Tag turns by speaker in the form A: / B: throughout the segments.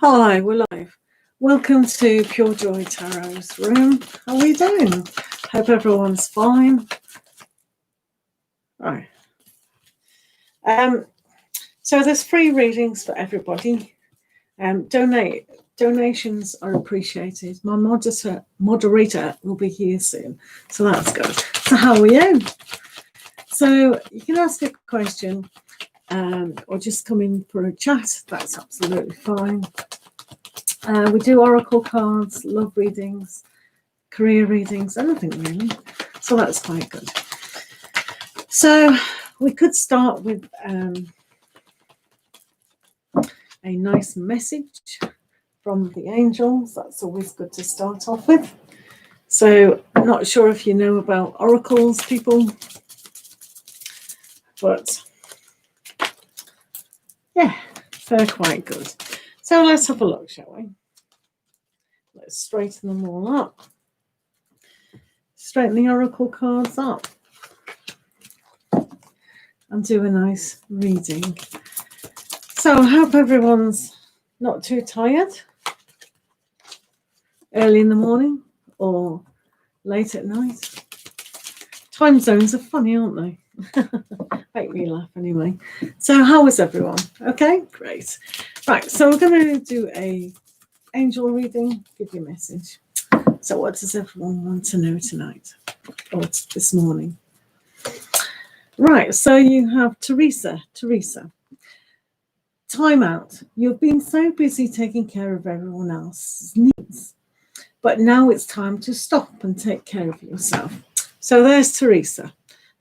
A: Hi, we're live. Welcome to Pure Joy Tarot's room. How are we doing? Hope everyone's fine. Right. So there's free readings for everybody. Donations are appreciated. My moderator will be here soon, so that's good. So how are you? So you can ask a question or just come in for a chat. That's absolutely fine. We do oracle cards, love readings, career readings, anything really. So that's quite good. So we could start with a nice message from the angels. That's always good to start off with. So I'm not sure if you know about oracles, people, but yeah, they're quite good. So let's have a look, shall we? Let's straighten them all up. Straighten the oracle cards up and do a nice reading. So I hope everyone's not too tired early in the morning or late at night. Time zones are funny, aren't they? Make me laugh anyway. So how is everyone? Okay, great. Right, so we're going to do a angel reading, give you a message. So what does everyone want to know tonight or this morning? Right, so you have Teresa. Time out. You've been so busy taking care of everyone else's needs, but now it's time to stop and take care of yourself. So there's Teresa.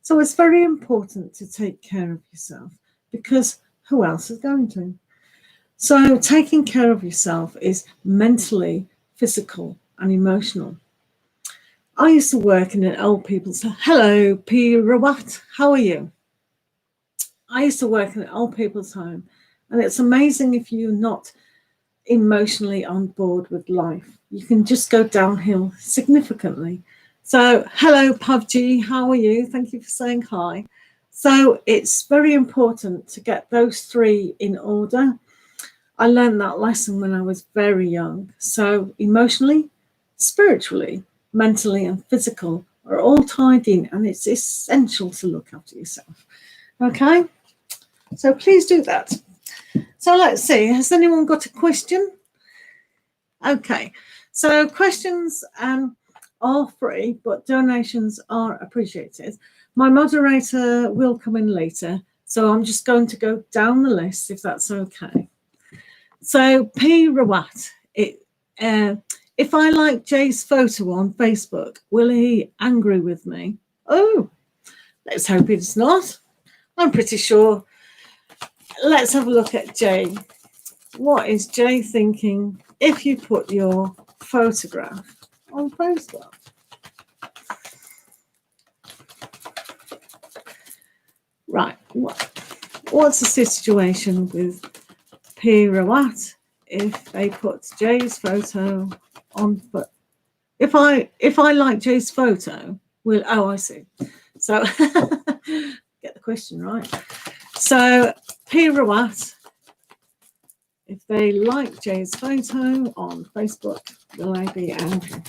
A: So it's very important to take care of yourself because who else is going to? So taking care of yourself is mentally, physical, and emotional. I used to work in an old people's home. Hello, P. Rawat. How are you? I used to work in an old people's home, and it's amazing if you're not emotionally on board with life. You can just go downhill significantly. So, hello, PUBG. How are you? Thank you for saying hi. So it's very important to get those three in order. I learned that lesson when I was very young. So emotionally, spiritually, mentally and physical are all tied in, and it's essential to look after yourself. Okay? So please do that. So let's see. Has anyone got a question? Okay. So questions are free, but donations are appreciated. My moderator will come in later, so I'm just going to go down the list if that's okay. So P. Rawat, if I like Jay's photo on Facebook, will he angry with me? Oh, let's hope it's not. I'm pretty sure. Let's have a look at Jay. What is Jay thinking if you put your photograph on Facebook? Right. What's the situation with P. Rawat if they put Jay's photo on? But if I like Jay's photo, I see. So get the question right. So P. Rawat, if they like Jay's photo on Facebook, will I be angry?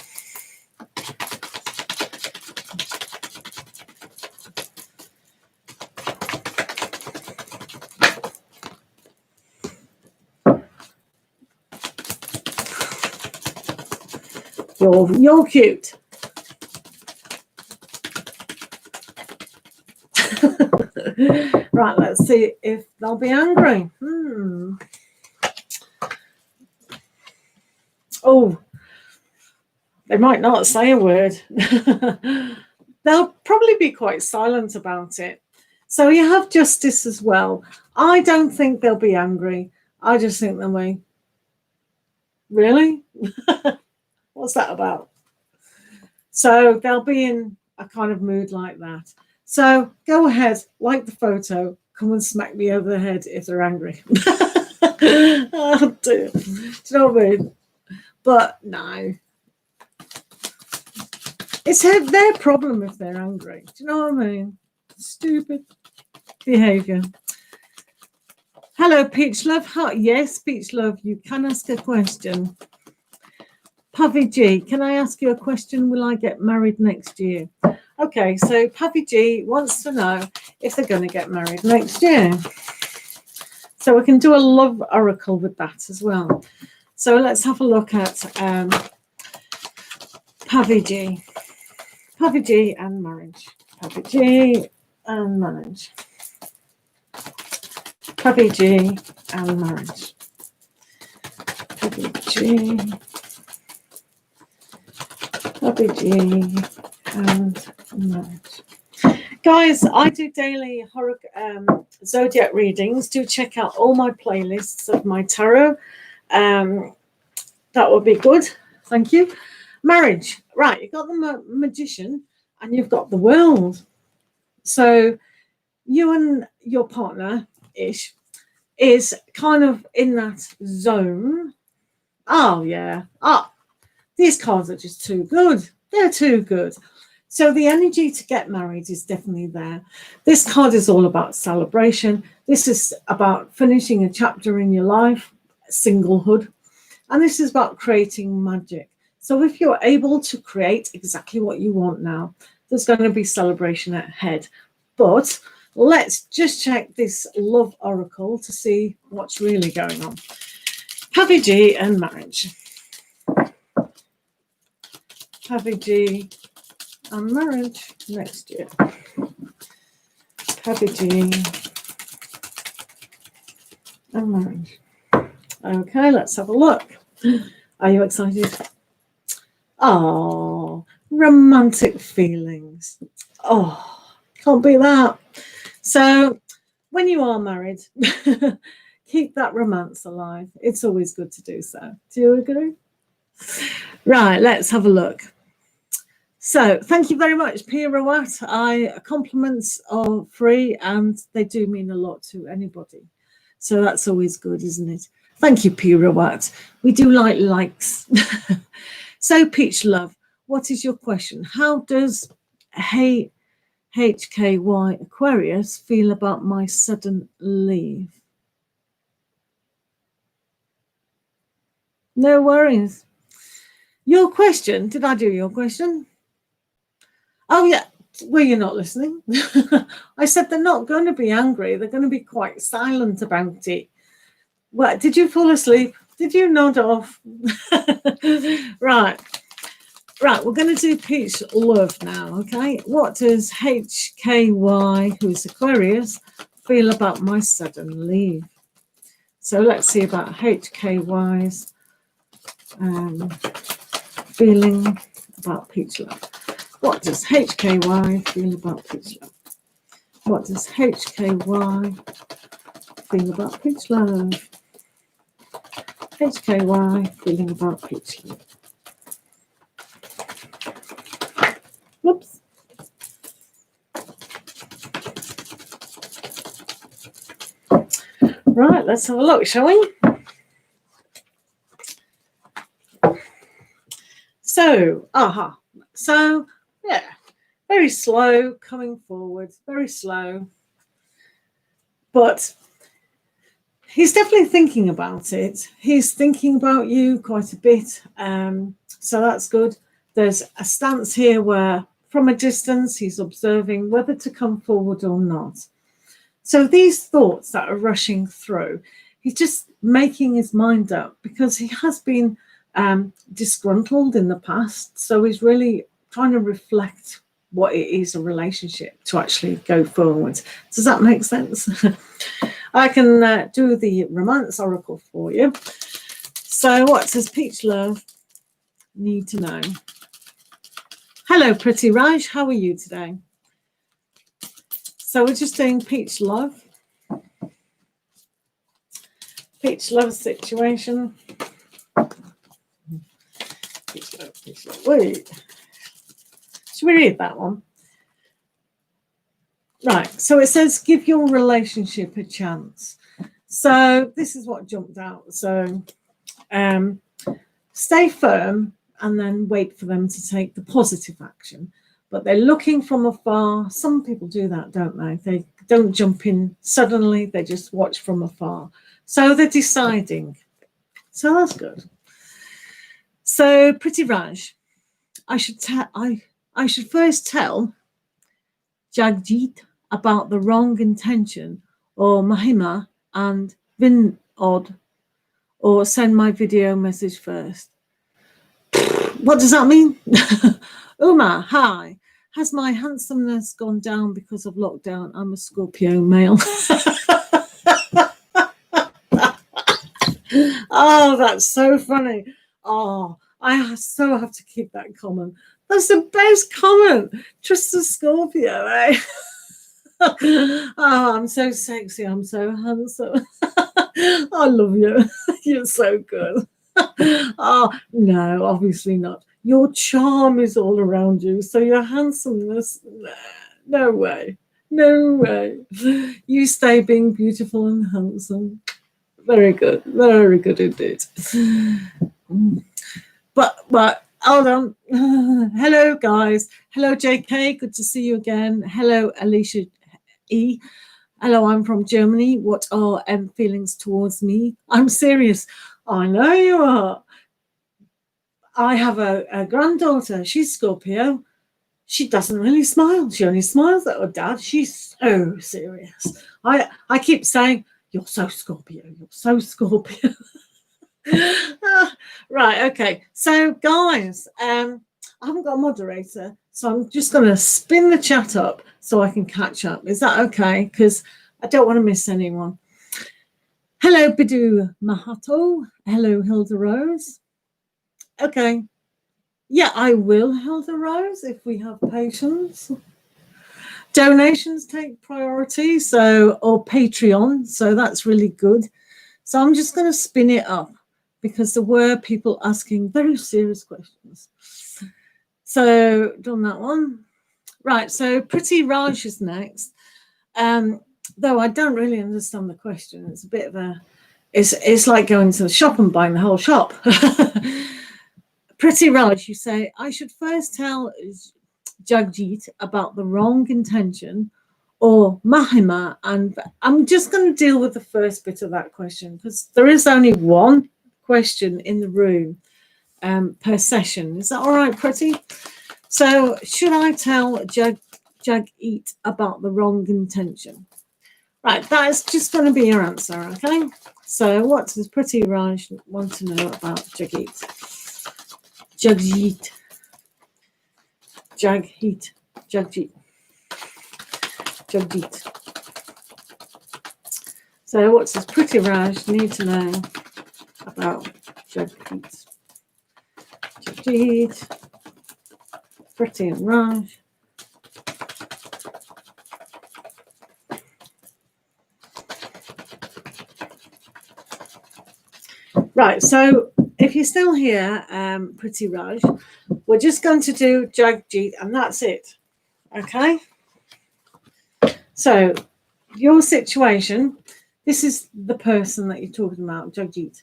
A: You're cute. Right, let's see if they'll be angry. Oh, they might not say a word. They'll probably be quite silent about it. So you have justice as well. I don't think they'll be angry. I just think they'll be, really? What's that about? So they'll be in a kind of mood like that. So go ahead, like the photo, come and smack me over the head if they're angry. Oh dear. Do you know what I mean? But no. It's their problem if they're angry. Do you know what I mean? Stupid behaviour. Hello, Peach Love. Yes, Peach Love, you can ask a question. Pavi G, can I ask you a question? Will I get married next year? Okay, so Pavi G wants to know if they're going to get married next year. So we can do a love oracle with that as well. So let's have a look at Pavi G. Pavi G and marriage. Pavi G and marriage. Pavi G and marriage. Pavi G. Pavi G and marriage. Guys, I do daily zodiac readings. Do check out all my playlists of my tarot. That would be good. Thank you. Marriage. Right, you've got the magician and you've got the world. So you and your partner-ish is kind of in that zone. Oh, yeah. These cards are just too good. They're too good. So the energy to get married is definitely there. This card is all about celebration. This is about finishing a chapter in your life, singlehood. And this is about creating magic. So if you're able to create exactly what you want now, there's going to be celebration ahead. But let's just check this love oracle to see what's really going on. Pavi G and marriage. Pavi G and marriage next year. Pavi G and marriage. Okay, let's have a look. Are you excited? Oh, romantic feelings. Oh, can't beat that. So when you are married, keep that romance alive. It's always good to do so. Do you agree? Right, let's have a look. So thank you very much, Pia Rawat. Compliments are free and they do mean a lot to anybody. So that's always good, isn't it? Thank you, Pia Rawat. We do like likes. So Peach Love, what is your question? How does Hky Aquarius feel about my sudden leave? No worries. Your question, did I do your question? Oh, yeah. Well, you're not listening. I said they're not going to be angry. They're going to be quite silent about it. What, did you fall asleep? Did you nod off? Right. Right, we're going to do Peach Love now, okay? What does HKY, who's Aquarius, feel about my sudden leave? So let's see about HKY's feeling about Peach Love. What does HKY feel about Peach Love? What does HKY feel about Peach Love? HKY feeling about Peach Love. Whoops. Right, let's have a look, shall we? So, So, yeah, very slow coming forward, very slow. But he's definitely thinking about it. He's thinking about you quite a bit. So that's good. There's a stance here where from a distance, he's observing whether to come forward or not. So these thoughts that are rushing through, he's just making his mind up because he has been disgruntled in the past. So he's really trying to reflect what it is, a relationship, to actually go forward. Does that make sense? I can do the romance oracle for you. So what does Peach Love need to know? Hello, Pretty Raj. How are you today? So we're just doing Peach Love. Peach Love situation. Peach Love, Peach Love. Wait. Should we read that one? Right. So it says, give your relationship a chance. So this is what jumped out. So stay firm and then wait for them to take the positive action. but they're looking from afar. Some people do that, don't they? They don't jump in suddenly, they just watch from afar. So they're deciding. So that's good. So, Pretty Raj, I should first tell Jug Jeet about the wrong intention, or Mahima and Vinod, or send my video message first. What does that mean? Umar, hi. Has my handsomeness gone down because of lockdown? I'm a Scorpio male. Oh, that's so funny. Oh, I so have to keep that comment. That's the best comment. Just a Scorpio, eh? Oh, I'm so sexy. I'm so handsome. I love you. You're so good. Oh, no, obviously not. Your charm is all around you. So your handsomeness, no way. No way. You stay being beautiful and handsome. Very good. Very good indeed. But hold on. Hello, guys. Hello, JK. Good to see you again. Hello, Alicia E. Hello, I'm from Germany. What are feelings towards me? I'm serious. I know you are. I have a granddaughter. She's Scorpio. She doesn't really smile. She only smiles at her dad. She's so serious. I keep saying, you're so Scorpio. You're so Scorpio. Right, okay. So, guys, I haven't got a moderator, so I'm just going to spin the chat up so I can catch up. Is that okay? Because I don't want to miss anyone. Hello, Bidu Mahato. Hello, Hilda Rose. Okay. Yeah, I will, Hilda Rose, if we have patience. Donations take priority, or Patreon, so that's really good. So I'm just going to spin it up because there were people asking very serious questions. So done that one. Right, so Pretty Raj is next. Though I don't really understand the question. It's a bit of it's like going to the shop and buying the whole shop. Pretty Raj, you say, I should first tell Jug Jeet about the wrong intention, or Mahima, and I'm just going to deal with the first bit of that question because there is only one question in the room per session. Is that all right, Pretty? So should I tell Jug Jeet about the wrong intention? Right, that is just going to be your answer, okay? So what does Pretty Raj want to know about Jug Jeet? Jug Jeet. Jug Jeet. Jug Jeet. Jug Jeet. So what does Pretty Raj need to know about Jug Jeet? Jug Jeet. Pretty and Raj. Right, so if you're still here, Pretty Raj, we're just going to do Jug Jeet and that's it. Okay? So your situation, this is the person that you're talking about, Jug Jeet.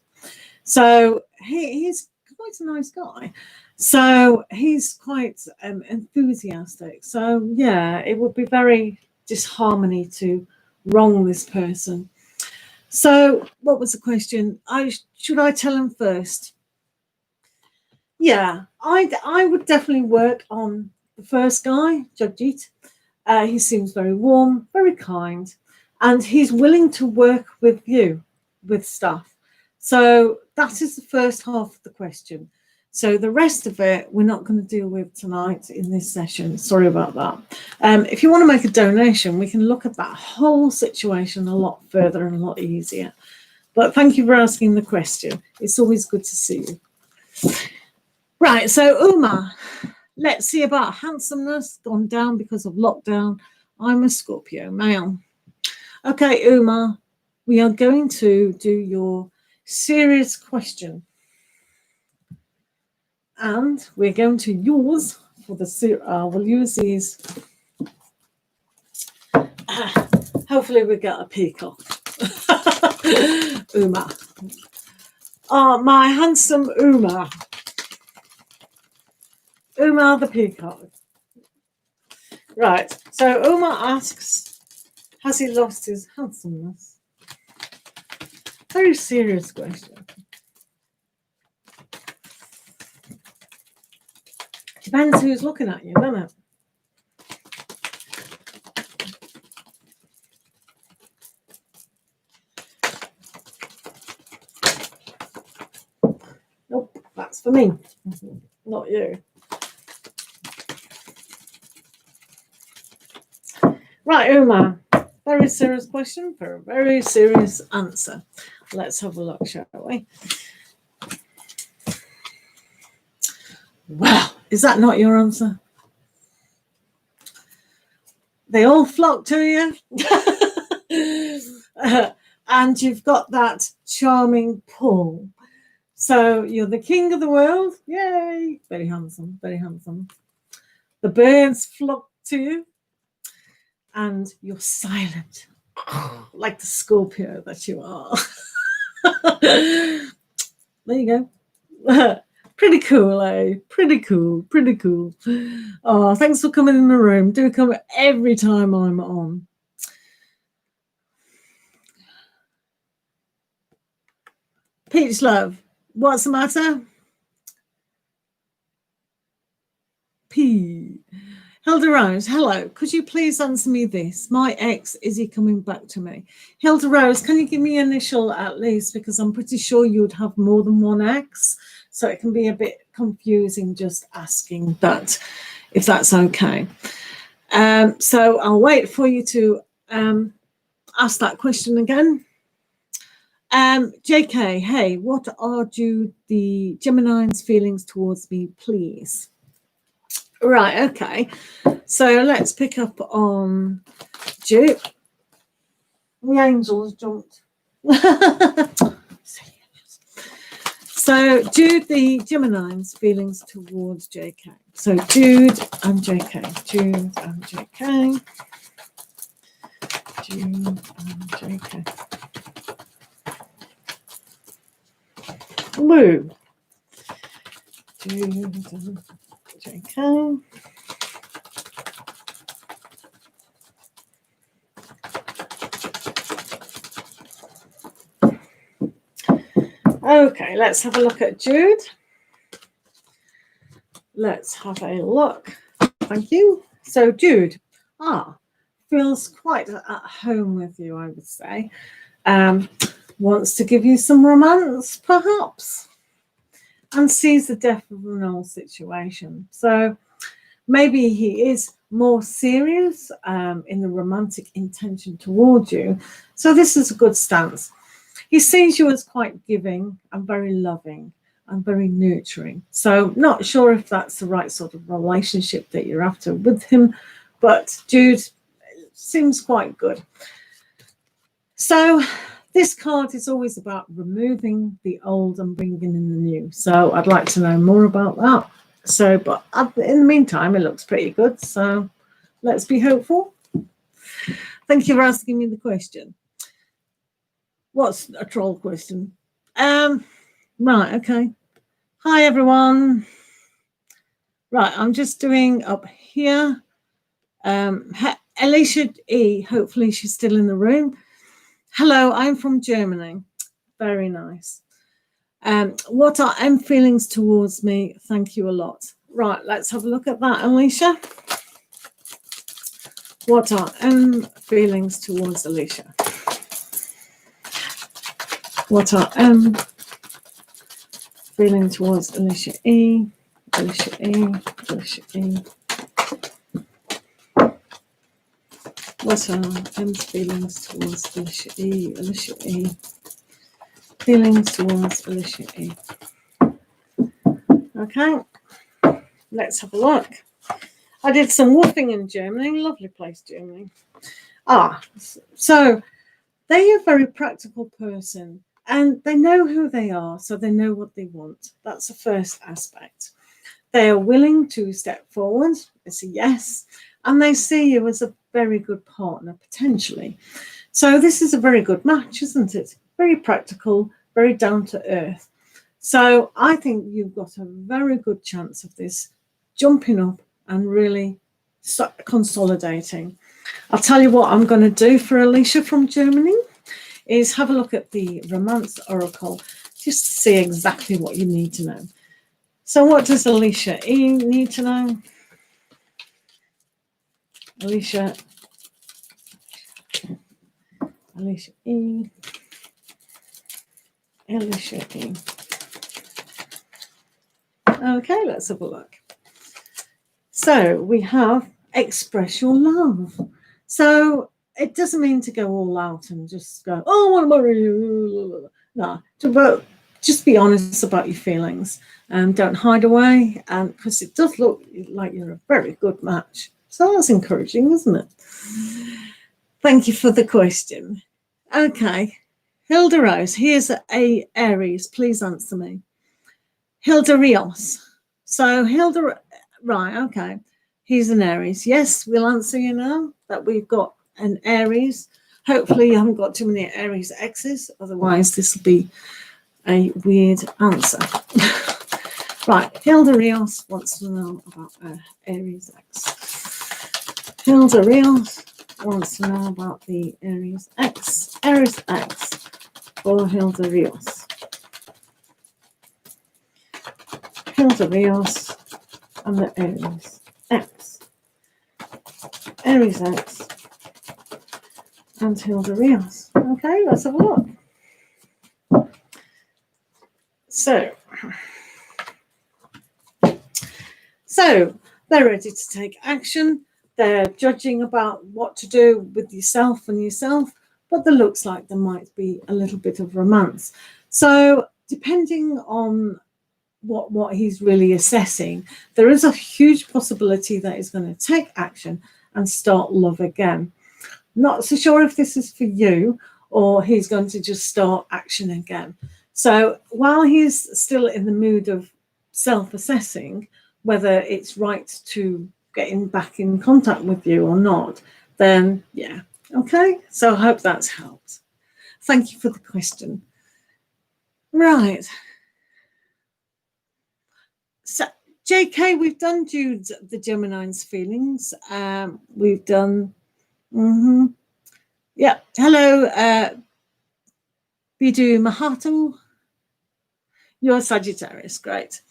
A: So he's quite a nice guy. So he's quite enthusiastic. So yeah, it would be very disharmony to wrong this person. So what was the question? Should I tell him first? Yeah, I would definitely work on the first guy, Jug Jeet. He seems very warm, very kind, and he's willing to work with you with stuff. So that is the first half of the question. So the rest of it, we're not going to deal with tonight in this session. Sorry about that. If you want to make a donation, we can look at that whole situation a lot further and a lot easier. But thank you for asking the question. It's always good to see you. Right, so Umar, let's see about handsomeness, gone down because of lockdown. I'm a Scorpio male. Okay, Umar, we are going to do your serious question. And we're going to use for the we'll use these. Hopefully we get a peacock. Umar. Oh, my handsome Umar. Umar the peacock. Right. So Umar asks, has he lost his handsomeness? Very serious question. Depends who's looking at you, doesn't it? Nope, that's for me, not you. Right, Umar, very serious question for a very serious answer. Let's have a look, shall we? Well, is that not your answer? They all flock to you. And you've got that charming pull. So you're the king of the world. Yay. Very handsome, very handsome. The birds flock to you. And you're silent, like the Scorpio that you are. There you go. Pretty cool, eh? Pretty cool, pretty cool. Oh, thanks for coming in the room. Do come every time I'm on. Peach Love, what's the matter? P. Hilda Rose, hello. Could you please answer me this? My ex, is he coming back to me? Hilda Rose, can you give me initial at least? Because I'm pretty sure you would have more than one ex. So it can be a bit confusing just asking that, if that's okay. So I'll wait for you to ask that question again. JK, hey, what are the Gemini's feelings towards me, please? Right, okay. So let's pick up on Jude. The angels jumped. So Jude, the Gemini's feelings towards JK. So Jude and JK. Jude and JK. Jude and JK. Blue. Jude and JK. Okay, let's have a look at Jude. Let's have a look. Thank you. So Jude, feels quite at home with you, I would say. Wants to give you some romance, perhaps, and sees the death of an old situation. So maybe he is more serious in the romantic intention towards you. So this is a good stance. He sees you as quite giving and very loving and very nurturing. So not sure if that's the right sort of relationship that you're after with him, but Jude seems quite good. So this card is always about removing the old and bringing in the new. So I'd like to know more about that. So, but in the meantime, it looks pretty good. So let's be hopeful. Thank you for asking me the question. What's a troll question? Right, okay. Hi, everyone. Right, I'm just doing up here. Alicia E, hopefully she's still in the room. Hello, I'm from Germany. Very nice. What are M feelings towards me? Thank you a lot. Right, let's have a look at that, Alicia. What are M feelings towards Alicia? What are M feelings towards Alicia E? Alicia E, Alicia E. What are M's feelings towards Alicia E? Alicia E. Feelings towards Alicia E. Okay, let's have a look. I did some woofing in Germany. Lovely place, Germany. So they are a very practical person and they know who they are, so they know what they want. That's the first aspect. They are willing to step forward. It's a yes. And they see you as a very good partner, potentially. So this is a very good match, isn't it? Very practical, very down to earth. So I think you've got a very good chance of this jumping up and really consolidating. I'll tell you what I'm going to do for Alicia from Germany is have a look at the Romance Oracle just to see exactly what you need to know. So what does Alicia E need to know? Alicia E. Alicia E. Okay, let's have a look. So we have express your love. So it doesn't mean to go all out and just go, oh, I want to marry you. No, but just be honest about your feelings and don't hide away. And because it does look like you're a very good match. So that's encouraging, isn't it? Thank you for the question. Okay, Hilda Rose, here's a Aries. Please answer me. Hilda Rios. So Hilda, right, okay. He's an Aries. Yes, we'll answer you now that we've got an Aries. Hopefully you haven't got too many Aries X's. Otherwise, this will be a weird answer. Right, Hilda Rios wants to know about Aries X. Hilda Rios wants to know about the Aries X. Aries X for Hilda Rios. Hilda Rios and the Aries X. Aries X and Hilda Rios. Okay, let's have a look. So they're ready to take action. They're judging about what to do with yourself, but there looks like there might be a little bit of romance. So depending on what he's really assessing, there is a huge possibility that he's going to take action and start love again. Not so sure if this is for you or he's going to just start action again. So while he's still in the mood of self-assessing whether it's right to get back in contact with you or not, then yeah, okay. So I hope that's helped. Thank you for the question. Right. So JK, we've done Jude, the Gemini's feelings. We've done, yeah. Hello, Bidu Mahato. You're Sagittarius, great.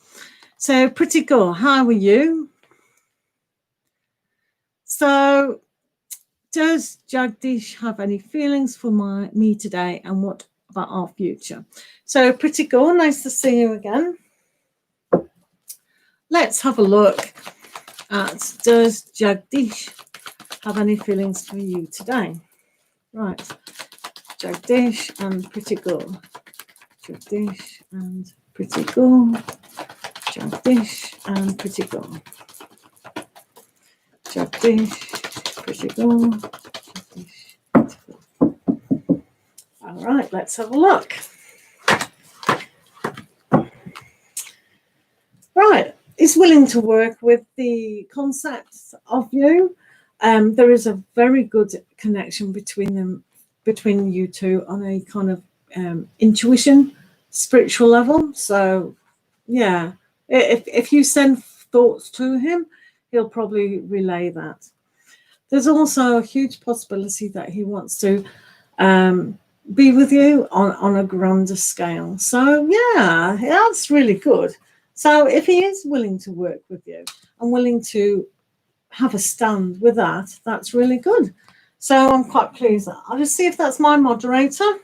A: So Pretty Girl, how are you? So does Jagdish have any feelings for me today, and what about our future? So Pretty Girl, nice to see you again. Let's have a look at, does Jagdish have any feelings for you today? Right, Jagdish and Pretty Girl. Jagdish and Pretty Girl. Jagdish and Pretty Girl. Jagdish, Pretty Girl. Jagdish, Pretty Girl. All right, let's have a look. Right, is willing to work with the concepts of you. There is a very good connection between you two on a kind of intuition, spiritual level. So yeah, if you send thoughts to him, he'll probably relay that. There's also a huge possibility that he wants to be with you on a grander scale. So yeah, that's really good. So if he is willing to work with you and willing to have a stand with that, that's really good. So I'm quite pleased. I'll just see if that's my moderator.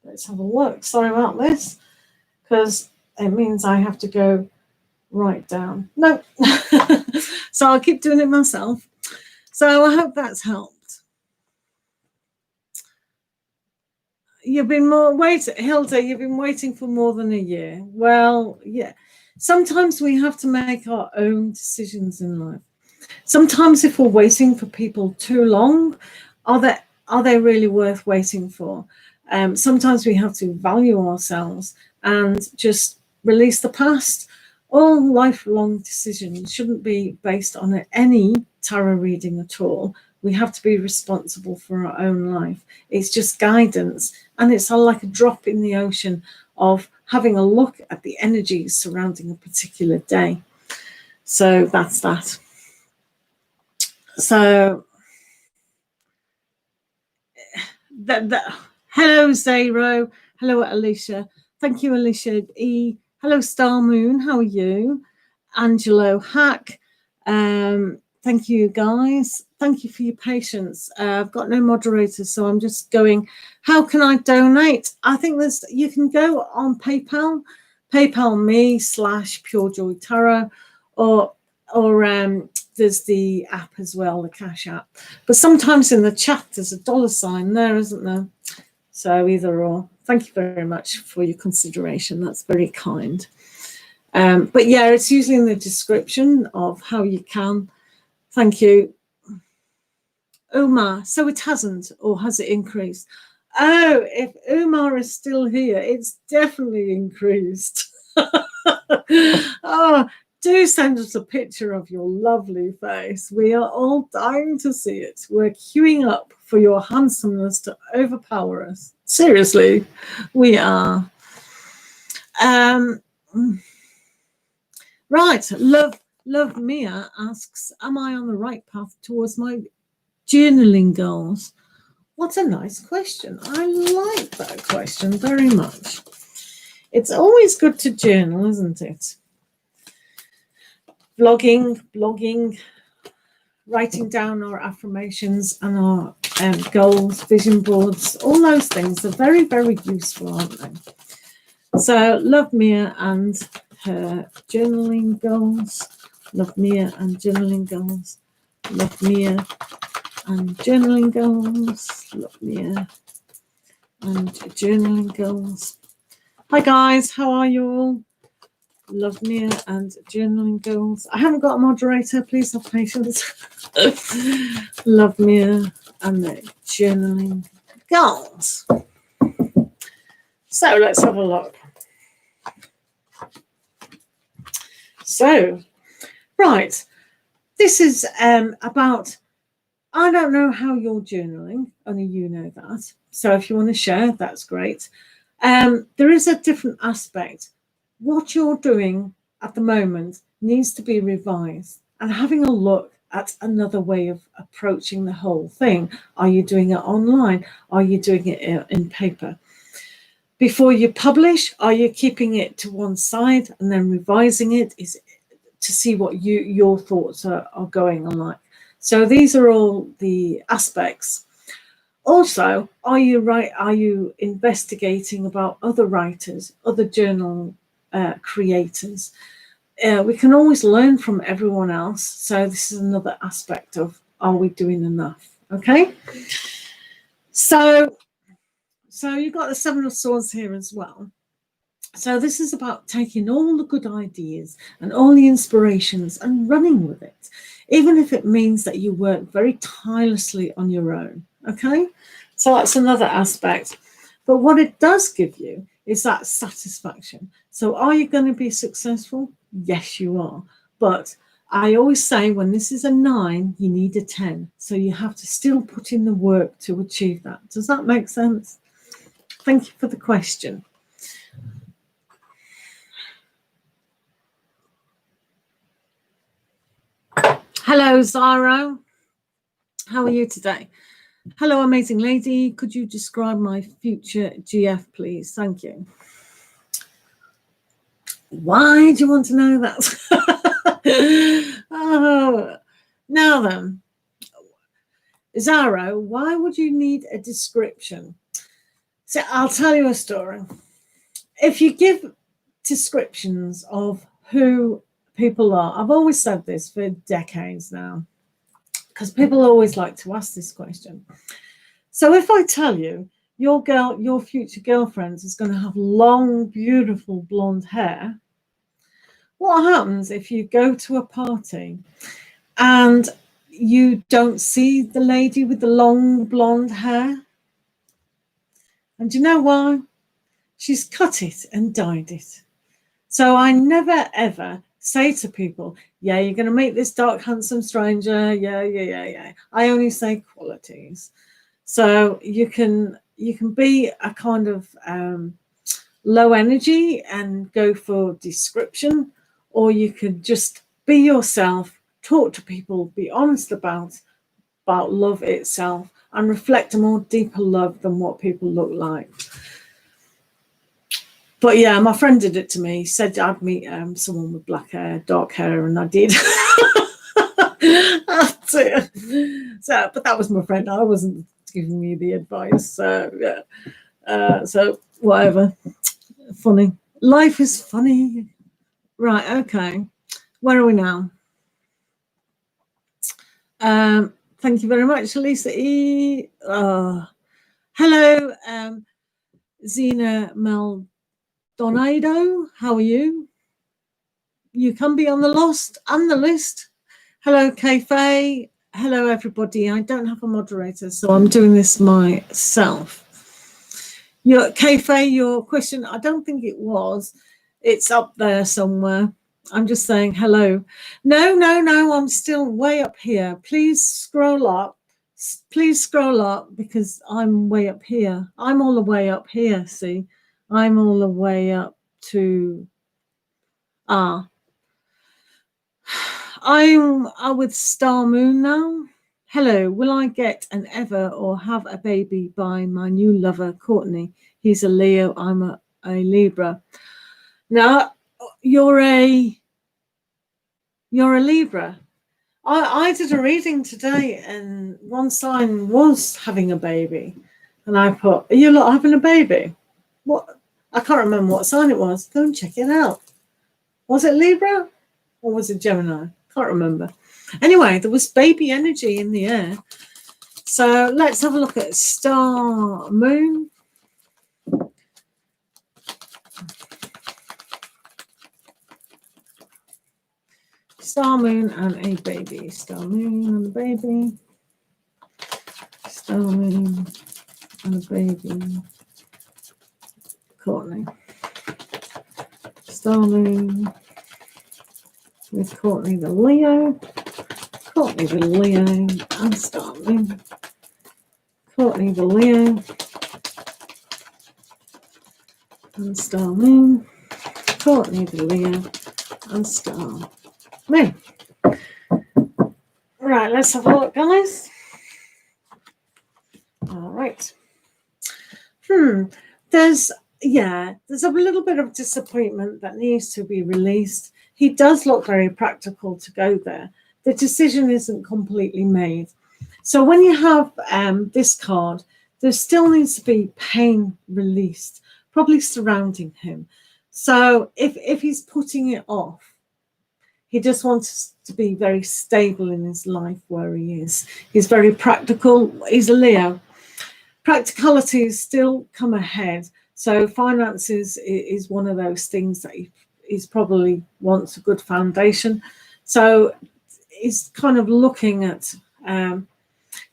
A: Let's have a look. Sorry about this, because it means I have to go right down. No. So I'll keep doing it myself. So I hope that's helped. You've been Hilda, you've been waiting for more than a year. Well, yeah. Sometimes we have to make our own decisions in life. Sometimes if we're waiting for people too long, are they really worth waiting for? Sometimes we have to value ourselves and just release the past. All lifelong decisions shouldn't be based on any tarot reading at all. We have to be responsible for our own life. It's just guidance, and it's like a drop in the ocean of having a look at the energies surrounding a particular day. So that's that. So hello Zaro, hello Alicia, thank you Alicia E, hello Star Moon, how are you? Angelo Hack, thank you guys, thank you for your patience. I've got no moderators, so I'm just going, how can I donate? I think you can go on PayPal me /purejoytarot, or there's the app as well, the Cash app. But sometimes in the chat there's a $sign there, isn't there? So either or. Thank you very much for your consideration. That's very kind. But yeah, it's usually in the description of how you can. Thank you. Umar, so it hasn't, or has it increased? Oh, if Umar is still here, it's definitely increased. Oh, do send us a picture of your lovely face. We are all dying to see it. We're queuing up for your handsomeness to overpower us. Seriously, we are. Right, Love Mia asks, am I on the right path towards my journaling goals? What a nice question. I like that question very much. It's always good to journal, isn't it? Blogging, writing down our affirmations and our goals, vision boards, all those things are very, very useful, aren't they? So Love Mia and her journaling goals. Love Mia and journaling goals. Love Mia and journaling goals. Love Mia and journaling goals. Hi guys, how are you all? Love Mia and journaling goals. I haven't got a moderator, please have patience. Love Mia and the journaling goals. So let's have a look. So, right, this is about, I don't know how you're journaling, only you know that. So if you want to share, that's great. There is a different aspect. What you're doing at the moment needs to be revised and having a look at another way of approaching the whole thing. Are you doing it online? Are you doing it in paper? Before you publish, are you keeping it to one side and then revising it to see what your thoughts are going on like? So these are all the aspects. Also, are you investigating about other writers, other journal creators? We can always learn from everyone else. So this is another aspect of, are we doing enough? Okay. So you've got the Seven of Swords here as well. So this is about taking all the good ideas and all the inspirations and running with it, even if it means that you work very tirelessly on your own. Okay, so that's another aspect. But what it does give you is that satisfaction. So are you going to be successful? Yes, you are. But I always say when this is a 9, you need a 10. So you have to still put in the work to achieve that. Does that make sense? Thank you for the question. Hello, Zaro. How are you today? Hello, amazing lady. Could you describe my future GF, please? Thank you. Why do you want to know that? Oh, now then, Zaro, why would you need a description? So I'll tell you a story. If you give descriptions of who people are, I've always said this for decades now, because people always like to ask this question. So if I tell you your future girlfriend is going to have long, beautiful blonde hair, what happens if you go to a party and you don't see the lady with the long blonde hair? And do you know why? She's cut it and dyed it. So I never, ever say to people, yeah, you're going to meet this dark, handsome stranger. Yeah. I only say qualities. So you can be a kind of low energy and go for description, or you could just be yourself, talk to people, be honest about love itself, and reflect a more deeper love than what people look like. But yeah, my friend did it to me. He said I'd meet someone with black hair, dark hair, and I did. So, but that was my friend. I wasn't giving me the advice. So yeah. So whatever. Funny. Life is funny. Right. Okay. Where are we now? Thank you very much, Alicia E. Hello, Zena Mal Donado. How are you? You can be on the lost and the list. Hello, Kay. Hello, everybody. I don't have a moderator, so I'm doing this myself. Kay, your question, I don't think it was. It's up there somewhere. I'm just saying hello. No, I'm still way up here. Please scroll up. Because I'm way up here. I'm all the way up here, see? I'm all the way up to... I'm with Star Moon now. Hello, will I get an ever or have a baby by my new lover, Courtney? He's a Leo, I'm a Libra. Now, you're a Libra. I did a reading today, and one sign was having a baby. And I put, are you lot having a baby? What? I can't remember what sign it was. Go and check it out. Was it Libra or was it Gemini? Can't remember. Anyway, there was baby energy in the air. So let's have a look at Star Moon. Star Moon and a baby. Star Moon and a baby. Star Moon and a baby. Courtney. Star Moon with Courtney the Leo. Courtney the Leo and Star Moon. Courtney the Leo and Star Moon. Courtney the Leo and Star Moon. Right, let's have a look, guys. All right. There's a little bit of disappointment that needs to be released. He does look very practical to go there. The decision isn't completely made. So when you have this card, there still needs to be pain released, probably surrounding him. So if he's putting it off, he just wants to be very stable in his life where he is. He's very practical. He's a Leo. Practicalities still come ahead. So finances is one of those things that he's probably wants a good foundation. So he's kind of looking at, there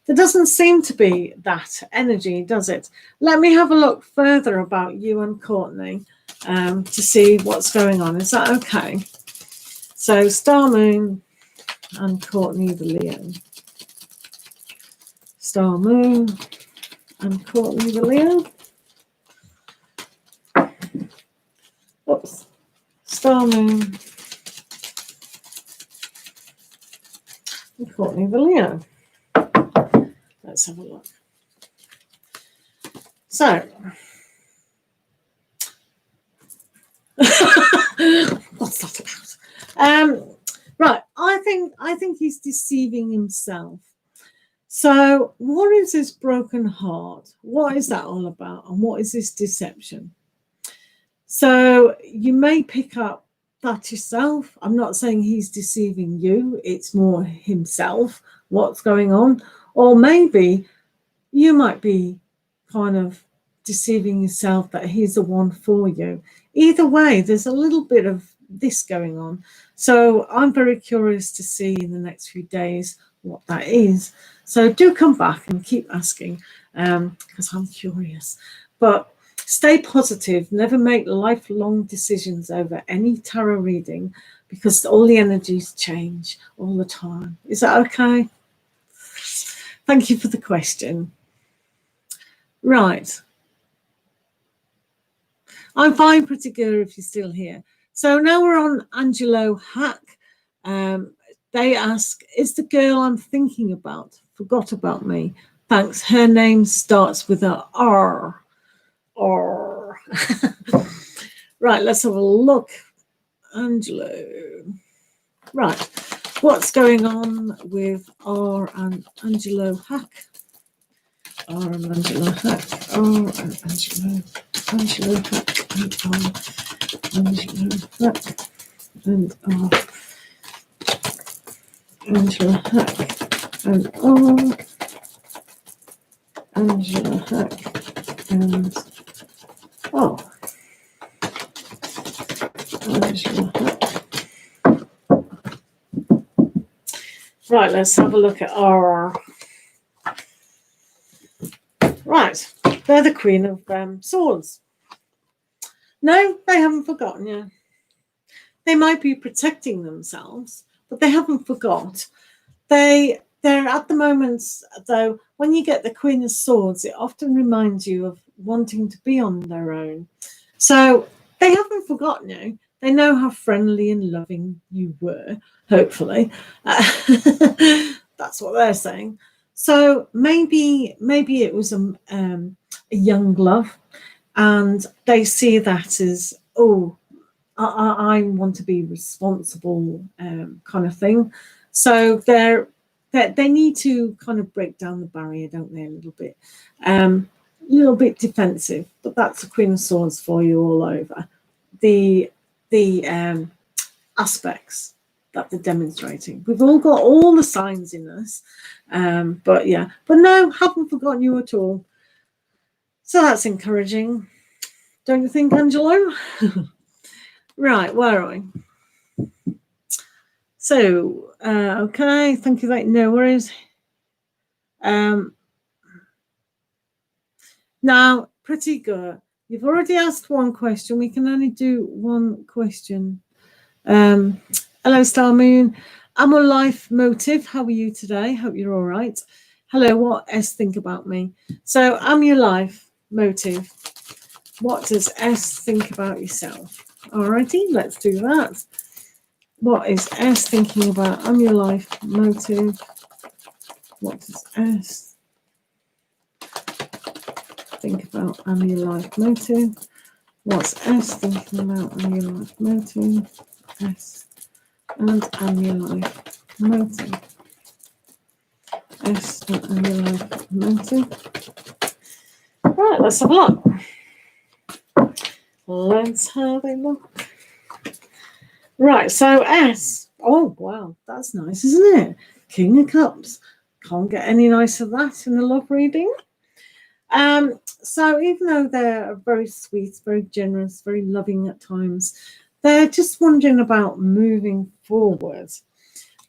A: doesn't seem to be that energy, does it? Let me have a look further about you and Courtney to see what's going on. Is that okay? So Star Moon and Courtney the Leo. Star Moon and Courtney the Leo. Oops. Star Moon and Courtney the Leo. Let's have a look. So, what's that about? Right, I think he's deceiving himself. So, what is this broken heart? What is that all about? And what is this deception? So, you may pick up that yourself. I'm not saying he's deceiving you. It's more himself, what's going on. Or maybe you might be kind of deceiving yourself that he's the one for you. Either way, there's a little bit of this going on. So I'm very curious to see in the next few days what that is. So do come back and keep asking because I'm curious. But stay positive. Never make lifelong decisions over any tarot reading because all the energies change all the time. Is that okay? Thank you for the question. Right. I'm fine, pretty good, if you're still here. So now we're on Angelo Hack. They ask, is the girl I'm thinking about forgot about me? Thanks. Her name starts with a R. R. Right, let's have a look. Angelo. Right. What's going on with R and Angelo Hack? R and Angelo Hack. R and Angelo Hack. And R. Angelo Hack. And R. Angelo Hack. And R. Angelo Hack. And R. Angelo Hack. Right, let's have a look at R. Right, they're the Queen of Swords. No, they haven't forgotten you. They might be protecting themselves, but they haven't forgot. They're at the moment, though, when you get the Queen of Swords, it often reminds you of wanting to be on their own. So they haven't forgotten you. They know how friendly and loving you were, hopefully. That's what they're saying. So maybe it was a young love, and they see that as, oh, I want to be responsible, kind of thing. So they need to kind of break down the barrier, don't they? A little bit defensive. But that's the Queen of Swords for you all over. The aspects that they're demonstrating. We've all got all the signs in us, but no, haven't forgotten you at all. So that's encouraging, don't you think, Angelo? Right, where are we? So, okay, thank you. No worries. Now, pretty good. You've already asked one question. We can only do one question. Hello, Star Moon. I'm a life motive. How are you today? Hope you're all right. Hello, what S think about me? So I'm your life motive. What does S think about yourself? Alrighty, let's do that. What is S thinking about? I'm your life motive. What does S think about? I'm your life motive. What's S thinking about? I'm your life motive. S and I'm your life motive. S and I'm your life motive. Right, let's have a look. Let's have a look. Right, so S. Oh, wow, that's nice, isn't it? King of Cups. Can't get any nicer than that in a love reading. So even though they're very sweet, very generous, very loving at times, they're just wondering about moving forward.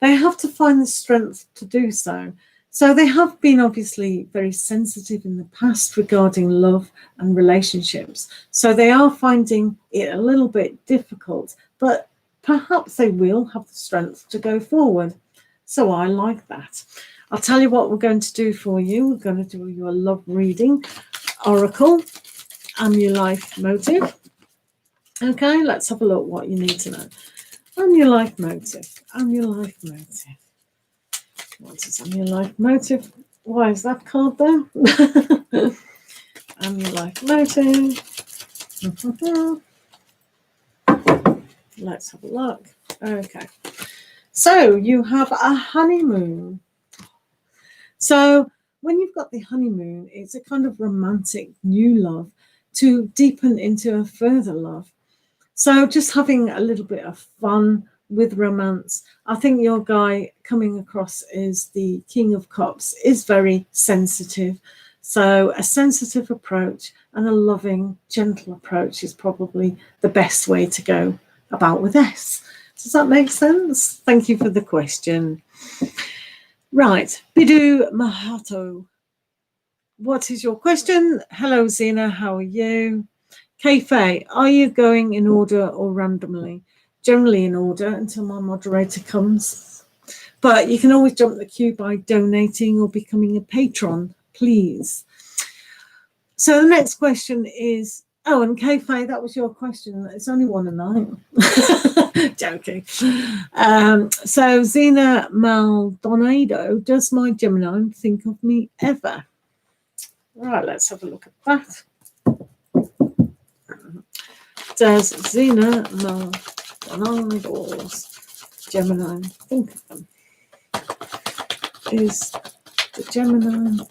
A: They have to find the strength to do so. So they have been obviously very sensitive in the past regarding love and relationships. So they are finding it a little bit difficult, but perhaps they will have the strength to go forward. So I like that. I'll tell you what we're going to do for you. We're going to do your love reading, Oracle, I'm your life motive. Okay, let's have a look what you need to know. I'm your life motive. I'm your life motive. What is I'm your life motive? Why is that card there? I'm your life motive. Let's have a look. Okay. So you have a honeymoon. So when you've got the honeymoon, it's a kind of romantic new love to deepen into a further love. So just having a little bit of fun with romance. I think your guy coming across as the King of Cups is very sensitive. So a sensitive approach and a loving, gentle approach is probably the best way to go about with this. Does that make sense? Thank you for the question. Right, Bidu Mahato. What is your question? Hello, Zena. How are you? Kay, are you going in order or randomly? generally in order until my moderator comes. But you can always jump the queue by donating or becoming a patron, please. So the next question is, oh, and K-Faye, that was your question. It's only 1 and 9. Joking. So Zena Mal Donado, does my Gemini think of me ever? Right, let's have a look at that. Does Zena Mal Donado's Gemini think of them? Is the Gemini...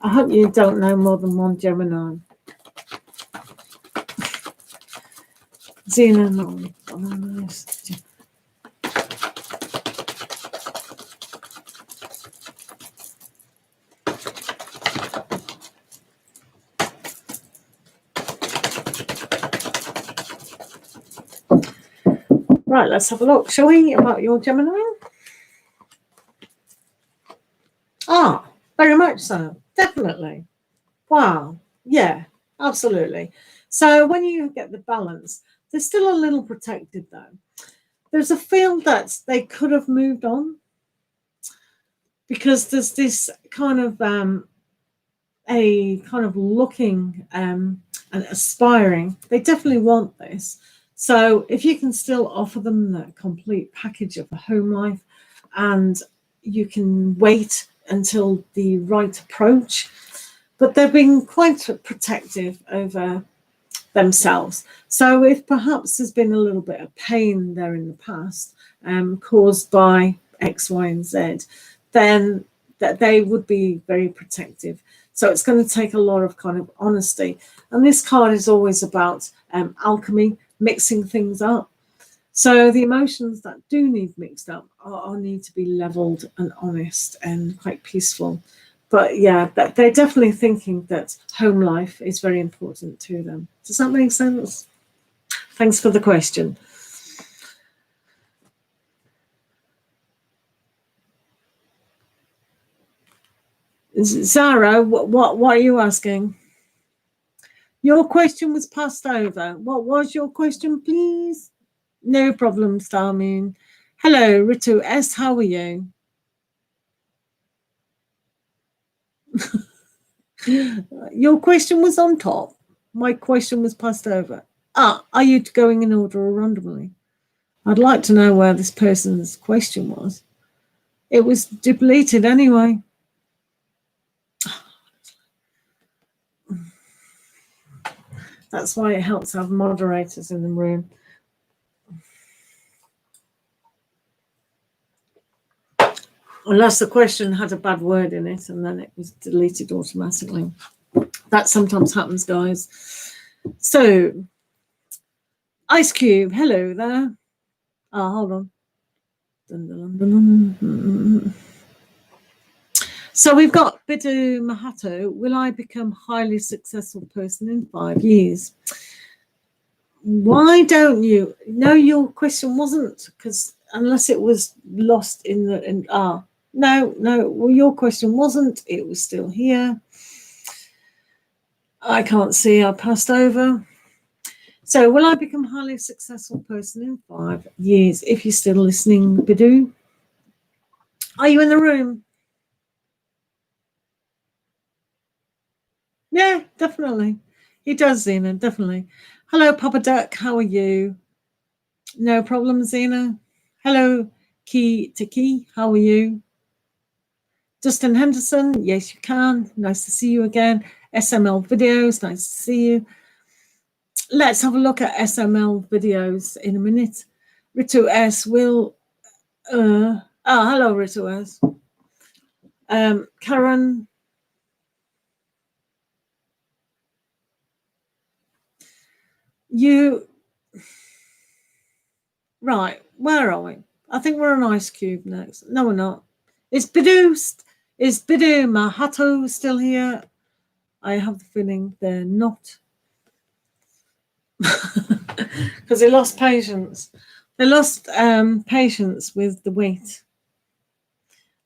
A: I hope you don't know more than one Gemini. Zena Mal Donado's Gemini. Right, let's have a look, shall we, about your Gemini? Ah, very much so, definitely. Wow, yeah, absolutely. So when you get the balance, they're still a little protected though. There's a feel that they could have moved on because there's this kind of looking and aspiring. They definitely want this. So if you can still offer them the complete package of a home life and you can wait until the right approach, but they've been quite protective over themselves. So if perhaps there's been a little bit of pain there in the past caused by X, Y, and Z, then that they would be very protective. So it's going to take a lot of kind of honesty. And this card is always about alchemy, mixing things up. So the emotions that do need mixed up are need to be leveled and honest and quite peaceful. But yeah, they're definitely thinking that home life is very important to them. Does that make sense? Thanks for the question. Zaro, what are you asking? Your question was passed over. What was your question, please? No problem, Starmoon. Hello, Ritu S. How are you? Your question was on top. My question was passed over. Are you going in order or randomly? I'd like to know where this person's question was. It was depleted anyway. That's why it helps have moderators in the room. Unless the question had a bad word in it and then it was deleted automatically. That sometimes happens, guys. So, Ice Cube, hello there. Oh, hold on. Dun, dun, dun, dun. So we've got Bidu Mahato. Will I become a highly successful person in 5 years? Why don't you? No, your question wasn't, because unless it was lost in the no, well, your question wasn't. It was still here. I can't see. I passed over. So will I become a highly successful person in 5 years? If you're still listening, Bidu, are you in the room? Yeah, definitely. He does, Zena, definitely. Hello, Papa Duck. How are you? No problem, Zena. Hello, Key to Key. How are you? Justin Henderson. Yes, you can. Nice to see you again. SML Videos. Nice to see you. Let's have a look at SML Videos in a minute. Ritu S will... hello, Ritu S. Karen... You... Right, where are we? I think we're on Ice Cube next. No, we're not. Is Bidu Mahato still here? I have the feeling they're not. Because they lost patience. They lost patience with the wait.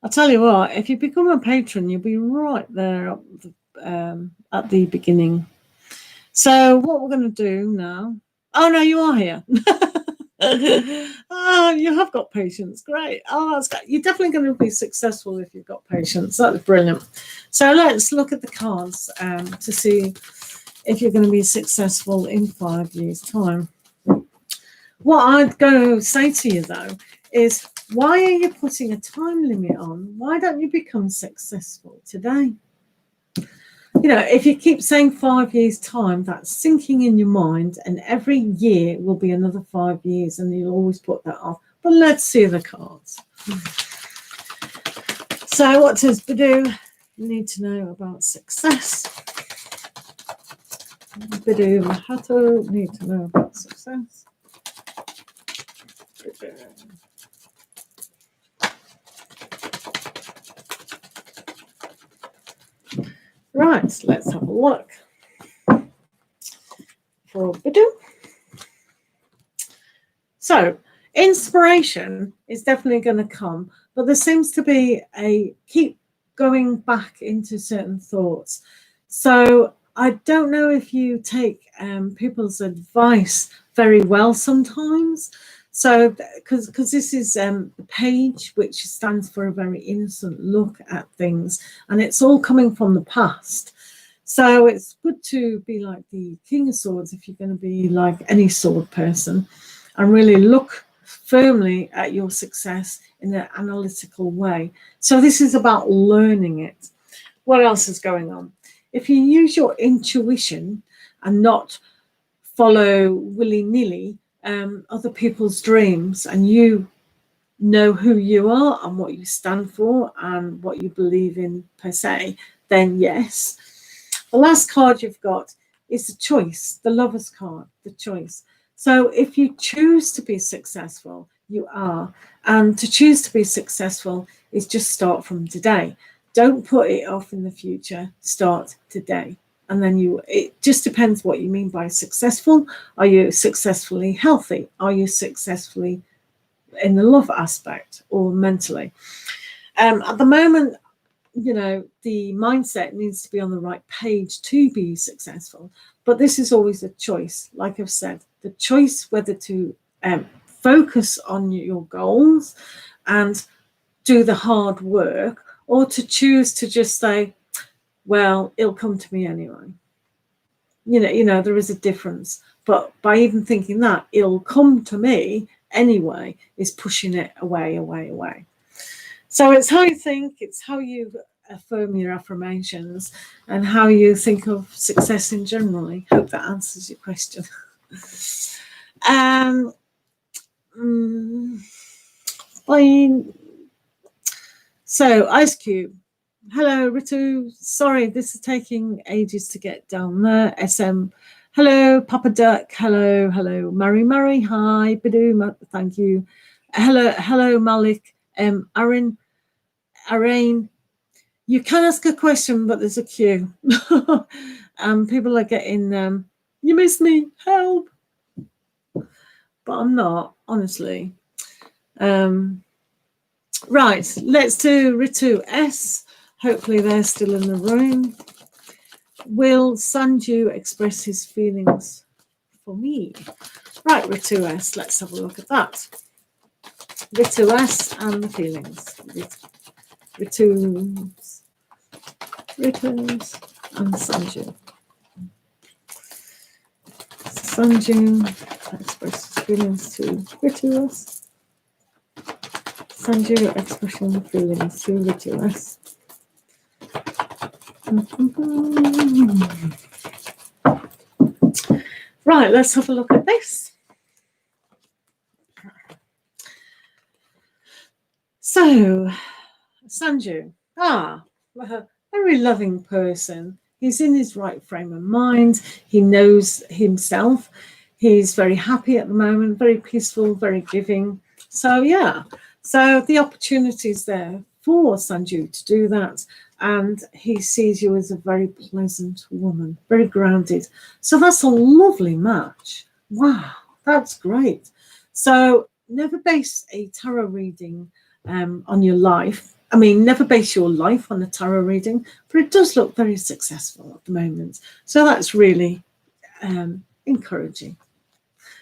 A: I'll tell you what, if you become a patron, you'll be right there at the beginning. So what we're going to do now... Oh, no, you are here. Oh, you have got patience. Great. Oh, that's great. You're definitely going to be successful if you've got patience. That's brilliant. So let's look at the cards to see if you're going to be successful in 5 years' time. What I'm going to say to you, though, is why are you putting a time limit on? Why don't you become successful today? You know, if you keep saying 5 years' time, that's sinking in your mind, and every year will be another 5 years, and you'll always put that off. But let's see the cards. So what does Bidu need to know about success? Bidu Mahato need to know about success. Right, let's have a look for Bidu. So, inspiration is definitely going to come, but there seems to be a keep going back into certain thoughts. So, I don't know if you take people's advice very well sometimes. So, because this is the page, which stands for a very innocent look at things, and it's all coming from the past. So it's good to be like the King of Swords if you're going to be like any sword person, and really look firmly at your success in an analytical way. So this is about learning it. What else is going on? If you use your intuition and not follow willy-nilly other people's dreams, and you know who you are and what you stand for and what you believe in per se, then yes. The last card you've got is the choice, the Lover's card, the choice. So if you choose to be successful, you are. And to choose to be successful is just start from today. Don't put it off in the future. Start today. And then it just depends what you mean by successful. Are you successfully healthy? Are you successfully in the love aspect or mentally? At the moment, you know, the mindset needs to be on the right page to be successful. But this is always a choice. Like I've said, the choice whether to focus on your goals and do the hard work, or to choose to just say, well, it'll come to me anyway. You know, there is a difference. But by even thinking that it'll come to me anyway is pushing it away. So it's how you think, it's how you affirm your affirmations, and how you think of success in general. I hope that answers your question. Fine. So Ice Cube. Hello, Ritu. Sorry, this is taking ages to get down there. SM. Hello, Papa Duck. Hello. Murray. Hi, Bidu. Thank you. Hello, Malik. Arain. You can ask a question, but there's a queue. People are getting, you miss me, help. But I'm not, honestly. Right, let's do Ritu S. Hopefully they're still in the room. Will Sanju express his feelings for me? Right, Ritu S, let's have a look at that. Ritu S and the feelings. Ritus and Sanju. Sanju expresses feelings to Ritus. Sanju expressing feelings to Ritus. Right, let's have a look at this. So, Sanju, a very loving person. He's in his right frame of mind. He knows himself. He's very happy at the moment, very peaceful, very giving. So, yeah. So the opportunity is there for Sanju to do that. And he sees you as a very pleasant woman, very grounded. So that's a lovely match. Wow, that's great. So never base a tarot reading on your life. I mean, never base your life on a tarot reading, but it does look very successful at the moment. So that's really encouraging.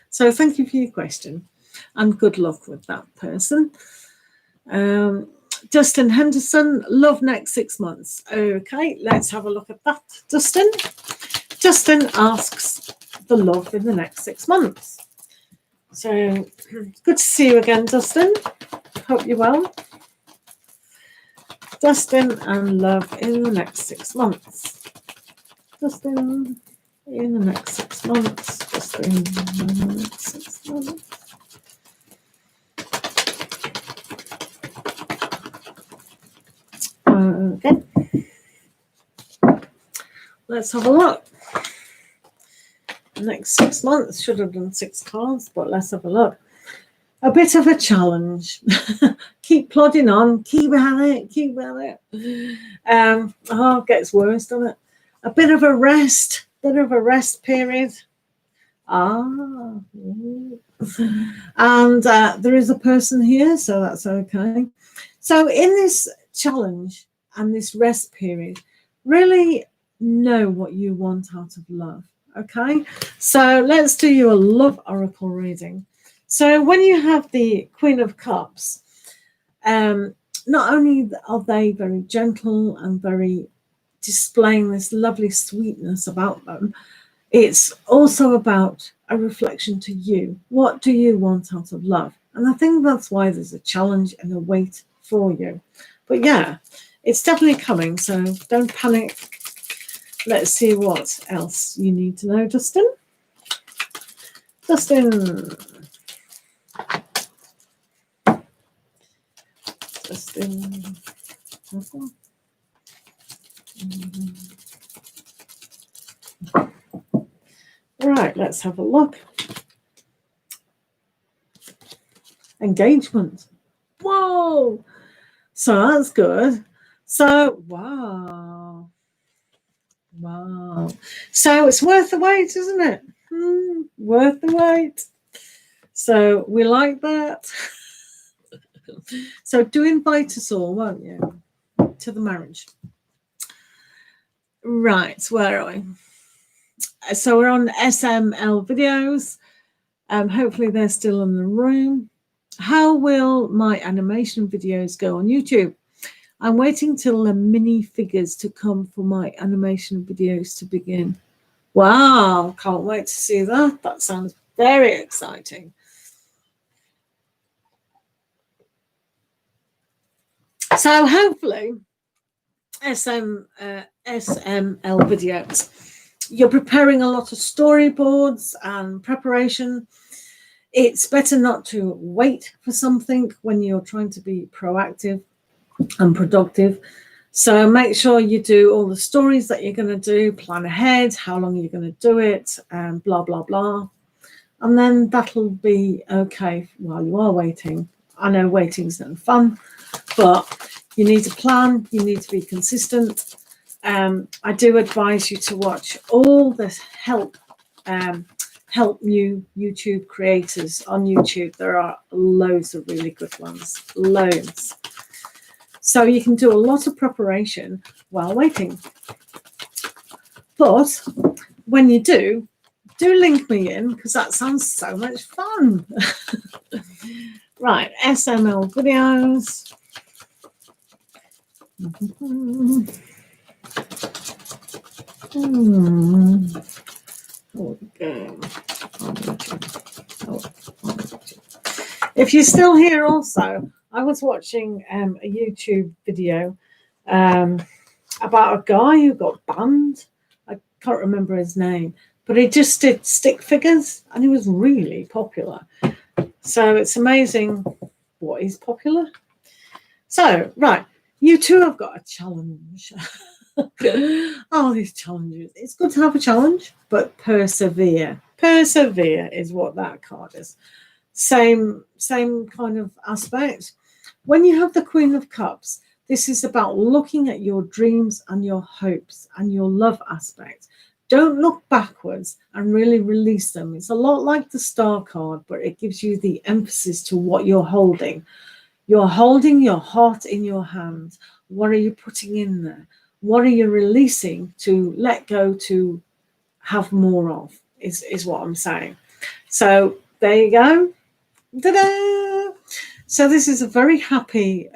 A: So thank you for your question. and good luck with that person. Dustin Henderson, love next 6 months. Okay, let's have a look at that. Dustin asks the love in the next 6 months. So good to see you again, Dustin. Hope you're well. Dustin and love in the next 6 months. Dustin in the next 6 months. Dustin in the next 6 months. Okay. Let's have a look. Next 6 months, should have done 6 cards, but let's have a look. A bit of a challenge. Keep plodding on, keep at it. It gets worse, doesn't it? A bit of a rest period. And there is a person here, so that's okay. So in this challenge and this rest period, really know what you want out of love. Okay, so let's do you a love oracle reading. So when you have the Queen of Cups, not only are they very gentle and very displaying this lovely sweetness about them, it's also about a reflection to you. What do you want out of love? And I think that's why there's a challenge and a weight for you. But yeah, it's definitely coming, so don't panic. Let's see what else you need to know, Dustin. Dustin. Right, let's have a look. Engagement. Whoa! So that's good. So, wow. So it's worth the wait, isn't it? Worth the wait. So we like that. So do invite us all, won't you, to the marriage? Right, where are we? So we're on SML Videos. Hopefully they're still in the room. How will my animation videos go on YouTube? I'm waiting till the mini figures to come for my animation videos to begin. Wow, can't wait to see that. That sounds very exciting. So hopefully, SML Videos, you're preparing a lot of storyboards and preparation. It's better not to wait for something when you're trying to be proactive and productive. So make sure you do all the stories that you're going to do, plan ahead, how long you're going to do it, and blah, blah, blah. And then that'll be okay while you are waiting. I know waiting's no fun, but you need to plan, you need to be consistent. I do advise you to watch all this help new YouTube creators on YouTube. There are loads of really good ones, loads. So you can do a lot of preparation while waiting. But when you do link me in, because that sounds so much fun. Right, SML Videos. If you're still here also, I was watching a YouTube video about a guy who got banned. I can't remember his name, but he just did stick figures and he was really popular. So it's amazing what is popular. So, right, you two have got a challenge. Oh, these challenges. It's good to have a challenge, but persevere. Persevere is what that card is. Same kind of aspect. When you have the Queen of Cups, this is about looking at your dreams and your hopes and your love aspect. Don't look backwards and really release them. It's a lot like the Star card, but it gives you the emphasis to what you're holding. You're holding your heart in your hand. What are you putting in there? What are you releasing to let go, to have more of, is what I'm saying. So there you go. Ta-da! So this is a very happy,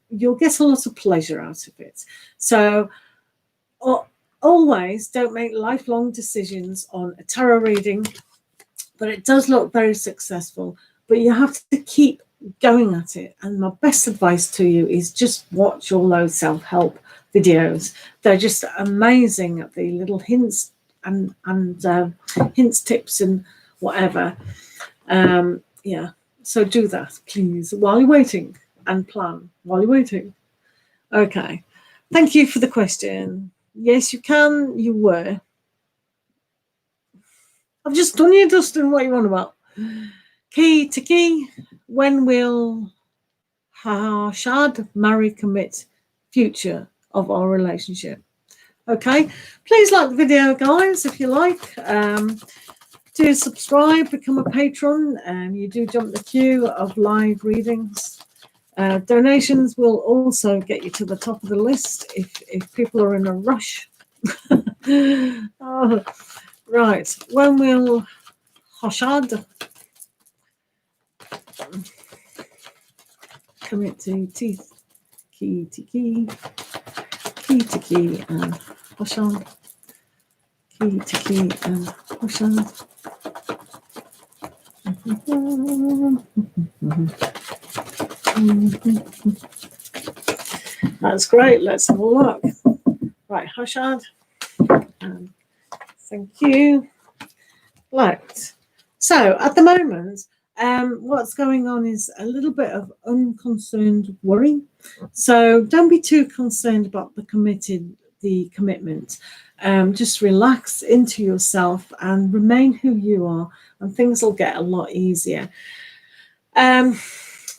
A: you'll get a lot of pleasure out of it. So always don't make lifelong decisions on a tarot reading, but it does look very successful. But you have to keep going at it. And my best advice to you is just watch all those self-help videos. They're just amazing at the little hints and hints, tips, and whatever. Yeah. So do that, please, while you're waiting, and plan while you're waiting. Okay. Thank you for the question. Yes, you can. You were. I've just done you, Dustin. What you want about? Key to key. When will Harshad marry, commit, future of our relationship? Okay. Please like the video, guys, if you like. Do subscribe, become a patron, and you do jump the queue of live readings. Donations will also get you to the top of the list if people are in a rush. Oh, right. When will Harshad commit to teeth? Key to key. Key to key and Harshad. Key to key and Harshad. That's great. Let's have a look. Right, Harshad. Thank you. Right. So at the moment, what's going on is a little bit of unconcerned worry. So don't be too concerned about the commitment. Just relax into yourself and remain who you are, and things will get a lot easier.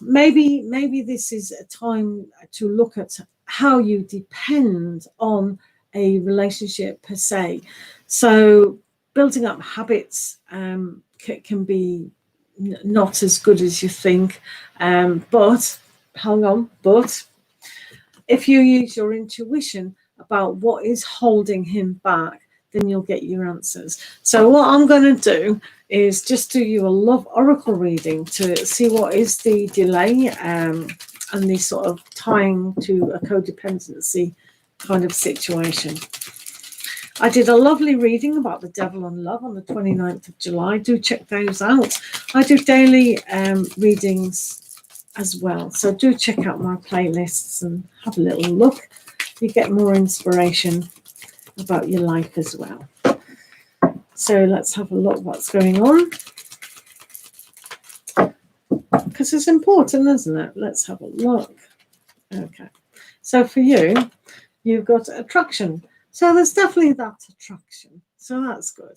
A: Maybe this is a time to look at how you depend on a relationship per se. So building up habits can be not as good as you think. But hang on, but if you use your intuition about what is holding him back, then you'll get your answers. So what I'm going to do is just do you a love oracle reading to see what is the delay and the sort of tying to a codependency kind of situation. I did a lovely reading about the devil and love on the 29th of July. Do check those out. I do daily readings as well. So do check out my playlists and have a little look. You get more inspiration about your life as well. So let's have a look what's going on. Because it's important, isn't it? Let's have a look. Okay. So for you, you've got attraction. So there's definitely that attraction. So that's good.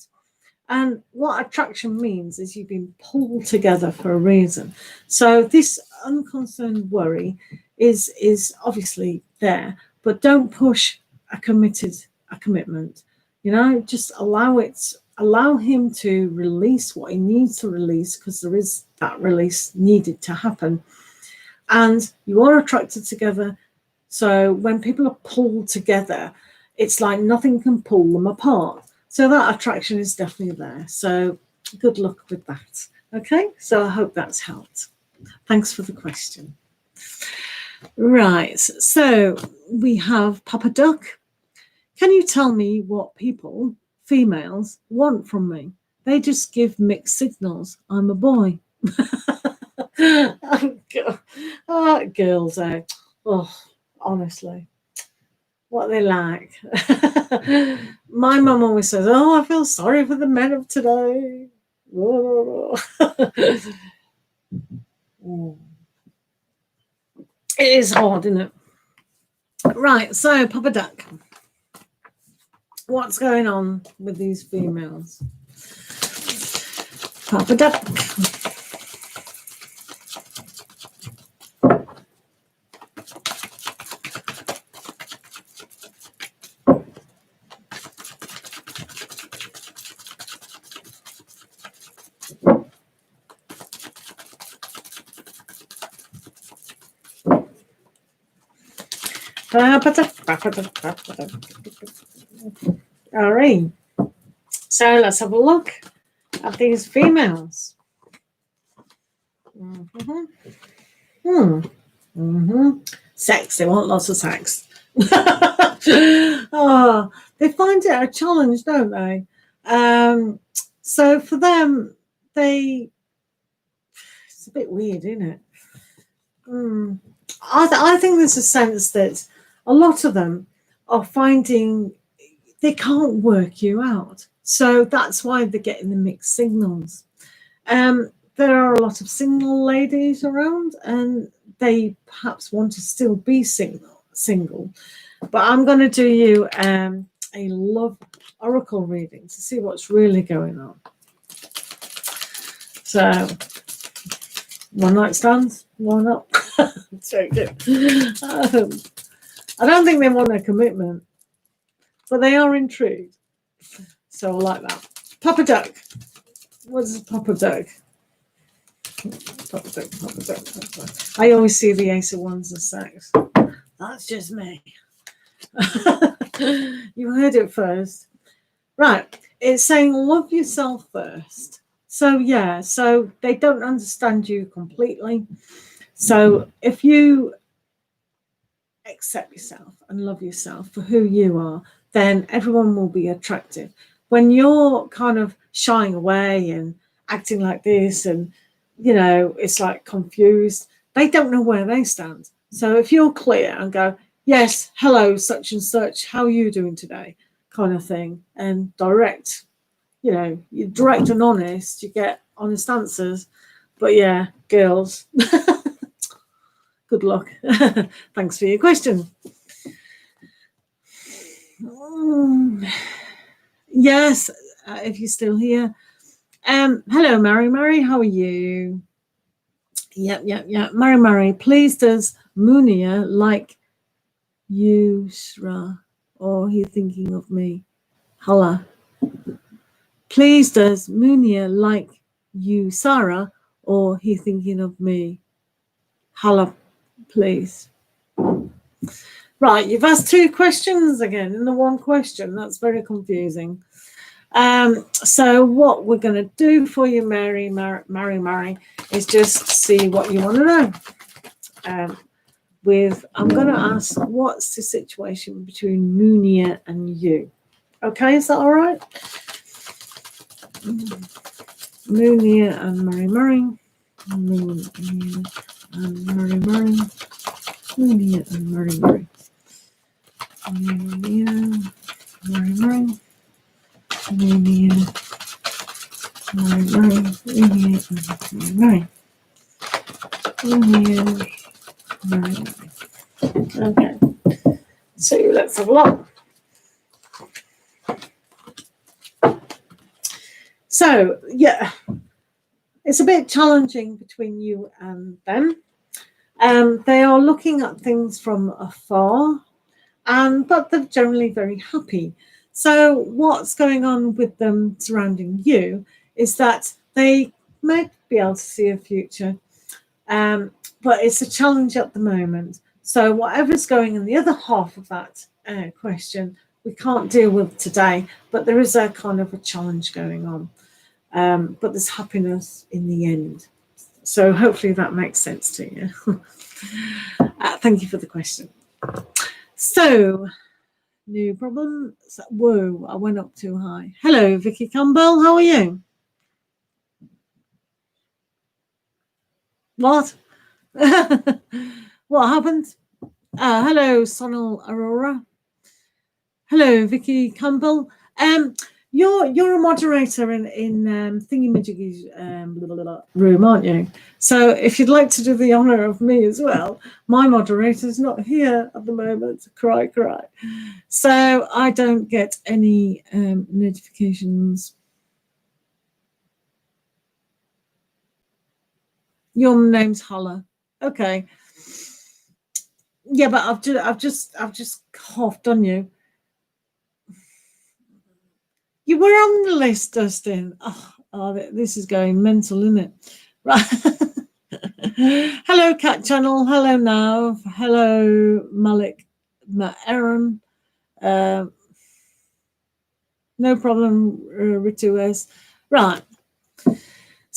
A: And what attraction means is you've been pulled together for a reason. So this unconcerned worry is obviously there, but don't push a commitment. You know, just allow him to release what he needs to release, because there is that release needed to happen. And you are attracted together. So when people are pulled together, it's like nothing can pull them apart. So that attraction is definitely there. So good luck with that. Okay, so I hope that's helped. Thanks for the question. Right, so we have Papa Duck. Can you tell me what people, females, want from me? They just give mixed signals. I'm a boy. Oh, girls, oh, honestly. What they like. My mum always says, oh, I feel sorry for the men of today. It is hard, isn't it? Right, so Papa Duck. What's going on with these females? Papa Duck. All right, so let's have a look at these females. Sex. They want lots of sex. Oh, they find it a challenge, don't they? So for them, it's a bit weird, isn't it? I think there's a sense that a lot of them are finding they can't work you out. So that's why they're getting the mixed signals. There are a lot of single ladies around, and they perhaps want to still be single. But I'm going to do you a love oracle reading to see what's really going on. So, one night stands, why not? I don't think they want a commitment, but they are intrigued. So I like that. Papa Duck. What is Papa Duck? Papa Duck. I always see the Ace of Wands as sex. That's just me. You heard it first. Right. It's saying love yourself first. So yeah, so they don't understand you completely. So if you accept yourself and love yourself for who you are, then everyone will be attractive. When you're kind of shying away and acting like this and, you know, it's like confused, they don't know where they stand. So if you're clear and go, yes, hello, such and such, how are you doing today? Kind of thing. And direct, you know, you're direct and honest, you get honest answers. But yeah, girls, good luck. Thanks for your question. Yes, if you're still here. Hello, Mary, how are you? Yep. Mary, please does Munia like you, Shra, or he thinking of me? Holla. Please does Munia like you, Sarah, or he thinking of me? Holla, please. Right, you've asked two questions again in the one question. That's very confusing. So what we're going to do for you, Mary, is just see what you want to know. I'm going to ask, what's the situation between Munia and you? Okay, is that all right? Munia and Mary. Munia and Mary. Munia and Mary. Munia, Mary. Munia, Mary. Okay, so let's have a look. So, yeah, it's a bit challenging between you and them. They are looking at things from afar, but they're generally very happy. So what's going on with them surrounding you is that they might be able to see a future, but it's a challenge at the moment. So whatever's going in the other half of that question, we can't deal with today, but there is a kind of a challenge going on. But there's happiness in the end. So hopefully that makes sense to you. Thank you for the question. So, no problem. So, whoa, I went up too high. Hello, Vicki Campbell. How are you? What? What happened? Hello, Sonal Aurora. Hello, Vicki Campbell. You're a moderator in Thingy-Majiggy's room, aren't you? So if you'd like to do the honour of me as well, my moderator's not here at the moment. Cry. So I don't get any notifications. Your name's Holla. Okay. Yeah, but I've just coughed on you. You were on the list, Dustin. Oh, this is going mental, isn't it? Right. Hello, Cat Channel. Hello, Nav. Hello, Malik. Aaron. No problem, Ritues. Right.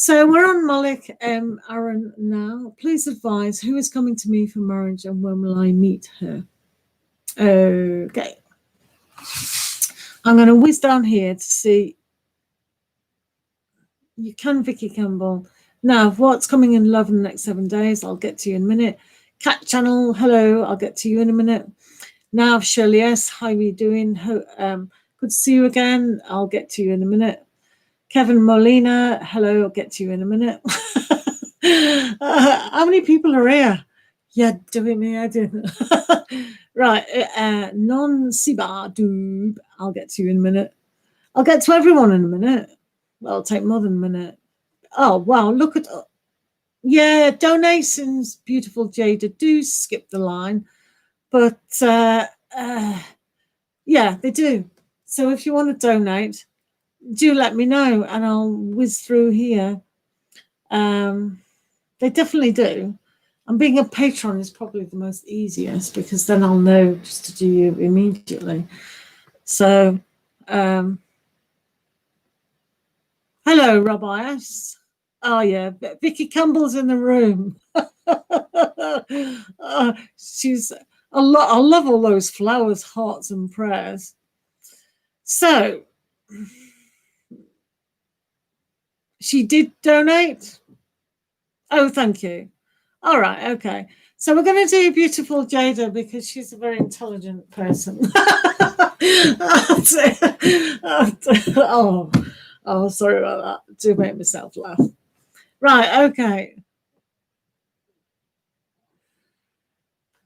A: So we're on Malik Aaron now. Please advise who is coming to me for marriage and when will I meet her? Okay. I'm going to whiz down here to see. You can, Vicki Campbell. Now, what's coming in love in the next 7 days? I'll get to you in a minute. Cat Channel, hello. I'll get to you in a minute. Now, Shirley S, how are you doing? Good to see you again. I'll get to you in a minute. Kevin Molina, hello. I'll get to you in a minute. How many people are here? Yeah, doing me, I didn't. Right, non-Siba Doob, I'll get to you in a minute. I'll get to everyone in a minute. Well, it'll take more than a minute. Oh, wow, look at... Yeah, donations, beautiful Jada, do skip the line. But, yeah, they do. So if you want to donate, do let me know, and I'll whiz through here. They definitely do. And being a patron is probably the most easiest because then I'll know just to do you immediately. So, hello, Rob Ias. Oh, yeah, Vicki Campbell's in the room. She's a lot. I love all those flowers, hearts, and prayers. So, she did donate. Oh, thank you. All right, okay. So we're going to do beautiful Jada because she's a very intelligent person. Oh, sorry about that. Do make myself laugh. Right, okay.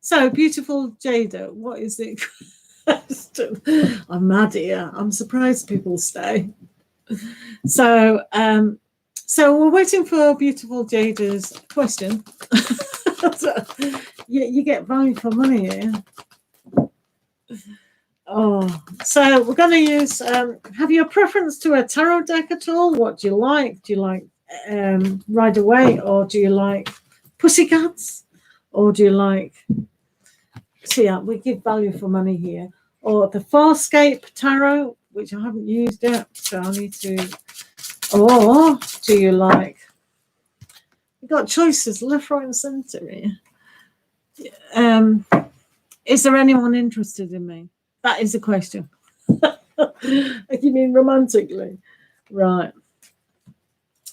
A: So beautiful Jada, what is the question? I'm mad here. I'm surprised people stay. So, so we're waiting for beautiful Jada's question. You get value for money here. Oh, so we're going to use. Have you a preference to a tarot deck at all? What do you like? Do you like Rider Waite, or do you like Pussycats, or do you like? See, we give value for money here, or the Farscape Tarot, which I haven't used yet, so I need to. Or do you like? You've got choices left, right, and centre here. Is there anyone interested in me? That is a question. You mean romantically? Right.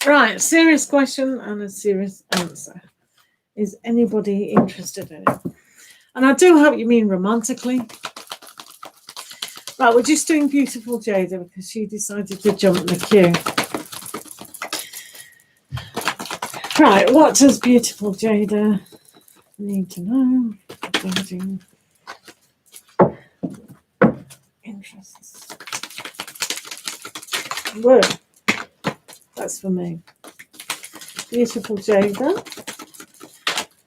A: Right. Serious question and a serious answer. Is anybody interested in it? And I do hope you mean romantically. Right. We're just doing beautiful Jada because she decided to jump the queue. Right, what does beautiful Jada need to know regarding interests? Whoa, that's for me. Beautiful Jada.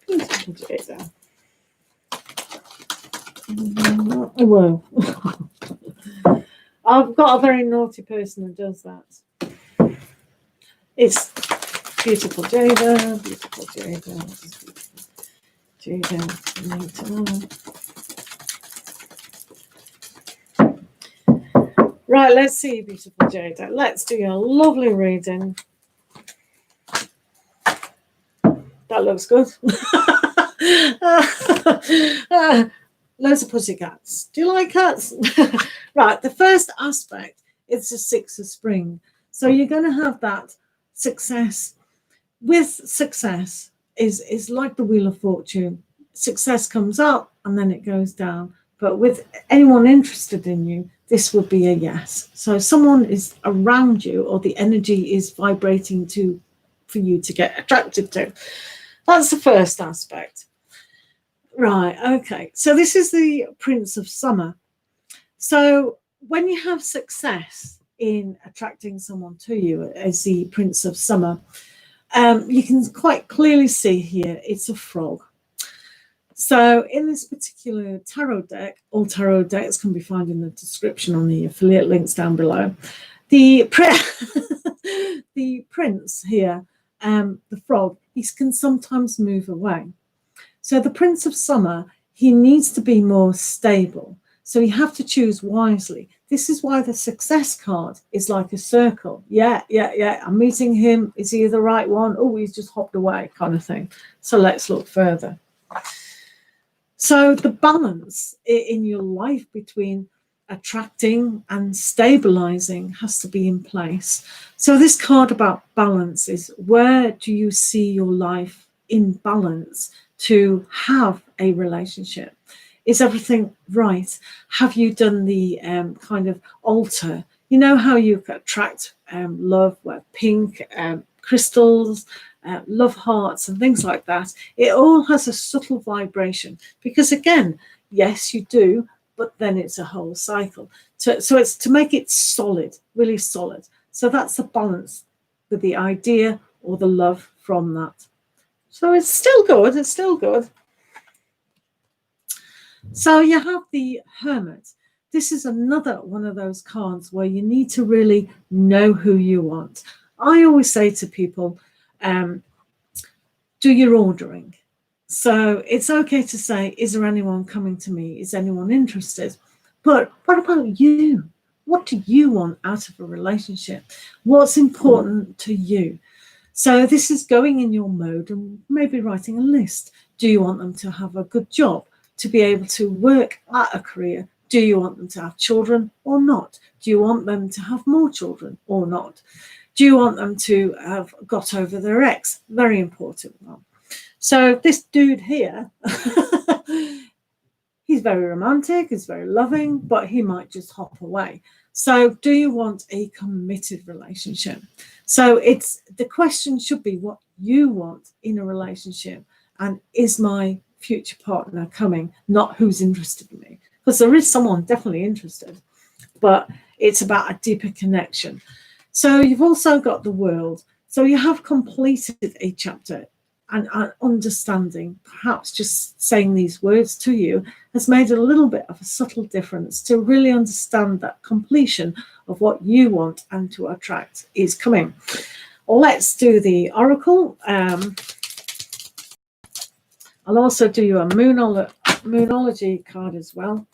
A: Beautiful Jada. Whoa. I've got a very naughty person who does that. It's beautiful Jada, beautiful Jada, Jada, need to know. Right, let's see, beautiful Jada. Let's do your lovely reading. That looks good. Loads of pussycats. Do you like cats? Right, the first aspect is the Six of Spring. So you're going to have that success. With success is like the Wheel of Fortune. Success comes up and then it goes down. But with anyone interested in you, this would be a yes. So someone is around you, or the energy is vibrating for you to get attracted to. That's the first aspect. Right, okay. So this is the Prince of Summer. So when you have success in attracting someone to you as the Prince of Summer, you can quite clearly see here it's a frog. So in this particular tarot deck, all tarot decks can be found in the description on the affiliate links down below. The prince here, the frog, he can sometimes move away. So the Prince of Summer, he needs to be more stable. So you have to choose wisely. This is why the success card is like a circle. Yeah, I'm meeting him. Is he the right one? Oh, he's just hopped away, kind of thing. So let's look further. So the balance in your life between attracting and stabilizing has to be in place. So this card about balance is, where do you see your life in balance to have a relationship? Is everything right? Have you done the kind of altar? You know how you attract love, where pink crystals, love hearts and things like that. It all has a subtle vibration, because again, yes, you do, but then it's a whole cycle. So it's to make it solid, really solid. So that's the balance with the idea or the love from that. So it's still good. It's still good. So you have the Hermit. This is another one of those cards where you need to really know who you want. I always say to people, do your ordering. So it's okay to say, is there anyone coming to me? Is anyone interested? But what about you? What do you want out of a relationship? What's important to you? So this is going in your mode and maybe writing a list. Do you want them to have a good job, to be able to work at a career? Do you want them to have children or not? Do you want them to have more children or not? Do you want them to have got over their ex? Very important one. So this dude here, he's very romantic, he's very loving, but he might just hop away. So do you want a committed relationship? So the question should be what you want in a relationship, and is my future partner coming, not who's interested in me. Because there is someone definitely interested, but it's about a deeper connection. So you've also got the World. So you have completed a chapter, and understanding, perhaps just saying these words to you has made a little bit of a subtle difference to really understand that completion of what you want and to attract is coming. Let's do the Oracle. I'll also do you a Moonology card as well.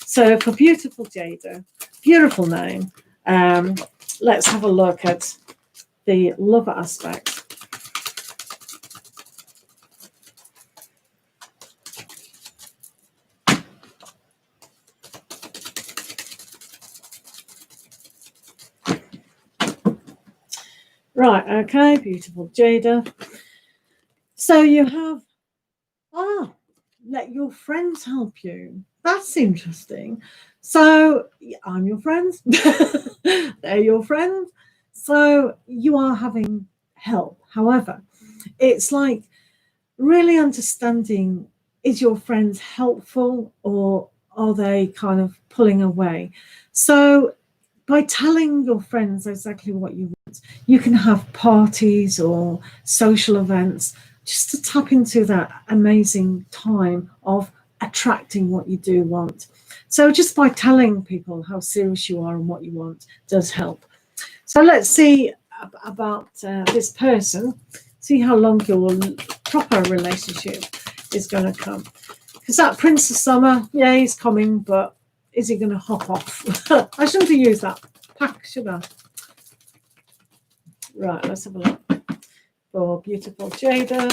A: So for beautiful Jada, beautiful name, let's have a look at the love aspect. Right, okay, beautiful Jada. So you have, let your friends help you. That's interesting. So I'm your friends. They're your friends. So you are having help. However, it's like really understanding, is your friends helpful or are they kind of pulling away? So by telling your friends exactly what you want, you can have parties or social events just to tap into that amazing time of attracting what you do want. So just by telling people how serious you are and what you want does help. So let's see about this person, see how long your proper relationship is going to come. Because that Prince of Summer, yeah, he's coming, but is he going to hop off? I shouldn't have used that pack, should I? Right, let's have a look for beautiful Jada.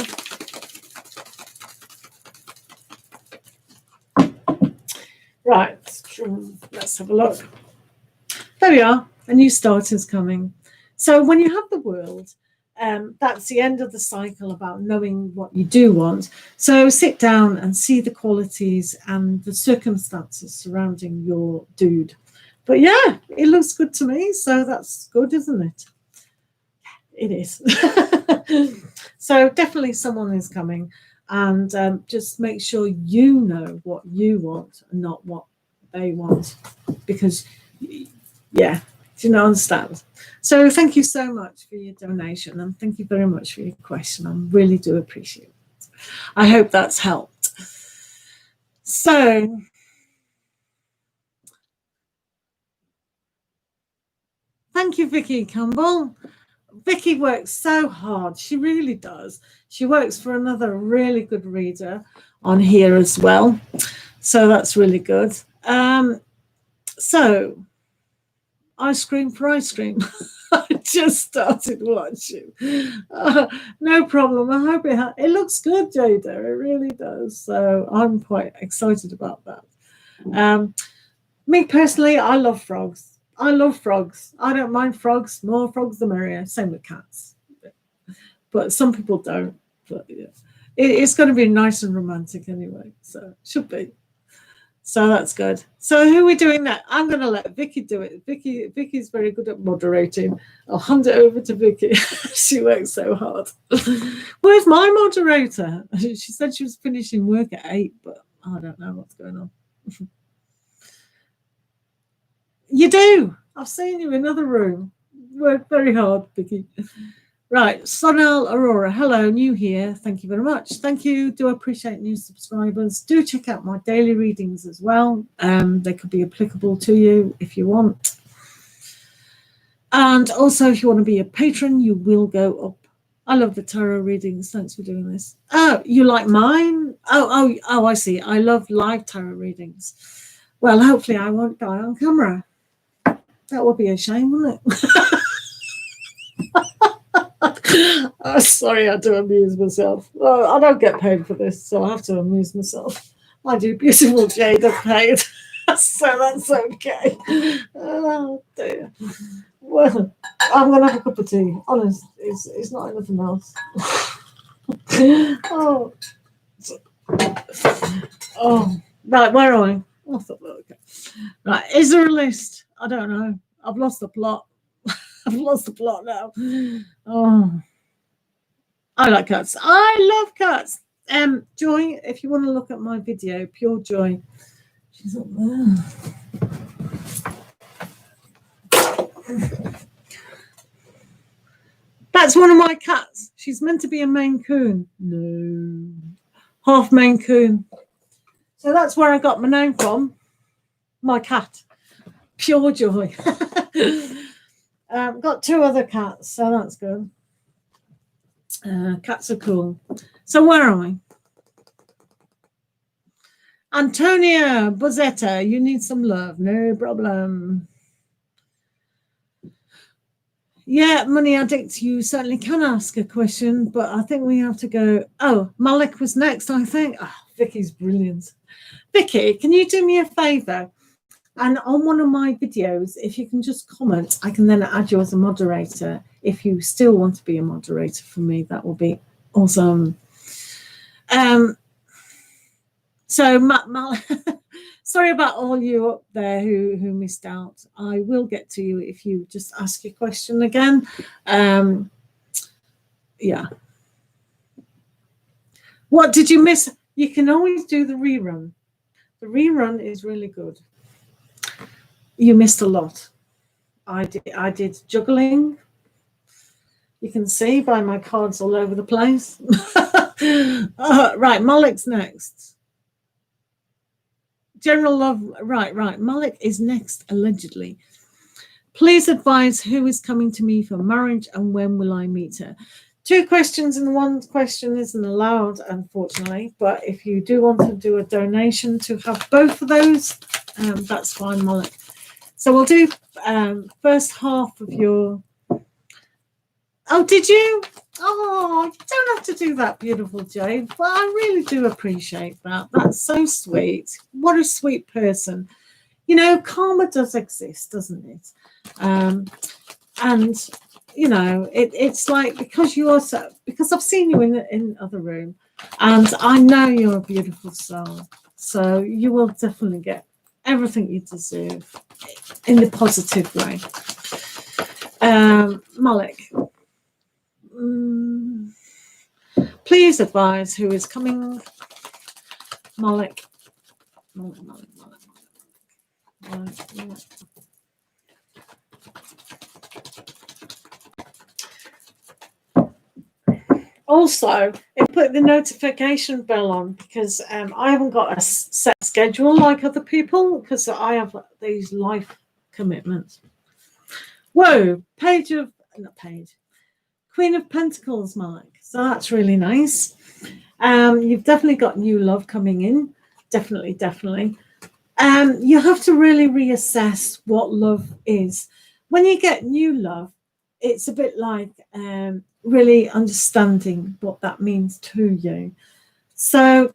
A: Right, let's have a look. There we are, a new start is coming. So when you have the World, that's the end of the cycle about knowing what you do want. So sit down and see the qualities and the circumstances surrounding your dude. But yeah, it looks good to me, so that's good, isn't it? It is. So definitely someone is coming, and just make sure you know what you want and not what they want, because yeah, do you not understand? So thank you so much for your donation, and thank you very much for your question. I really do appreciate it. I hope that's helped. So thank you, Vicki Campbell. Vicki works so hard. She really does. She works for another really good reader on here as well. So that's really good. So ice cream for ice cream. I just started watching. No problem. I hope it looks good, Jada. It really does. So I'm quite excited about that. Me personally, I love frogs. I love frogs. I don't mind frogs. More frogs the merrier. Same with cats. But some people don't. But yeah, it's going to be nice and romantic anyway. So it should be. So that's good. So who are we doing that? I'm going to let Vicki do it. Vicki's very good at moderating. I'll hand it over to Vicki. She works so hard. Where's my moderator? She said she was finishing work at 8, but I don't know what's going on. You do. I've seen you in another room. You work very hard, Vicki. Right, Sonal Aurora, hello, new here. Thank you very much. Thank you. Do appreciate new subscribers. Do check out my daily readings as well. They could be applicable to you if you want. And also, if you want to be a patron, you will go up. I love the tarot readings. Thanks for doing this. Oh, you like mine? Oh, I see. I love live tarot readings. Well, hopefully I won't die on camera. That would be a shame, wouldn't it? Oh, sorry, I do amuse myself. Well, I don't get paid for this, so I have to amuse myself. I do beautiful Jada paid, so that's okay. Oh, dear. Well, I'm going to have a cup of tea. Honest, it's not anything else. Oh, right, where are I? I thought, okay. Right, is there a list? I don't know. I've lost the plot. I've lost the plot now. Oh, I like cats. I love cats. Joy, if you want to look at my video, Pure Joy. She's up there. That's one of my cats. She's meant to be a Maine Coon. No. Half Maine Coon. So that's where I got my name from. My cat. Pure Joy. Got 2 other cats, so that's good. Cats are cool. So where am I? Antonia Bozzetta, you need some love. No problem. Yeah, Money Addict, you certainly can ask a question, but I think we have to go. Oh, Malik was next, I think. Oh, Vicki's brilliant. Vicki, can you do me a favour? And on one of my videos, if you can just comment, I can then add you as a moderator. If you still want to be a moderator for me, that will be awesome. So, sorry about all you up there who missed out. I will get to you if you just ask your question again. Yeah. What did you miss? You can always do the rerun. The rerun is really good. You missed a lot. I did juggling. You can see by my cards all over the place. Right, Malik's next. General love, right. Malik is next, allegedly. Please advise who is coming to me for marriage and when will I meet her? 2 questions and 1 question isn't allowed, unfortunately. But if you do want to do a donation to have both of those, that's fine, Malik. So we'll do first half of your... Oh, did you? Oh, you don't have to do that, beautiful Jade. But I really do appreciate that. That's so sweet. What a sweet person. You know, karma does exist, doesn't it? And, you know, it's like because I've seen you in other room and I know you're a beautiful soul. So you will definitely get everything you deserve in the positive way. Malik, please advise who is coming. Malik. Also, put the notification bell on because I haven't got a set schedule like other people because I have these life commitments. Whoa, Queen of Pentacles, Malik. So that's really nice. You've definitely got new love coming in. Definitely. You have to really reassess what love is. When you get new love, it's a bit like really understanding what that means to you. So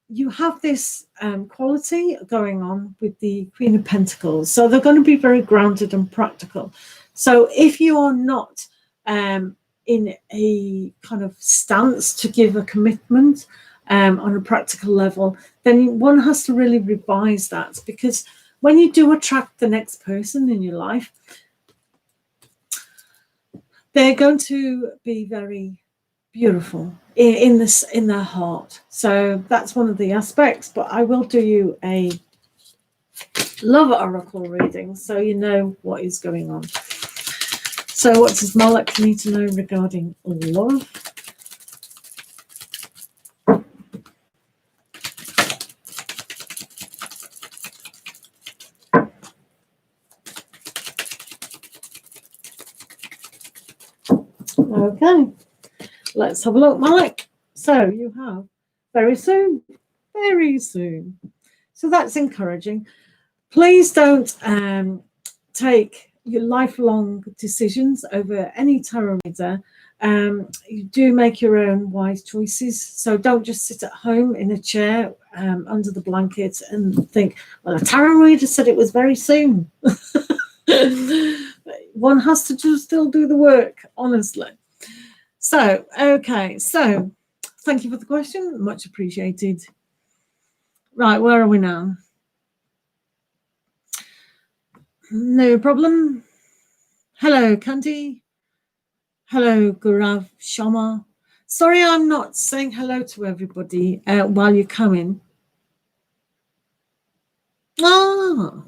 A: you have this quality going on with the Queen of Pentacles. So they're going to be very grounded and practical. So if you are not in a kind of stance to give a commitment on a practical level, then one has to really revise that, because when you do attract the next person in your life, they're going to be very beautiful in their heart. So that's one of the aspects. But I will do you a love oracle reading so you know what is going on. So what does Malik need to know regarding love? Okay, let's have a look, Malik. So you have very soon, very soon. So that's encouraging. Please don't take your lifelong decisions over any tarot reader. You do make your own wise choices. So don't just sit at home in a chair under the blanket and think, well, a tarot reader said it was very soon. One has to just still do the work, honestly. So, okay. So thank you for the question. Much appreciated. Right, where are we now? No problem. Hello, Candy. Hello, Gaurav Sharma. Sorry, I'm not saying hello to everybody while you're coming. Ah,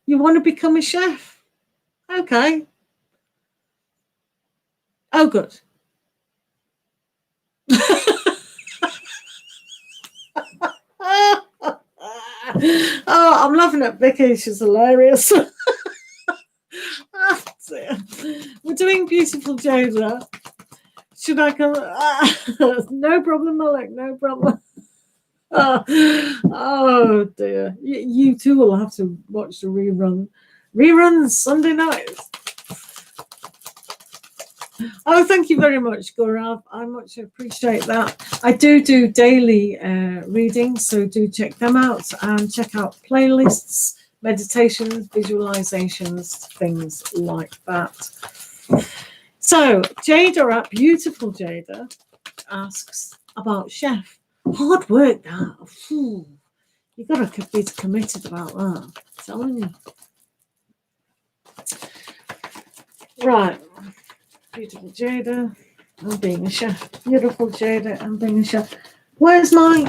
A: you want to become a chef? Okay. Oh, good. Oh, I'm laughing at Vicki. She's hilarious. Oh, we're doing beautiful Jada. Should I come? No problem, Malik. No problem. Oh dear. You too will have to watch the rerun. Reruns Sunday nights. Oh, thank you very much, Gaurav. I much appreciate that. I do daily readings, so do check them out and check out playlists, meditations, visualizations, things like that. So Jada, beautiful Jada, asks about chef. Hard work, that. You've got to be committed about that. I'm telling you. Right. Beautiful Jada and being a chef. Beautiful Jada and being a chef. Where's my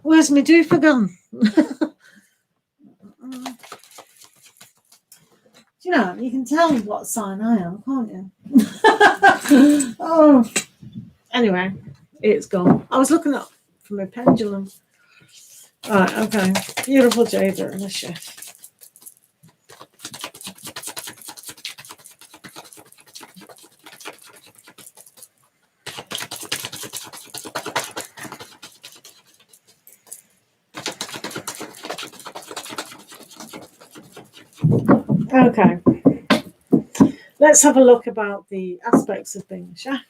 A: doofer gone? You know, you can tell what sign I am, can't you? Oh, anyway, it's gone. I was looking up for my pendulum. Right, okay. Beautiful Jada and a chef. Okay, let's have a look about the aspects of being a chef.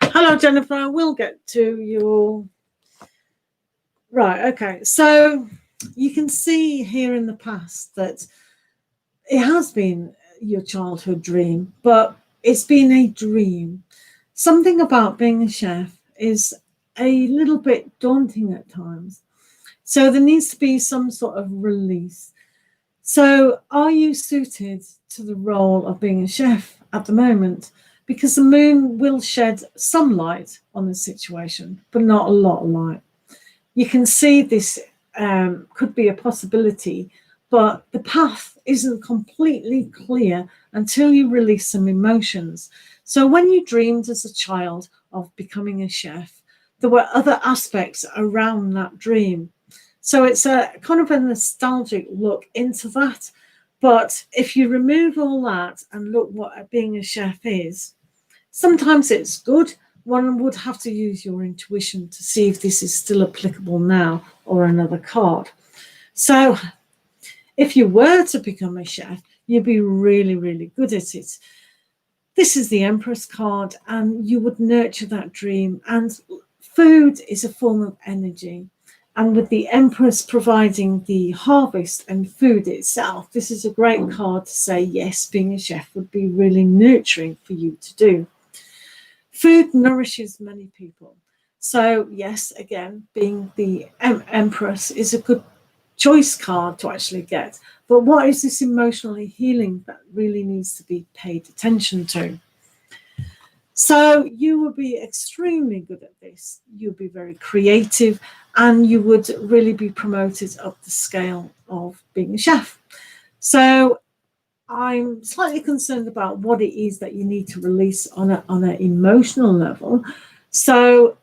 A: Hello, Jennifer. We'll get to your... Right, okay. So you can see here in the past that it has been your childhood dream, but it's been a dream. Something about being a chef is a little bit daunting at times. So there needs to be some sort of release. So are you suited to the role of being a chef at the moment? Because the moon will shed some light on the situation, but not a lot of light. You can see this could be a possibility, but the path isn't completely clear until you release some emotions. So when you dreamed as a child of becoming a chef, there were other aspects around that dream. So it's a kind of a nostalgic look into that. But if you remove all that and look what being a chef is, sometimes it's good, one would have to use your intuition to see if this is still applicable now or another card. So if you were to become a chef, you'd be really, really good at it. This is the Empress card, and you would nurture that dream. And food is a form of energy. And with the Empress providing the harvest and food itself, this is a great card to say, yes, being a chef would be really nurturing for you to do. Food nourishes many people. So, yes, again, being the Empress is a good choice card to actually get. But what is this emotionally healing that really needs to be paid attention to? So you will be extremely good at this. You'll be very creative, and you would really be promoted up the scale of being a chef. So I'm slightly concerned about what it is that you need to release on an emotional level. So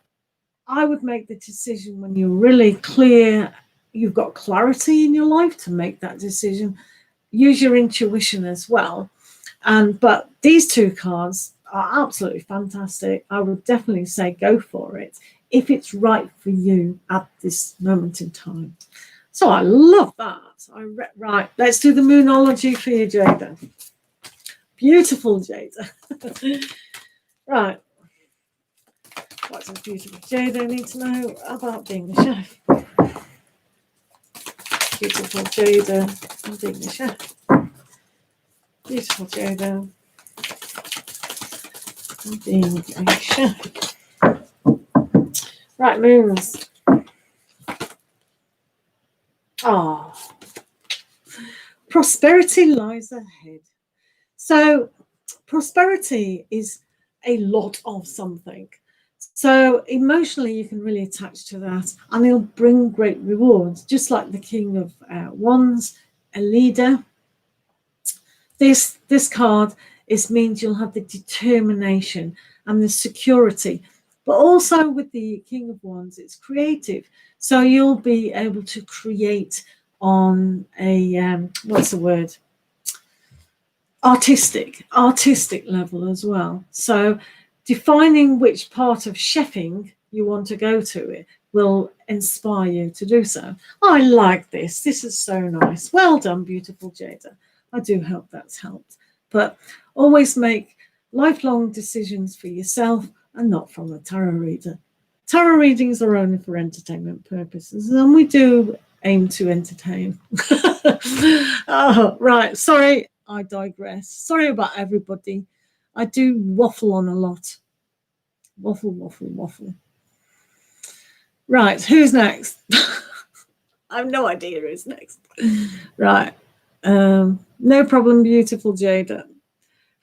A: I would make the decision when you're really clear, you've got clarity in your life to make that decision. Use your intuition as well. But these two cards are absolutely fantastic. I would definitely say go for it if it's right for you at this moment in time. So I love that. Right, let's do the moonology for you, Jada. Beautiful, Jada. Right. What does beautiful Jada need to know about being a chef? Beautiful Jada and being a chef. Beautiful Jada and being a chef. Right, moons. Ah, prosperity lies ahead. So prosperity is a lot of something. So emotionally, you can really attach to that, and it'll bring great rewards, just like the King of Wands, a leader. This card means you'll have the determination and the security, but also with the King of Wands, it's creative. So you'll be able to create on a what's the word? Artistic level as well. So defining which part of chefing you want to go to it will inspire you to do so. I like this. This is so nice. Well done, beautiful Jada. I do hope that's helped. But always make lifelong decisions for yourself and not from a tarot reader. Tarot readings are only for entertainment purposes, and we do aim to entertain. Oh, right. Sorry, I digress. Sorry about everybody. I do waffle on a lot. Waffle. Right, who's next? I have no idea who's next. Right. No problem, beautiful Jada.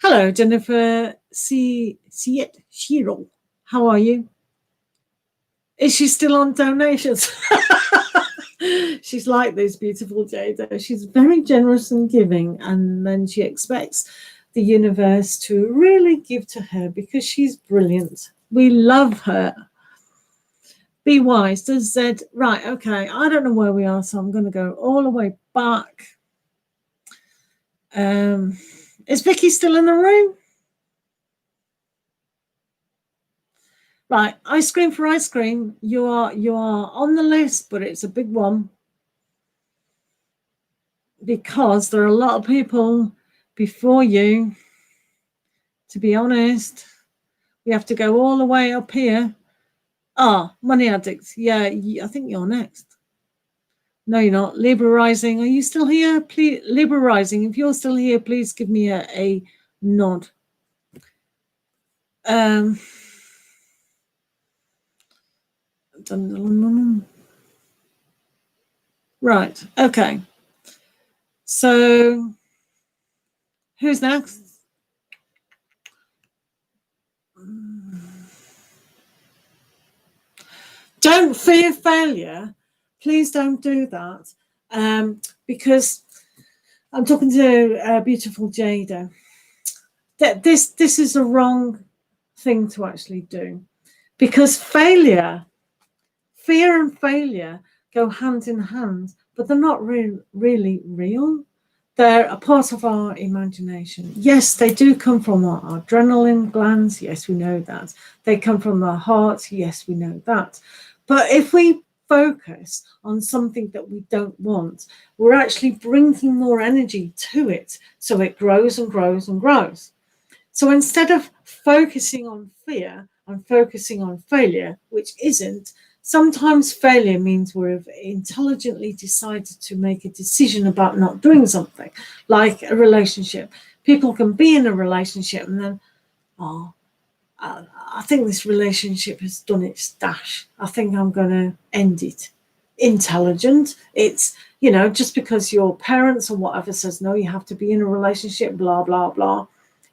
A: Hello, Jennifer Shiro. How are you? Is she still on donations? She's like this, beautiful Jada. She's very generous and giving, and then she expects the universe to really give to her because she's brilliant. We love her. Be wise. Does Z right? Okay, I don't know where we are, so I'm going to go all the way back. Is Vicki still in the room? Right, ice cream for ice cream. You are on the list, but it's a big one because there are a lot of people before you. To be honest, we have to go all the way up here. Money addicts. Yeah, I think you're next. No, you're not. Libra Rising. Are you still here? Please, Libra Rising. If you're still here, please give me a nod. Right. Okay. So, who's next? Don't fear failure. Please don't do that. Because I'm talking to beautiful Jada. This is a wrong thing to actually do, because fear and failure go hand in hand, but they're not really real. They're a part of our imagination. Yes, they do come from our adrenaline glands. Yes, we know that. They come from our heart. Yes, we know that. But if we focus on something that we don't want, we're actually bringing more energy to it. So it grows and grows and grows. So instead of focusing on fear and focusing on failure, which isn't, sometimes failure means we've intelligently decided to make a decision about not doing something, like a relationship. People can be in a relationship and then, oh, I think this relationship has done its dash. I think I'm going to end it. Intelligent. It's, just because your parents or whatever says, no, you have to be in a relationship, blah, blah, blah.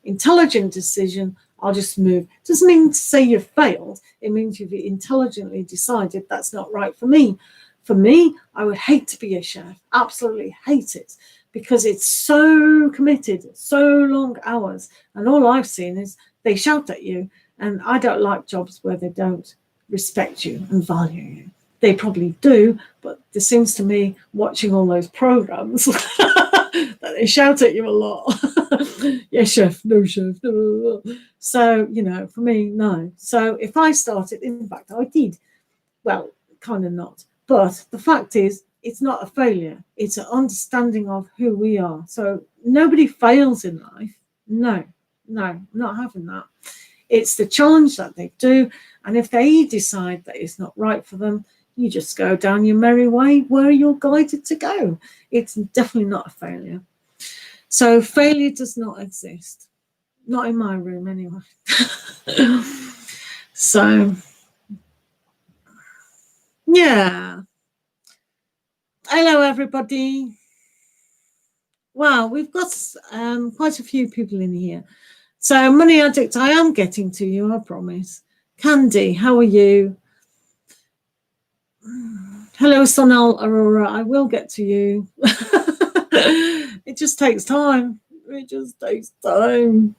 A: Intelligent decision, I'll just move. Doesn't mean to say you've failed. It means you've intelligently decided that's not right for me. For me, I would hate to be a chef. Absolutely hate it, because it's so committed, so long hours. And all I've seen is they shout at you. And I don't like jobs where they don't respect you and value you. They probably do, but there seems to me, watching all those programs, that they shout at you a lot. Yes, chef, no, chef. No. So, for me, no. So if I started, in fact, I did. Well, kind of not. But the fact is, it's not a failure. It's an understanding of who we are. So nobody fails in life. No, not having that. It's the challenge that they do. And if they decide that it's not right for them, you just go down your merry way where you're guided to go. It's definitely not a failure. So failure does not exist. Not in my room anyway. So, yeah. Hello, everybody. Wow, we've got quite a few people in here. So, Money Addict, I am getting to you, I promise. Candy, how are you? Hello, Sonal Aurora, I will get to you. It just takes time. It just takes time.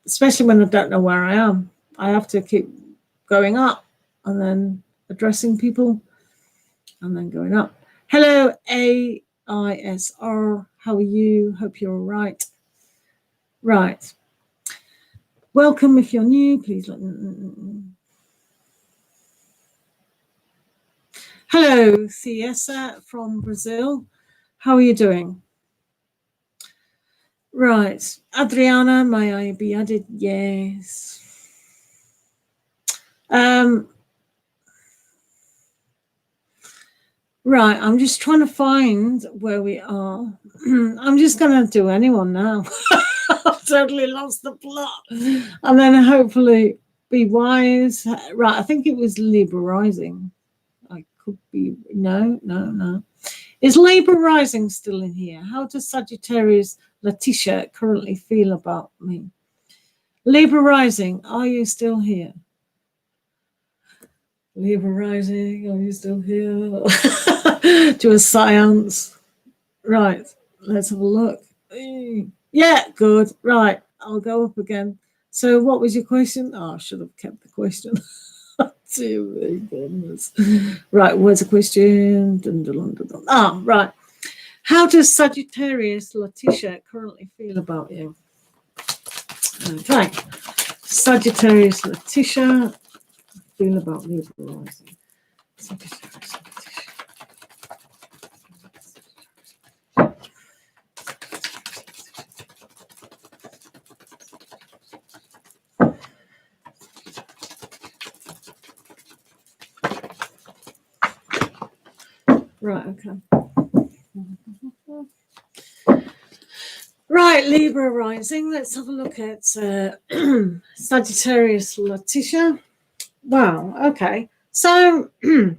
A: Especially when I don't know where I am. I have to keep going up and then addressing people and then going up. Hello, AISR, how are you? Hope you're all right. Right. Welcome if you're new, please. Hello, Ciesa from Brazil. How are you doing? Right. Adriana, may I be added? Yes. Right. I'm just trying to find where we are. I'm just going to do anyone now. I've totally lost the plot. And then hopefully be wise. Right. I think it was Libra Rising. I could be. No. Is Libra Rising still in here? How does Sagittarius Letitia currently feel about me? Libra Rising, are you still here? Libra Rising, are you still here? Do a seance. Right, let's have a look. Yeah, good. Right, I'll go up again. So what was your question? Oh, I should have kept the question. Dear me, goodness. Right, where's the question? Dun, dun, dun, dun. Ah, right. How does Sagittarius Letitia currently feel about you? Okay. Sagittarius Letitia feel about Libra Rising. Sagittarius Letitia. Right, okay. Right, Libra Rising. Let's have a look at Sagittarius Letitia. Wow, okay. So, a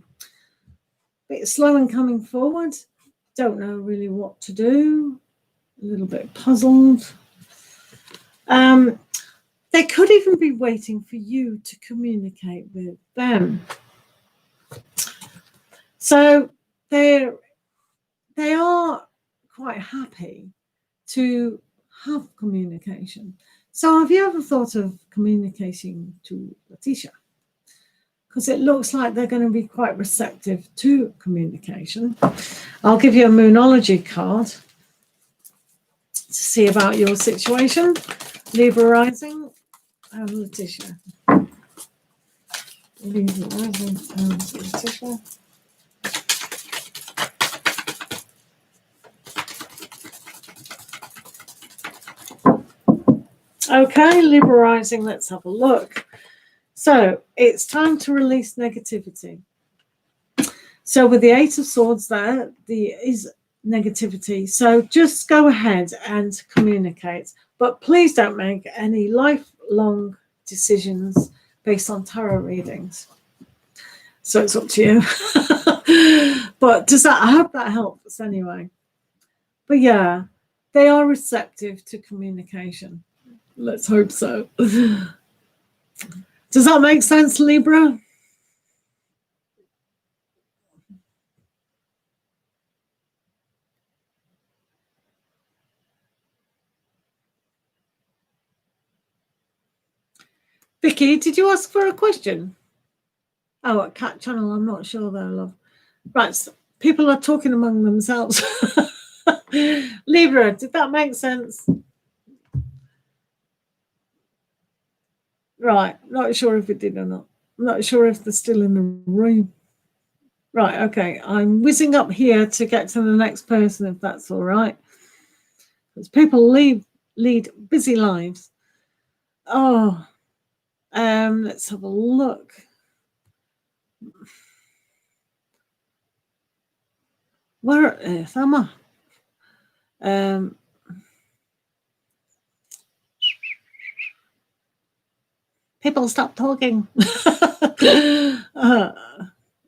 A: bit slow in coming forward. Don't know really what to do. A little bit puzzled. They could even be waiting for you to communicate with them. So, they are quite happy to have communication. So have you ever thought of communicating to Letitia? Because it looks like they're going to be quite receptive to communication. I'll give you a Moonology card. see about your situation. Libra Rising and Letitia. Libra Rising and Letitia. Okay, Libra Rising, let's have a look. So it's time to release negativity. So with the Eight of Swords there, is negativity. So just go ahead and communicate. But please don't make any lifelong decisions based on tarot readings. So it's up to you. But I hope that helps anyway. But yeah, they are receptive to communication. Let's hope so. Does that make sense, Libra? Vicki, did you ask for a question? Oh, at Cat Channel, I'm not sure though, love. Right, so people are talking among themselves. Libra, did that make sense? Right, not sure if it did or not. I'm not sure if they're still in the room. Right, okay, I'm whizzing up here to get to the next person, if that's all right. Because people lead busy lives. Oh, let's have a look. Where on earth am I? People stop talking.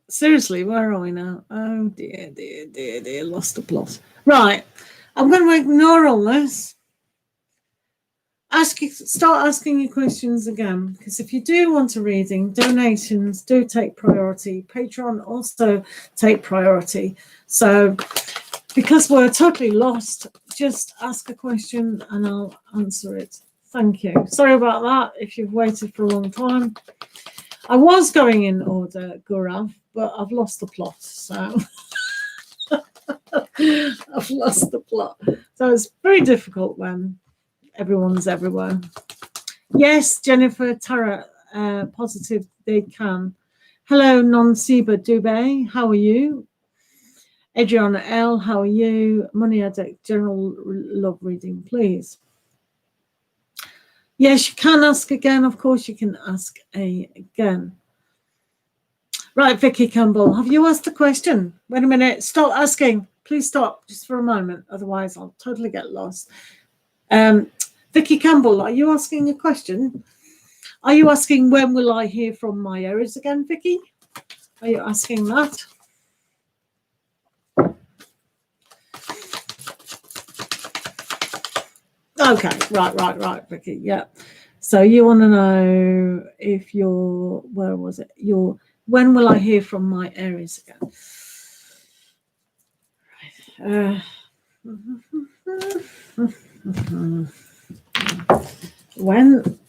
A: Seriously, where are we now? Oh dear, dear, dear, dear, lost the plot. Right, I'm going to ignore all this. Start asking your questions again, because if you do want a reading, donations do take priority. Patreon also take priority. So because we're totally lost, just ask a question and I'll answer it. Thank you. Sorry about that if you've waited for a long time. I was going in order, Gaurav, but I've lost the plot. So I've lost the plot. So it's very difficult when everyone's everywhere. Yes, Jennifer Tarot, positive they can. Hello, Non-Siba Dubé, how are you? Adriana L, how are you? Munia Deck, general love reading, please. Yes, you can ask again. Of course, you can ask again. Right, Vicki Campbell, have you asked a question? Wait a minute, stop asking. Please stop just for a moment. Otherwise, I'll totally get lost. Vicki Campbell, are you asking a question? Are you asking when will I hear from my Aries again, Vicki? Are you asking that? Okay, right, Vicki, yeah. So you want to know if you're, where was it? When will I hear from my Aries again? Right. When?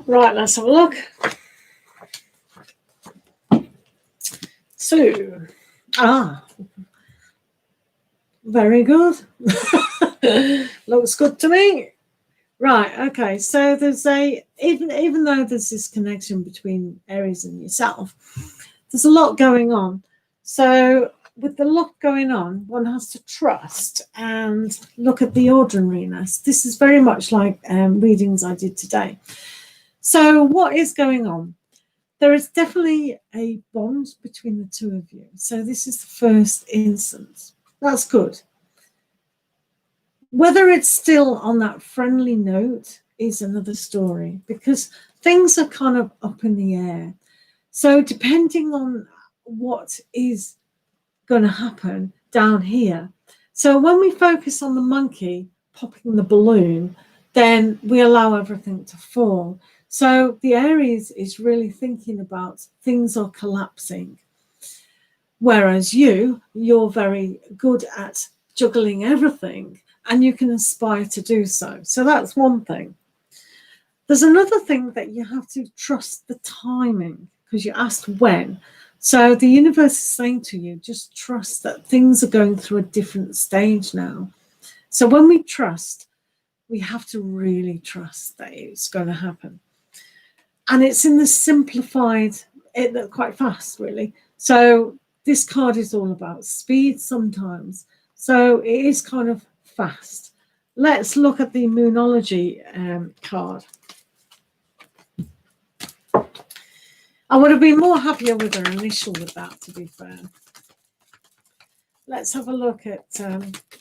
A: Right, let's have a look. So, very good. Looks good to me. Right, okay. So there's even though there's this connection between Aries and yourself, there's a lot going on. So with the lot going on, one has to trust and look at the ordinariness. This is very much like readings I did today. So what is going on? There is definitely a bond between the two of you. So this is the first instance. That's good. Whether it's still on that friendly note is another story, because things are kind of up in the air. So depending on what is going to happen down here, So when we focus on the monkey popping the balloon, then we allow everything to fall. So the Aries is really thinking about things are collapsing. Whereas you're very good at juggling everything, and you can aspire to do so. So that's one thing. There's another thing that you have to trust the timing, because you asked when. So the universe is saying to you, just trust that things are going through a different stage now. So when we trust, we have to really trust that it's going to happen. And it's in the simplified, quite fast, really. So this card is all about speed sometimes. So it is kind of fast. Let's look at the Moonology card. I would have been more happier with her initial with that, to be fair. Let's have a look at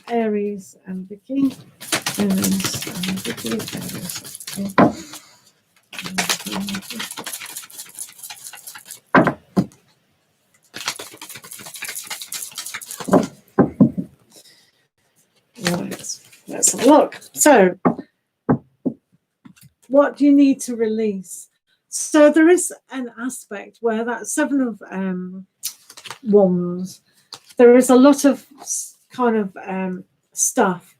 A: Aries and Vicki. Aries and Vicki. Aries. Right, let's have a look. So, what do you need to release? So there is an aspect where that Seven of Wands, there is a lot of kind of stuff.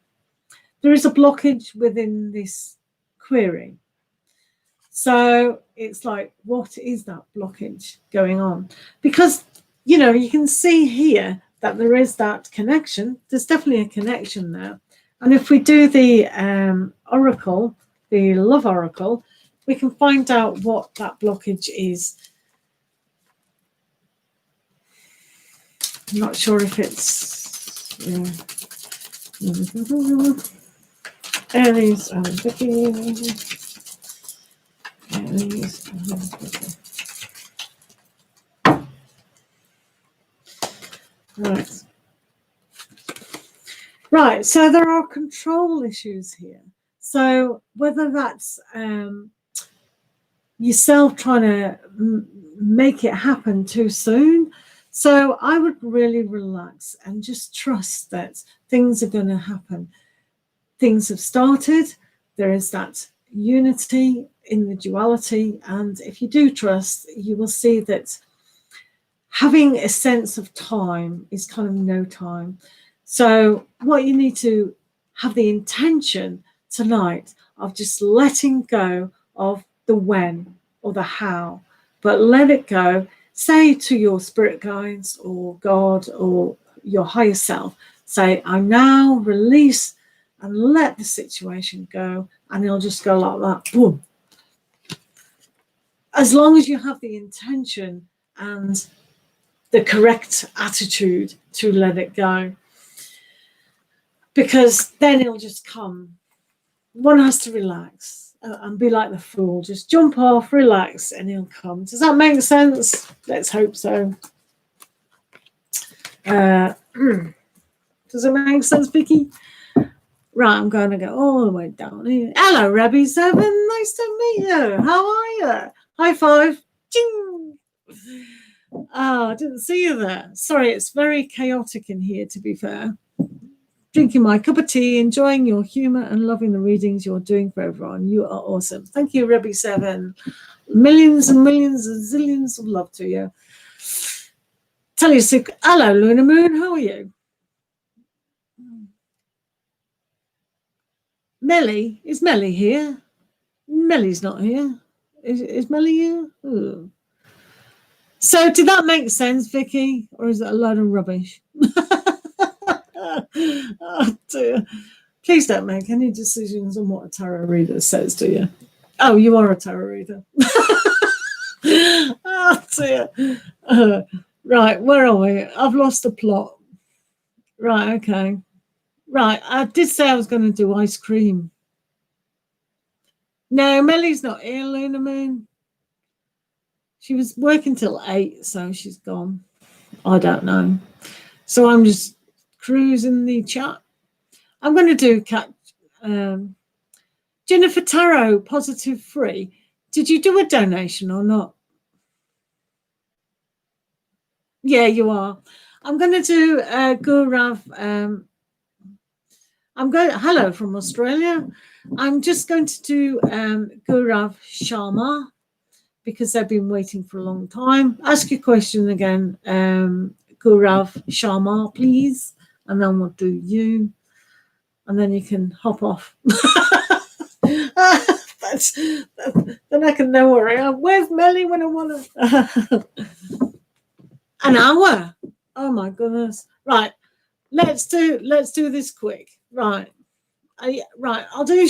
A: There is a blockage within this query. So it's like, what is that blockage going on? Because, you know, you can see here that there is that connection. There's definitely a connection there. And if we do the oracle, the love oracle, we can find out what that blockage is. I'm not sure if it's Aries and Vicki. Aries and Vicki. Right, so there are control issues here. So whether that's yourself trying to make it happen too soon. So I would really relax and just trust that things are going to happen. Things have started. There is that unity in the duality. And if you do trust, you will see that having a sense of time is kind of no time. So what you need to have the intention tonight of just letting go of the when or the how, but let it go. Say to your spirit guides or God or your higher self, say, I now release and let the situation go, and it'll just go like that, boom. As long as you have the intention and the correct attitude to let it go, because then it'll just come. One has to relax and be like the fool. Just jump off, relax, and he'll come. Does that make sense? Let's hope so. Does it make sense, Vicki? Right, I'm going to go all the way down here. Hello, Rebby7. Nice to meet you. How are you? High five. Ching. Oh, I didn't see you there. Sorry, it's very chaotic in here, to be fair. Drinking my cup of tea, enjoying your humour and loving the readings you're doing for everyone. You are awesome. Thank you, Rebby7. Millions and millions and zillions of love to you. Tell you, hello, Luna Moon. How are you? Melly? Is Melly here? Melly's not here. Is Melly here? Ooh. So did that make sense, Vicki? Or is it a load of rubbish? Oh, dear. Please don't make any decisions on what a tarot reader says to you. Oh, you are a tarot reader. Oh, dear. Right, where are we? I've lost the plot. Right, okay. Right, I did say I was going to do ice cream. No, Melly's not here, Luna Moon. She was working till 8, so she's gone. I don't know. So I'm just cruising the chat. I'm going to do Jennifer Tarot, positive free. Did you do a donation or not? Yeah, you are. I'm going to do Gurav I'm going, hello from Australia. I'm just going to do Gaurav Sharma because they've been waiting for a long time. Ask your question again, Gaurav Sharma, please. And then we'll do you. And then you can hop off. Then I can know where I am. Where's Melly when I want to? An hour. Oh my goodness. Right. Let's do this quick. Right. I'll do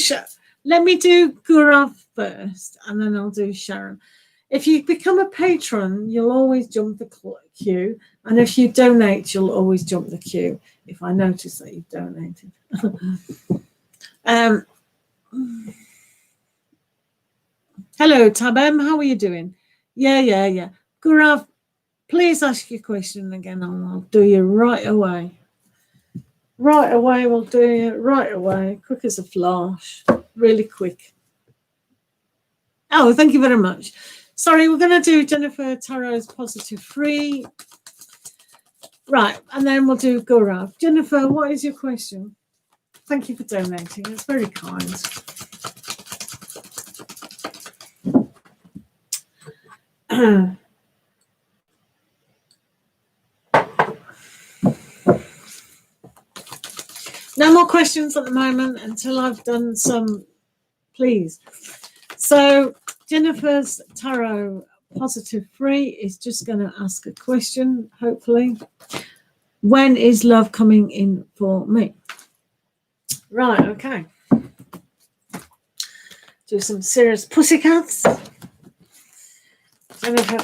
A: let me do Gaurav first, and then I'll do Sharon. If you become a patron, you'll always jump the queue, and if you donate, you'll always jump the queue. If I notice that you've donated. Hello, Tabem. How are you doing? Yeah. Gaurav, please ask your question again, and I'll do you right away. Right away, we'll do you right away. Quick as a flash. Really quick. Oh, thank you very much. Sorry, we're going to do Jennifer Tarot's Positive Free. Right, and then we'll do Gaurav. Jennifer, what is your question? Thank you for donating. It's very kind. No more questions at the moment until I've done some, please. So Jennifer's Tarot Positive Free is just going to ask a question, hopefully. When is love coming in for me? Right, okay. Do some serious pussycats. Jennifer.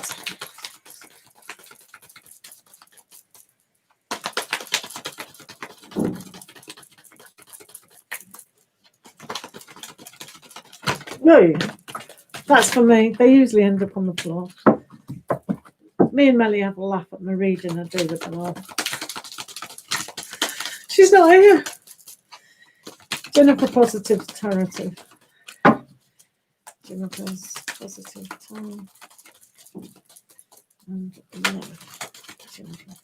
A: No, that's for me. They usually end up on the floor. Me and Melly have a laugh at my reading I do with them all. She's not here. Jennifer Positive Tarot. Jennifer's Positive Tarot. And yeah, Jennifer.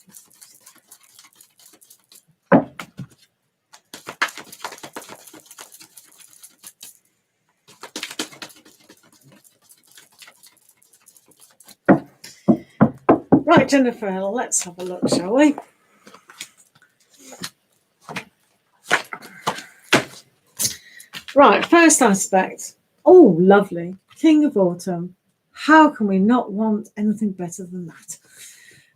A: Right, Jennifer, let's have a look, shall we? Right, first aspect. Oh, lovely. King of Autumn. How can we not want anything better than that?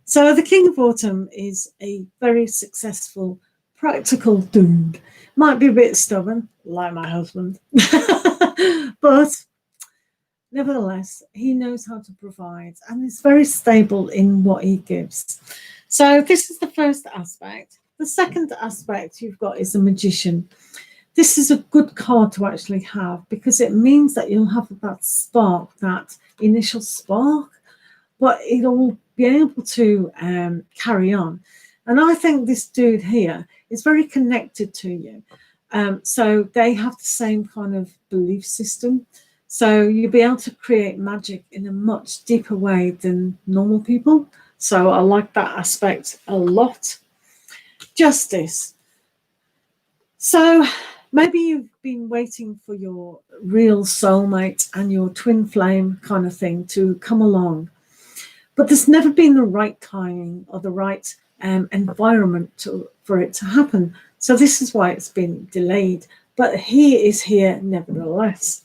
A: So the King of Autumn is a very successful, practical dude. Might be a bit stubborn, like my husband. But nevertheless, he knows how to provide and is very stable in what he gives. So this is the first aspect. The second aspect you've got is a magician. This is a good card to actually have because it means that you'll have that spark, that initial spark, but it'll be able to carry on. And I think this dude here is very connected to you. So they have the same kind of belief system. So you'll be able to create magic in a much deeper way than normal people. So I like that aspect a lot. Justice. So maybe you've been waiting for your real soulmate and your twin flame kind of thing to come along. But there's never been the right timing or the right environment for it to happen. So this is why it's been delayed. But he is here nevertheless.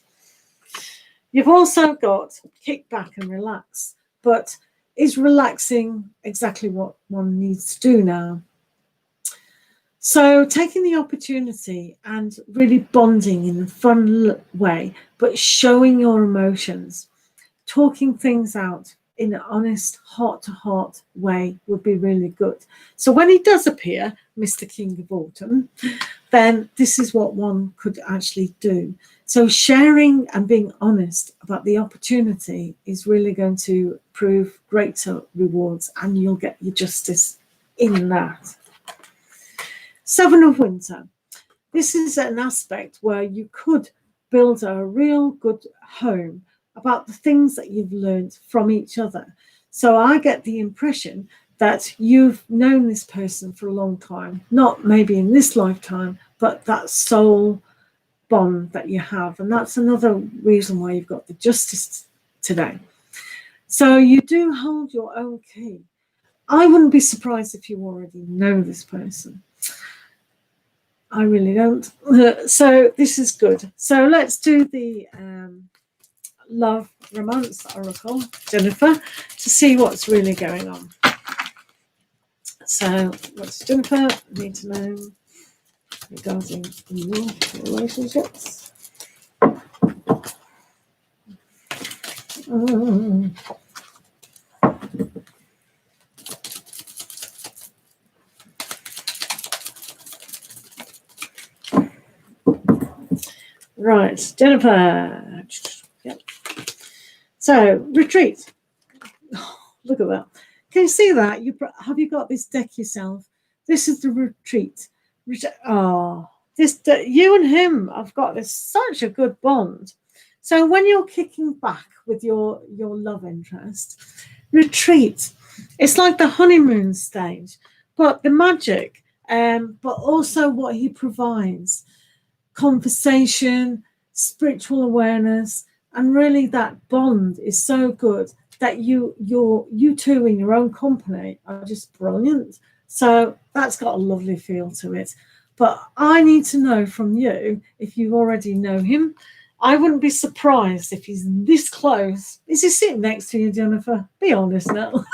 A: You've also got kick back and relax, but is relaxing exactly what one needs to do now? So taking the opportunity and really bonding in a fun way, but showing your emotions, talking things out in an honest, heart-to-heart way would be really good. So when he does appear, Mr. King of Autumn, then this is what one could actually do. So sharing and being honest about the opportunity is really going to prove greater rewards, and you'll get your justice in that. Seven of Winter. This is an aspect where you could build a real good home about the things that you've learned from each other. So I get the impression that you've known this person for a long time, not maybe in this lifetime, but that soul bond that you have. And that's another reason why you've got the Justice today. So you do hold your own key. I wouldn't be surprised if you already know this person. I really don't. So this is good. So let's do the love romance oracle, Jennifer, to see what's really going on. So what's Jennifer need to know regarding your relationships? Right, Jennifer. Yep. So retreat. Oh, look at that. Can you see that? Have you got this deck yourself? This is the retreat. Oh, you and him have got this such a good bond. So when you're kicking back with your love interest, retreat. It's like the honeymoon stage, but the magic, but also what he provides. Conversation, spiritual awareness, and really that bond is so good that you two in your own company are just brilliant. So that's got a lovely feel to it. But I need to know from you, if you already know him, I wouldn't be surprised if he's this close. Is he sitting next to you, Jennifer? Be honest now.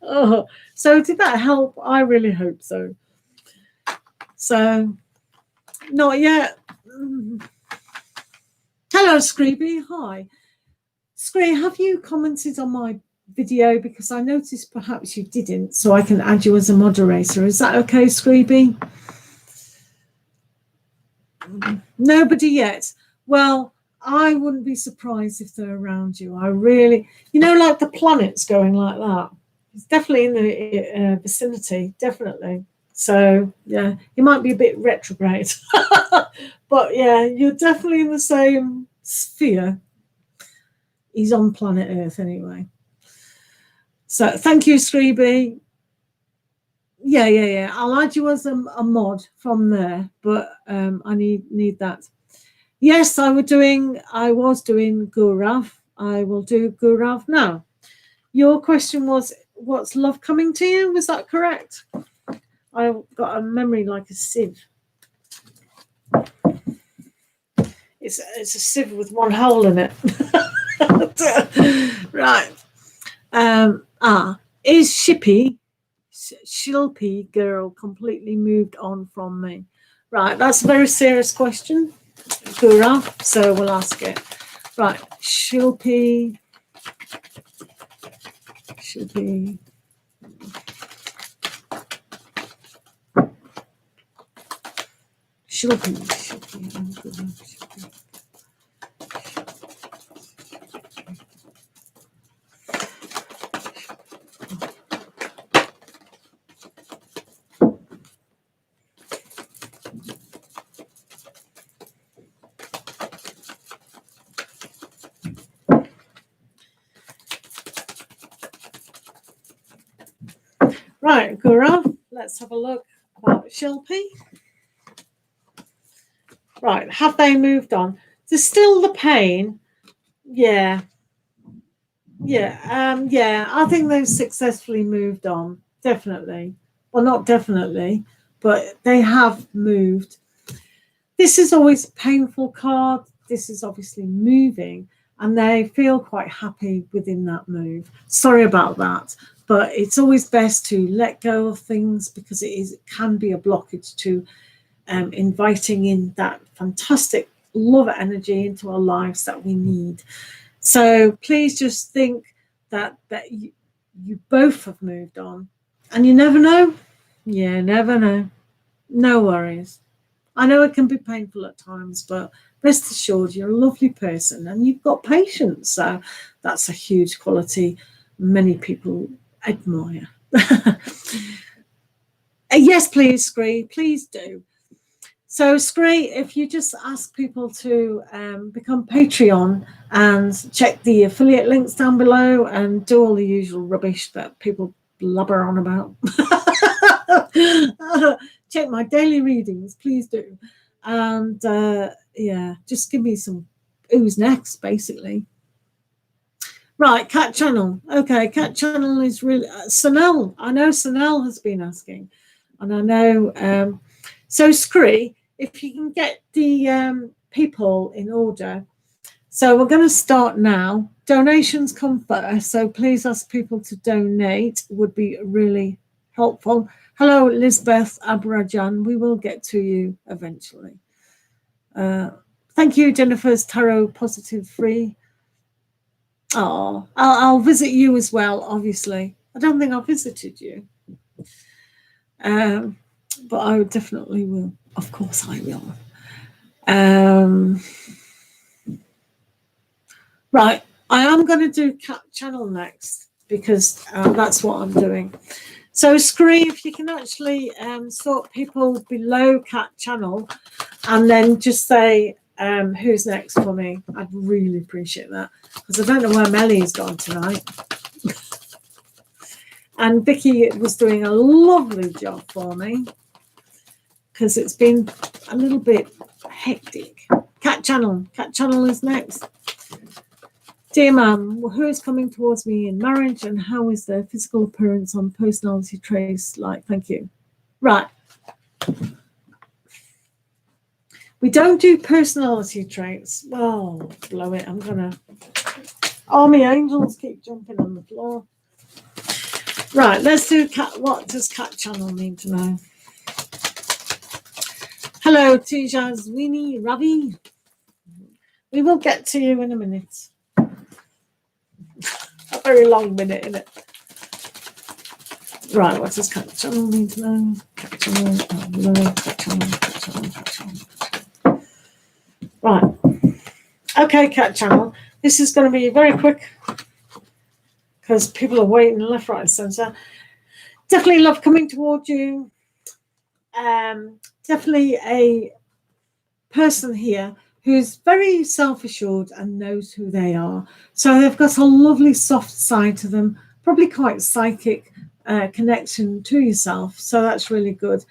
A: Oh, so did that help? I really hope so. So not yet. Hello, Screeby. Hi. Scree, have you commented on my video? Because I noticed perhaps you didn't, so I can add you as a moderator. Is that okay, Screeby? Nobody yet. Well, I wouldn't be surprised if they're around you. I really, like the planets going like that. It's definitely in the vicinity, definitely. So, yeah, he might be a bit retrograde. But, yeah, you're definitely in the same sphere. He's on planet Earth anyway. So, thank you, Screeby. Yeah. I'll add you as a mod from there, but I need that. Yes, I was doing Gurav. I will do Gurav now. Your question was, what's love coming to you? Was that correct? I've got a memory like a sieve. It's a sieve with one hole in it. Right. Is Shilpi girl completely moved on from me? Right, that's a very serious question, Gura. So we'll ask it. Right, Shilpi. Shilpi. Right, Gaurav, let's have a look about Shilpi. Right, have they moved on? There's still the pain. Yeah, I think they've successfully moved on, definitely. Well, not definitely, but they have moved. This is always a painful card. This is obviously moving, and they feel quite happy within that move. Sorry about that. But it's always best to let go of things because it can be a blockage to inviting in that fantastic love energy into our lives that we need. So please just think that you both have moved on. And you never know. Yeah, never know. No worries. I know it can be painful at times, but rest assured you're a lovely person and you've got patience. So that's a huge quality many people admire. Yes, please, Scree. Please do. So, Scree, if you just ask people to become Patreon and check the affiliate links down below and do all the usual rubbish that people blubber on about. Check take my daily readings, please do. And yeah, just give me some who's next, basically. Right, cat channel. Okay, cat channel is really Sanel. I know Sanel has been asking, and I know. So Scree, if you can get the people in order. So we're going to start now. Donations come first, so please ask people to donate. Would be really helpful. Hello, Lisbeth Abrajan. We will get to you eventually. Thank you, Jennifer's Tarot Positive Free. Oh, I'll visit you as well, obviously. I don't think I visited you. But I definitely will. Of course I will. Right, I am going to do cat channel next because that's what I'm doing. So Scree, if you can actually sort people below cat channel and then just say who's next for me, I'd really appreciate that because I don't know where Melly's gone tonight. And Vicki was doing a lovely job for me because it's been a little bit hectic. Cat channel is next. Dear ma'am, who is coming towards me in marriage and how is their physical appearance on personality traits like? Thank you. Right. We don't do personality traits. Oh, blow it. I'm going to... Oh, my angels keep jumping on the floor. Right, let's do cat. What does cat channel mean to know? Hello, Tijaz, Winnie, Ravi. We will get to you in a minute. A very long minute, isn't it? Right, what does cat channel mean to know? Cat channel, cat channel, cat channel, cat channel. Right. Okay, cat channel. This is going to be very quick because people are waiting left, right, and centre. Definitely love coming towards you. Definitely a person here who's very self-assured and knows who they are. So they've got a lovely soft side to them, probably quite psychic connection to yourself. So that's really good.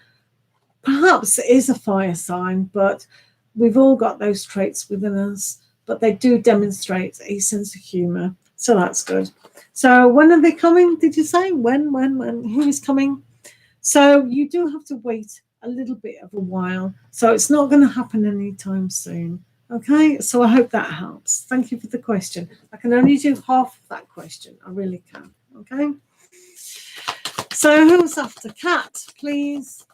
A: Perhaps it is a fire sign, but we've all got those traits within us, but they do demonstrate a sense of humor. So that's good. So when are they coming? Did you say when? Who is coming? So you do have to wait a little bit of a while. So it's not going to happen anytime soon. Okay, so I hope that helps. Thank you for the question. I can only do half of that question. I really can. Okay. So who's after cat, please?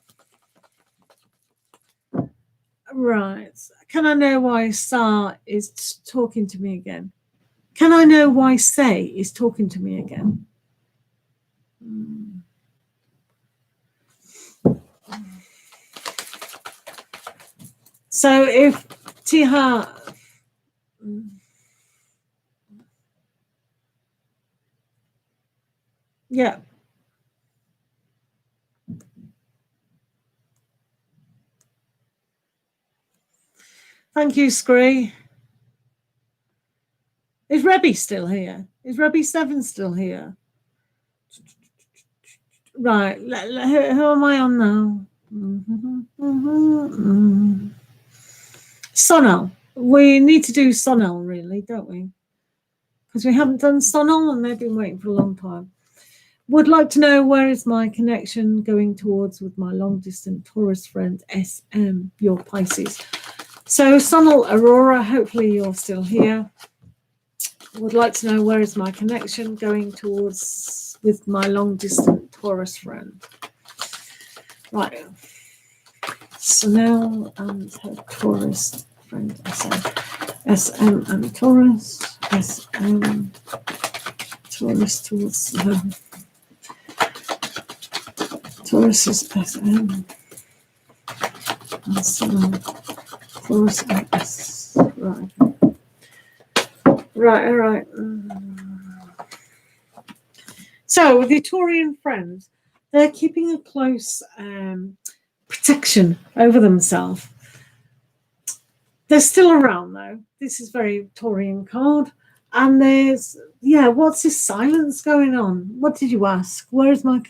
A: Right. Can I know why Sa is talking to me again? Can I know why Say is talking to me again? So if Tiha... Yeah. Thank you, Scree. Is Rebby still here? Is Rebby 7 still here? Right. Who am I on now? Sonal. We need to do Sonal, really, don't we? Because we haven't done Sonal and they've been waiting for a long time. Would like to know where is my connection going towards with my long-distance Taurus friend, SM, your Pisces. So Sonal Aurora, hopefully you're still here. Would like to know where is my connection going towards with my long-distance Taurus friend. Right. Sonal and her Taurus friend, SM and Taurus. SM, Taurus towards them. Taurus is SM. And Sonal, Taurus and S. Right. Right, all right. So with the Taurian friends, they're keeping a close protection over themselves. They're still around though. This is very Taurian card. And there's, yeah, what's this silence going on? What did you ask? Where is my...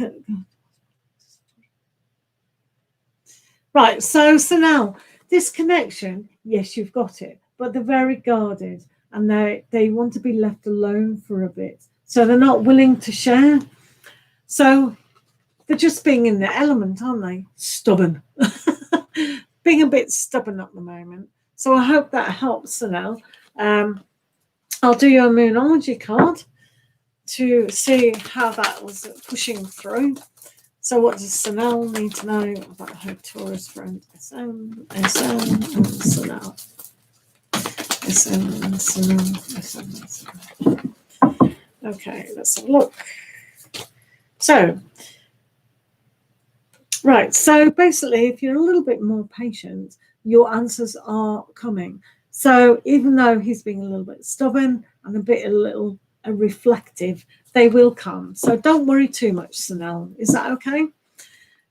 A: Right, so now this connection, yes, you've got it, but they're very guarded and they want to be left alone for a bit. So they're not willing to share. So they're just being in their element, aren't they? Stubborn. Being a bit stubborn at the moment. So I hope that helps, Sanel. I'll do your Moonology card to see how that was pushing through. So what does Sanel need to know about her Taurus friend? SM, and Sanel. SM, and Sanel, SM, and Sanel. Okay, let's have a look. So, right, so basically, if you're a little bit more patient, your answers are coming. So even though he's being a little bit stubborn and a little reflective, they will come. So don't worry too much, Sanel. Is that okay?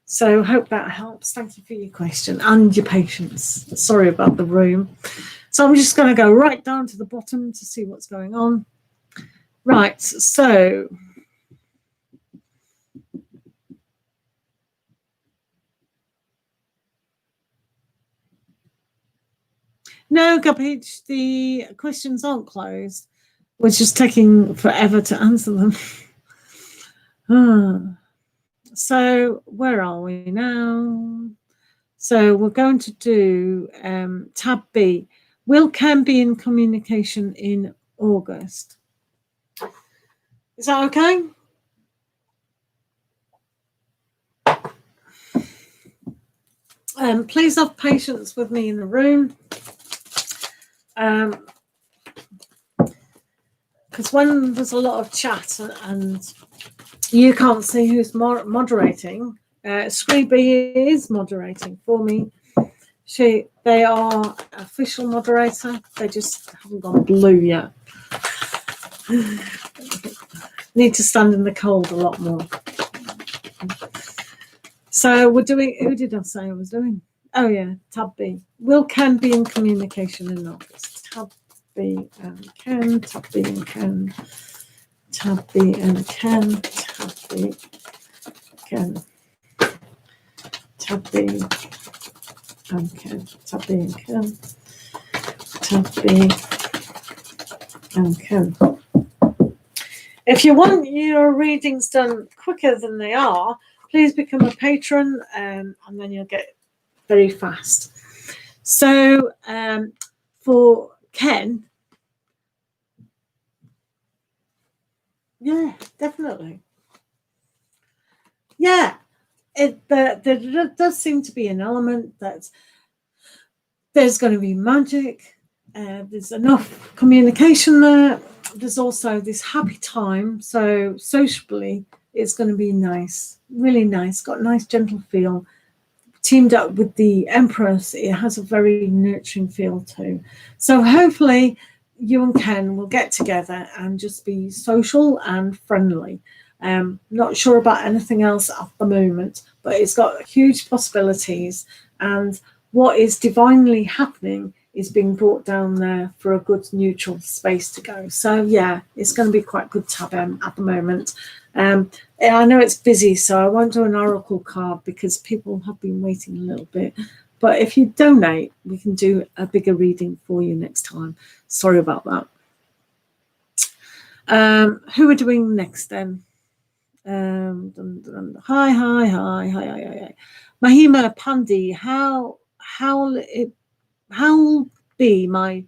A: So hope that helps. Thank you for your question and your patience. Sorry about the room. So I'm just going to go right down to the bottom to see what's going on. Right, so no, Guppage, the questions aren't closed. We're just taking forever to answer them. So where are we now? So we're going to do tab B. Will Ken be in communication in August? Is that okay? Please have patience with me in the room. Because when there's a lot of chat and you can't see who's moderating, Screeby is moderating for me. They are official moderator. They just haven't gone blue yet. Need to stand in the cold a lot more. So we're doing, who did I say I was doing? Oh yeah, tab B. Will Ken be in communication in August? Tab B and Ken, tab B and Ken, tab B and Ken, tab B, Ken, tab B and Ken, tab B and Ken, tab B and Ken. If you want your readings done quicker than they are, please become a patron and then you'll get very fast. So for Ken, yeah, definitely. Yeah, there does seem to be an element that there's going to be magic. There's enough communication there. There's also this happy time. So sociably, it's going to be nice, really nice. Got a nice gentle feel. Teamed up with the Empress, it has a very nurturing feel too. So hopefully you and Ken will get together and just be social and friendly. Not sure about anything else at the moment, but it's got huge possibilities. And what is divinely happening is being brought down there for a good neutral space to go. So yeah, it's going to be quite good tab at the moment. I know it's busy, so I won't do an oracle card because people have been waiting a little bit. But if you donate, we can do a bigger reading for you next time. Sorry about that. Who are doing next then? Hi. Mahima Pandi, how will be my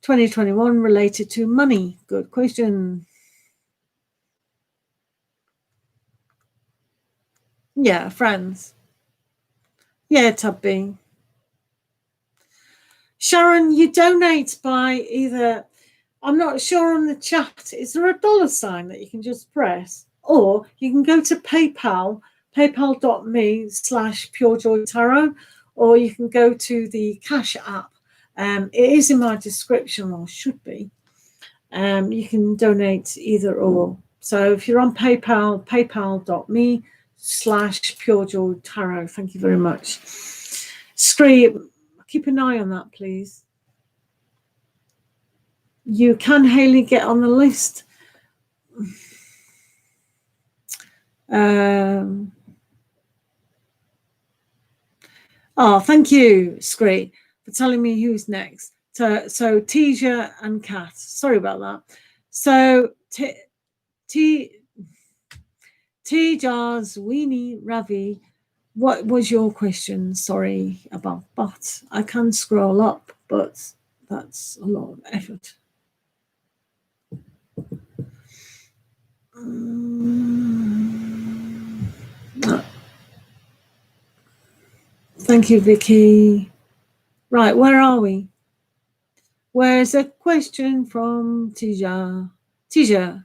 A: 2021 related to money? Good question. Yeah, friends. Yeah, Tubby. Sharon, you donate by either, I'm not sure on the chat, is there a $sign that you can just press? Or you can go to PayPal, paypal.me/purejoytarot, or you can go to the Cash app. It is in my description, or should be. You can donate either or. So if you're on PayPal, paypal.me/purejoytarot. Thank you very much. Scream, keep an eye on that, please. You can, Haley, get on the list. Oh, thank you, Scree, for telling me who's next. So Teja and Kat. Sorry about that. So Teja's Weenie Ravi. What was your question? Sorry about that. I can scroll up, but that's a lot of effort. Thank you, Vicki. Right, where are we? Where's a question from Tija? Tija,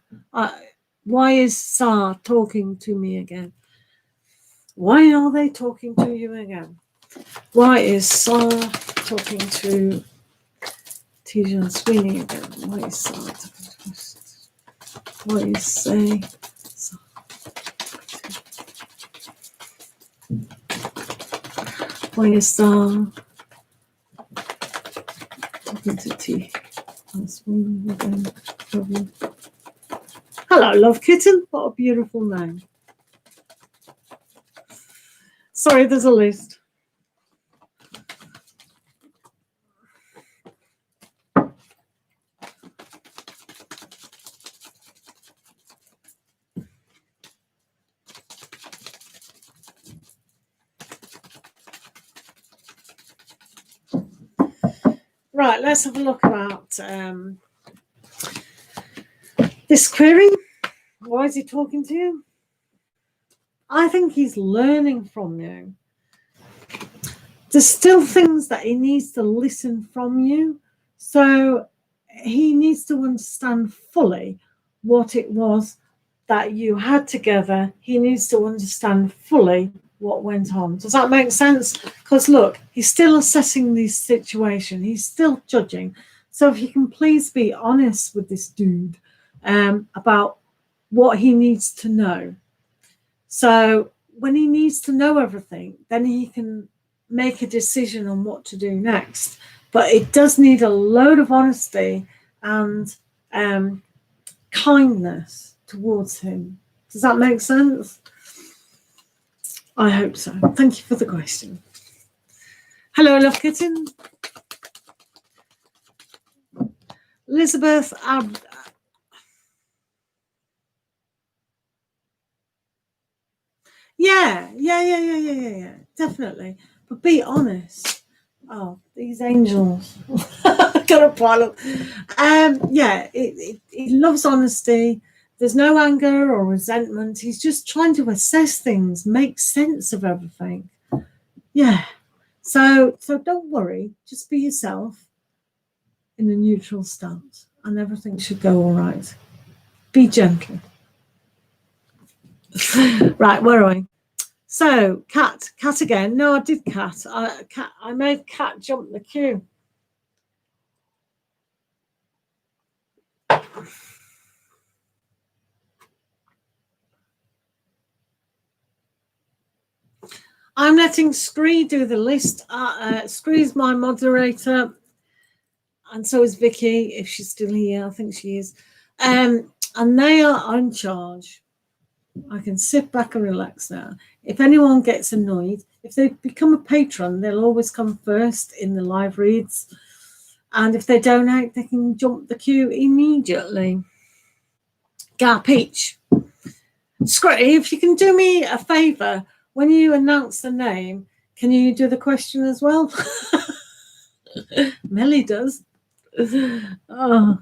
A: why is Sa talking to me again? Why are they talking to you again? Why is Sa talking to Tija Sweeney again? Why is Sa talking to us? What is say? Why is Sa talking to T? Sweeney again? Hello, love kitten. What a beautiful name. Sorry, there's a list. Right, let's have a look about this query. Why is he talking to you? I think he's learning from you. There's still things that he needs to listen from you. So he needs to understand fully what it was that you had together. He needs to understand fully what went on. Does that make sense? Because look, he's still assessing this situation. He's still judging. So if you can please be honest with this dude about what he needs to know. So when he needs to know everything, then he can make a decision on what to do next. But it does need a load of honesty and kindness towards him. Does that make sense? I hope so. Thank you for the question. Hello, love kitten. Elizabeth, yeah, definitely. But be honest. Oh, these angels. Got a pile of. Yeah, it loves honesty. There's no anger or resentment. He's just trying to assess things, make sense of everything. Yeah. So don't worry. Just be yourself in a neutral stance, and everything should go all right. Be gentle. Right, where are we? So, cat again. No, I did cat. I made cat jump the queue. I'm letting Scree do the list. Scree's my moderator, and so is Vicki, if she's still here. I think she is. And they are in charge. I can sit back and relax now. If anyone gets annoyed, if they become a patron, they'll always come first in the live reads. And if they donate, they can jump the queue immediately. Gar Peach. Scree, if you can do me a favour, when you announce the name, can you do the question as well? Melly does. Oh,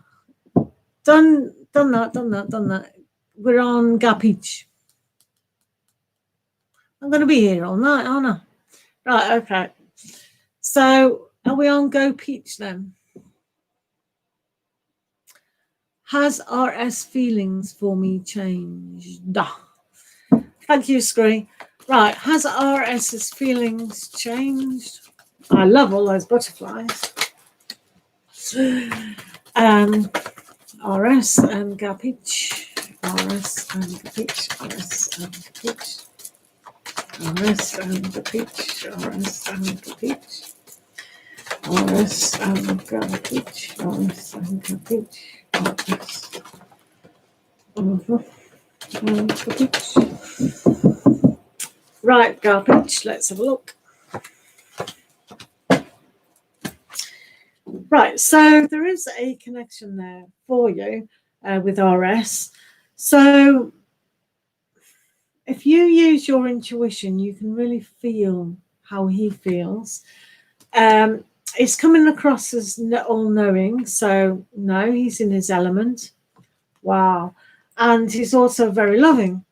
A: done that. We're on Gar Peach. I'm going to be here all night, aren't I? Right, okay. So, are we on Go Peach then? Has RS feelings for me changed? Thank you, Scree. Right, has RS's feelings changed? I love all those butterflies. RS and Gar Peach. RS and Gar Peach. RS and Gar Peach. RS and Gar Peach. RS and Gar Peach. RS and Gar Peach. RS and Gar Peach. Right, Gar Peach, let's have a look. Right, so there is a connection there for you with RS. So if you use your intuition, you can really feel how he feels. It's coming across as all-knowing, so no, he's in his element. Wow. And he's also very loving.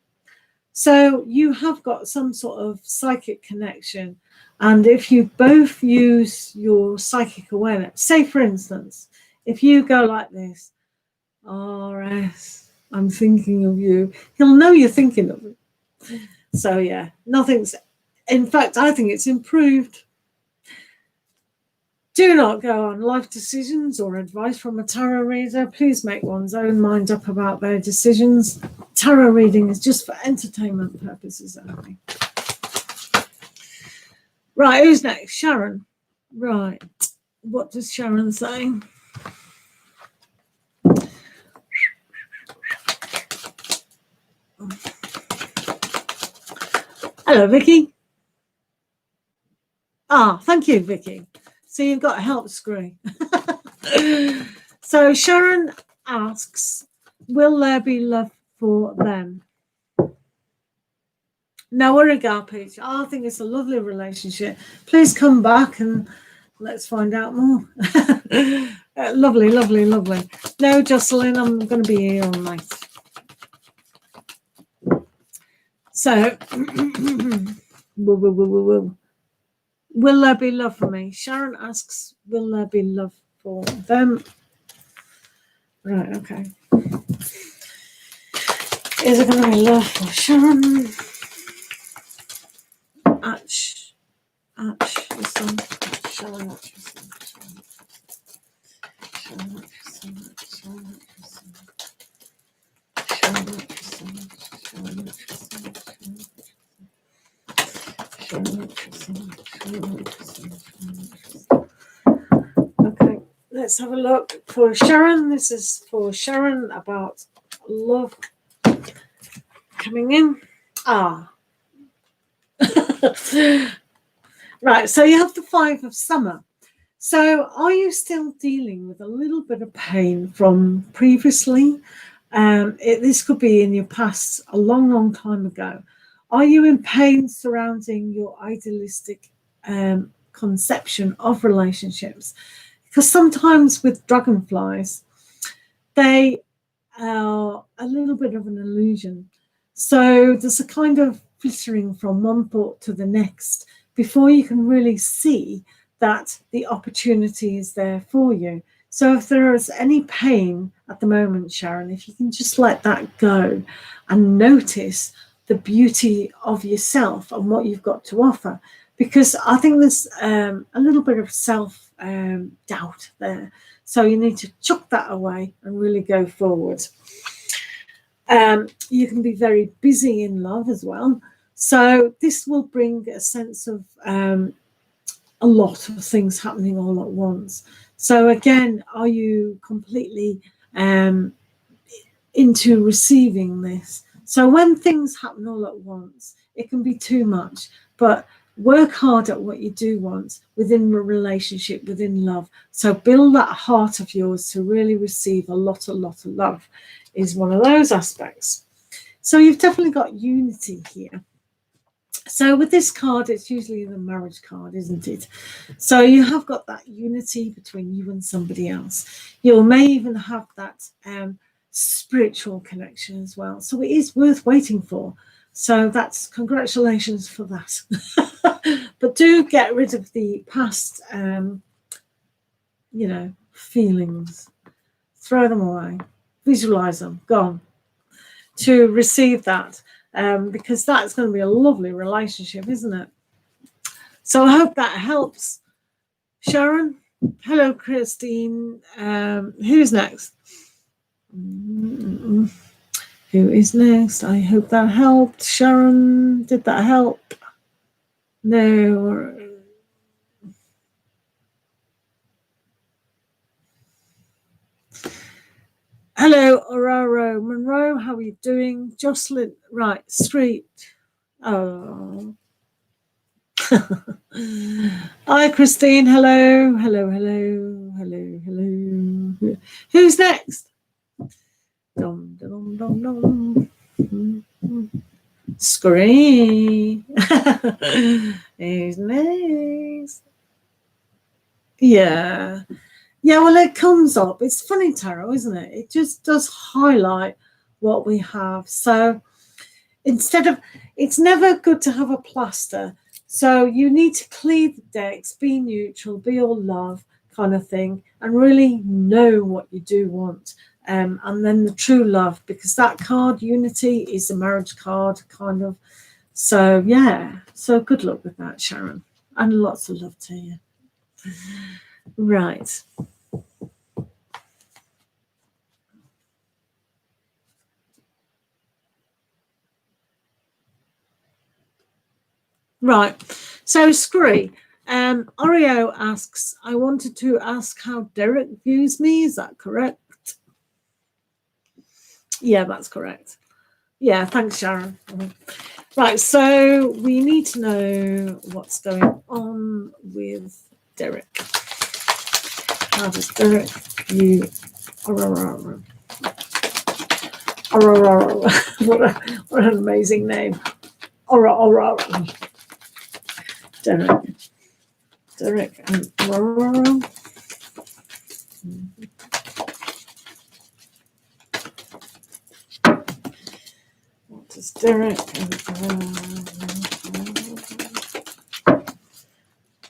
A: So you have got some sort of psychic connection. And if you both use your psychic awareness, say for instance, if you go like this, RS, I'm thinking of you, he'll know you're thinking of him. So yeah, nothing's, in fact, I think it's improved. Do not go on life decisions or advice from a tarot reader. Please make one's own mind up about their decisions. Tarot reading is just for entertainment purposes only. Right, who's next? Sharon. Right, what does Sharon say? Hello, Vicki. Ah, thank you, Vicki. So you've got a help screen. So Sharon asks, will there be love for them? No, agape. I think it's a lovely relationship. Please come back and let's find out more. Lovely, lovely, lovely. No, Jocelyn, I'm going to be here all night. So, will there be love for me? Sharon asks, will there be love for them? Right, okay. Is there going to be love for Sharon? Atch, the sun. Sharon, Atch, the sun. Sharon, Atch, the sun. Sharon, Atch, the sun. Sharon, Atch, the sun. Sharon, Atch, the sun. Sharon, Atch, the sun. Sharon, Atch, the sun. Okay, let's have a look for Sharon. This is for Sharon about love coming in. Ah. Right, so you have the 5 of summer. So are you still dealing with a little bit of pain from previously? This could be in your past, a long, long time ago. Are you in pain surrounding your idealistic conception of relationships? Because sometimes with dragonflies, they are a little bit of an illusion. So there's a kind of flittering from one thought to the next before you can really see that the opportunity is there for you. So if there is any pain at the moment, Sharon, if you can just let that go and notice the beauty of yourself and what you've got to offer, because I think there's a little bit of self-doubt there. So you need to chuck that away and really go forward. You can be very busy in love as well. So this will bring a sense of a lot of things happening all at once. So again, are you completely into receiving this? So when things happen all at once, it can be too much, but work hard at what you do want within a relationship, within love. So build that heart of yours to really receive a lot of love is one of those aspects. So you've definitely got unity here. So with this card, it's usually the marriage card, isn't it? So you have got that unity between you and somebody else. You may even have that spiritual connection as well. So it is worth waiting for. So that's congratulations for that. But do get rid of the past, feelings. Throw them away. Visualize them. Gone. To receive that. Because that's going to be a lovely relationship, isn't it? So I hope that helps. Sharon? Hello, Christine. Who's next? Who is next? I hope that helped. Sharon, did that help? No. Hello, Aurora Monroe. How are you doing? Jocelyn, right, Street. Oh. Hi, Christine. Hello. hello. Who's next? Dum, dum, dum, dum. Screen. Who's next? Yeah. Yeah, well, it comes up. It's funny, tarot, isn't it? It just does highlight what we have. So instead of, it's never good to have a plaster. So you need to clear the decks, be neutral, be all love kind of thing, and really know what you do want. And then the true love, because that card, Unity, is a marriage card, kind of. So, yeah. So good luck with that, Sharon. And lots of love to you. Right. Right. So, Scree, Oreo asks, I wanted to ask how Derek views me. Is that correct? Yeah, that's correct. Yeah, thanks, Sharon. Right, so we need to know what's going on with Derek. How does Derek view Aurora? Aurora. What an amazing name. Aurora. Derek and Aurora. What does Derek and Aurora?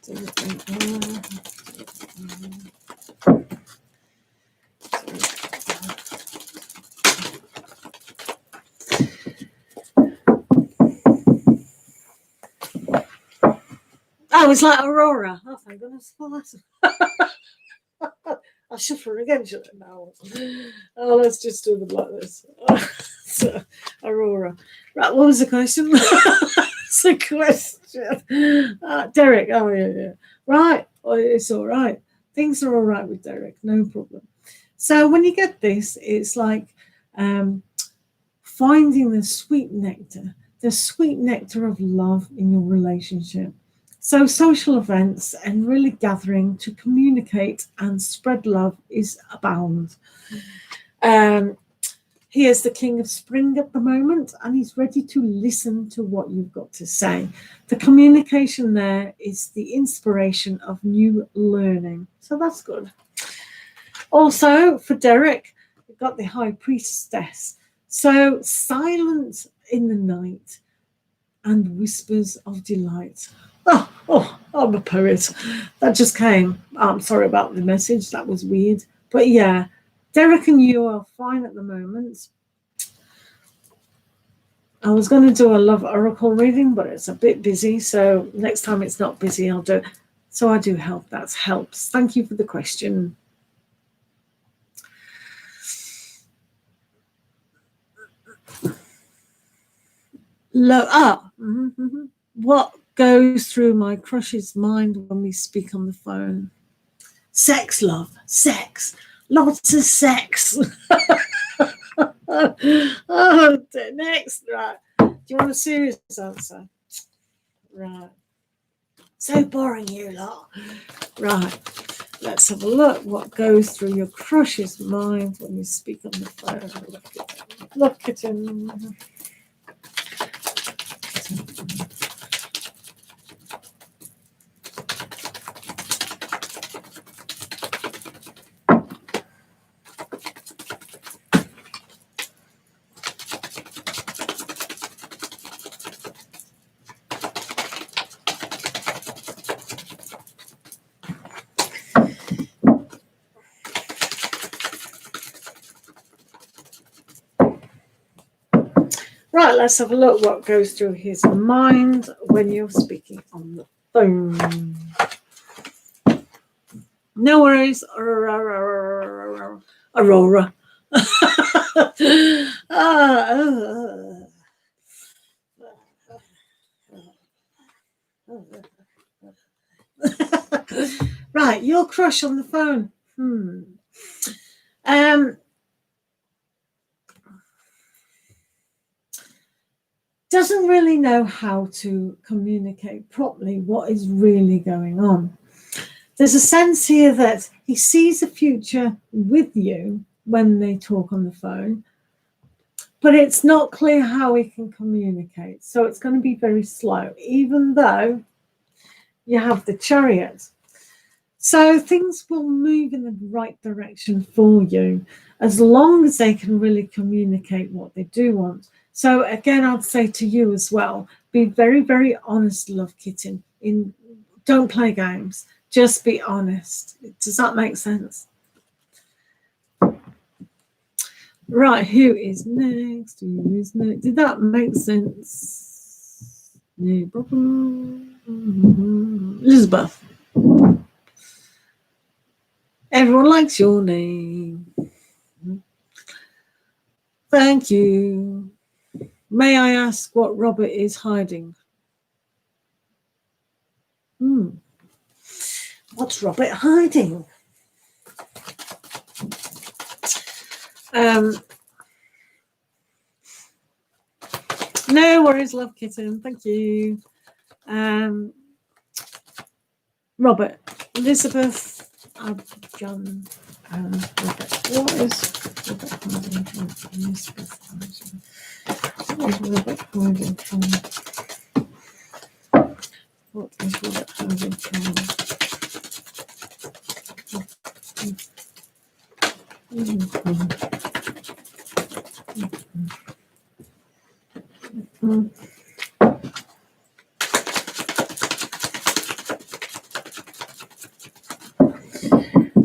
A: Derek and Aurora. Oh, it's like Aurora. Oh, thank goodness for that. I'll shuffle again, should I now? Oh, let's just do them like this. So, Aurora. Right, what was the question? That's the question. Derek, oh, yeah. Right, it's all right. Things are all right with Derek, no problem. So when you get this, it's like finding the sweet nectar of love in your relationship. So social events and really gathering to communicate and spread love is abound. He is the king of spring at the moment, and he's ready to listen to what you've got to say. The communication there is the inspiration of new learning. So that's good. Also, for Derek, we've got the high priestess. So silence in the night and whispers of delight. Oh, I'm a poet. That just came. I'm sorry about the message. That was weird. But yeah, Derek and you are fine at the moment. I was going to do a love oracle reading, but it's a bit busy. So next time it's not busy, I'll do it. So I do help. That helps. Thank you for the question. What goes through my crush's mind when we speak on the phone? Sex, love, sex, lots of sex. Oh, next, right. Do you want a serious answer? Right. So boring, you lot. Right. Let's have a look. What goes through your crush's mind when you speak on the phone? Look at him. Right, let's have a look what goes through his mind when you're speaking on the phone. No worries. Aurora. Right, your crush on the phone. Doesn't really know how to communicate properly what is really going on. There's a sense here that he sees a future with you when they talk on the phone, but it's not clear how he can communicate. So it's going to be very slow, even though you have the Chariot. So things will move in the right direction for you as long as they can really communicate what they do want. So again, I'd say to you as well, be very, very honest, love kitten. Don't play games. Just be honest. Does that make sense? Right, who is next? Who is next? Did that make sense? No problem. Elizabeth. Everyone likes your name. Thank you. May I ask what Robert is hiding? What's Robert hiding? No worries, love kitten. Thank you. Robert, Elizabeth, John, and Robert. What is Robert hiding from Elizabeth? What is Robert hiding from? What is Robert hiding from?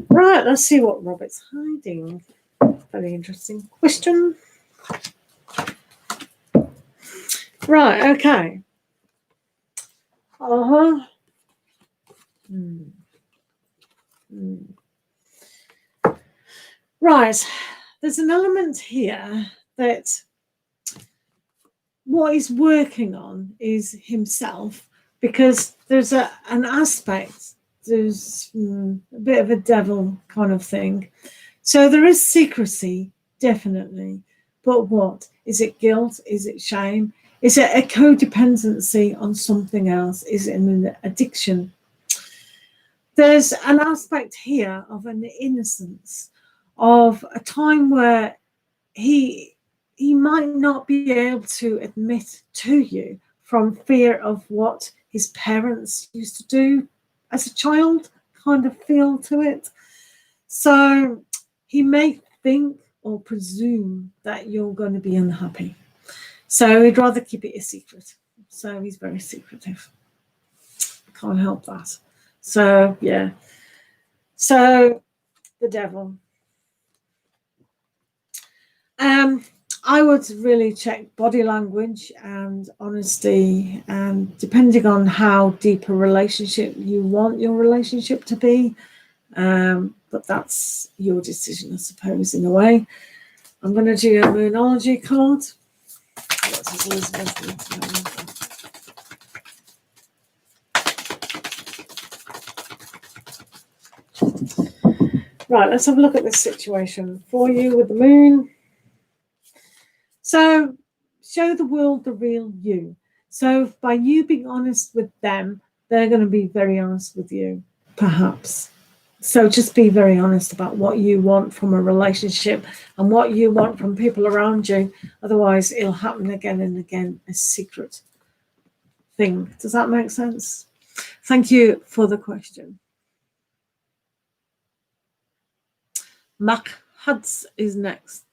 A: Right, let's see what Robert's hiding. Very interesting question. Right, okay. Right, there's an element here that what he's working on is himself, because there's an aspect, there's a bit of a devil kind of thing. So there is secrecy, definitely. But what? Is it guilt? Is it shame? Is it a codependency on something else? Is it an addiction? There's an aspect here of an innocence, of a time where he might not be able to admit to you from fear of what his parents used to do as a child, kind of feel to it. So he may think or presume that you're going to be unhappy. So he'd rather keep it a secret. So he's very secretive. Can't help that. So, yeah. So, the devil. I would really check body language and honesty, and depending on how deep a relationship you want your relationship to be. But that's your decision, I suppose, in a way. I'm going to do a moonology card. What does Elizabeth need to know? Right, let's have a look at this situation for you with the moon. So, show the world the real you. So, by you being honest with them, they're going to be very honest with you, perhaps. So, just be very honest about what you want from a relationship and what you want from people around you. Otherwise, it'll happen again and again, a secret thing. Does that make sense? Thank you for the question. M-Huds is next.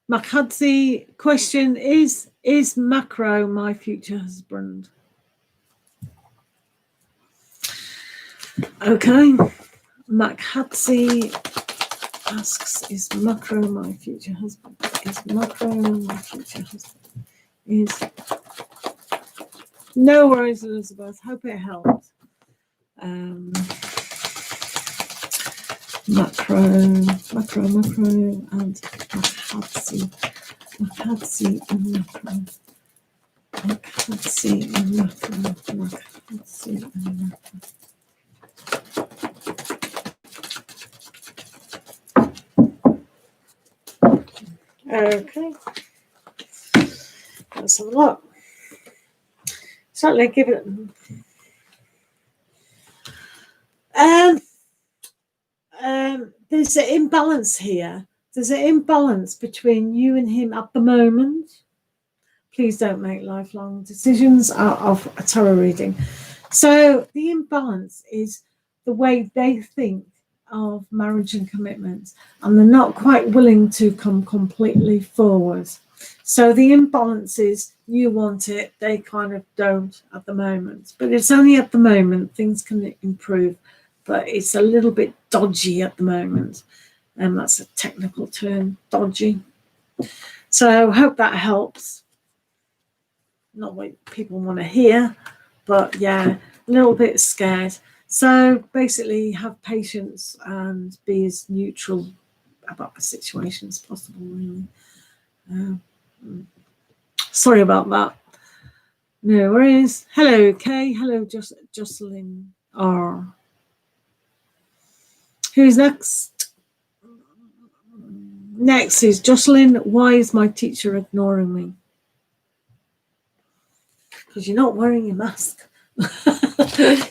A: M-Huds' question is Macro my future husband? Okay. M-Huds asks, is Macro my future husband? Is Macro my future husband? Is... No worries, Elizabeth. Hope it helped. Macro, and M-Huds and Macro. M-Huds and Macro. Okay. Let's have a look. Certainly give it. There's an imbalance here. There's an imbalance between you and him at the moment. Please don't make lifelong decisions out of a tarot reading. So the imbalance is the way they think of marriage and commitment, and they're not quite willing to come completely forward. So the imbalance is you want it, they kind of don't at the moment. But it's only at the moment, things can improve, but it's a little bit dodgy at the moment. And that's a technical term, dodgy. So I hope that helps. Not what people want to hear, but yeah, a little bit scared. So basically have patience and be as neutral about the situation as possible, really. Sorry about that. No worries. Hello, Kay. Hello, Jocelyn R. Who's next? Next is Jocelyn. Why is my teacher ignoring me? Because you're not wearing your mask.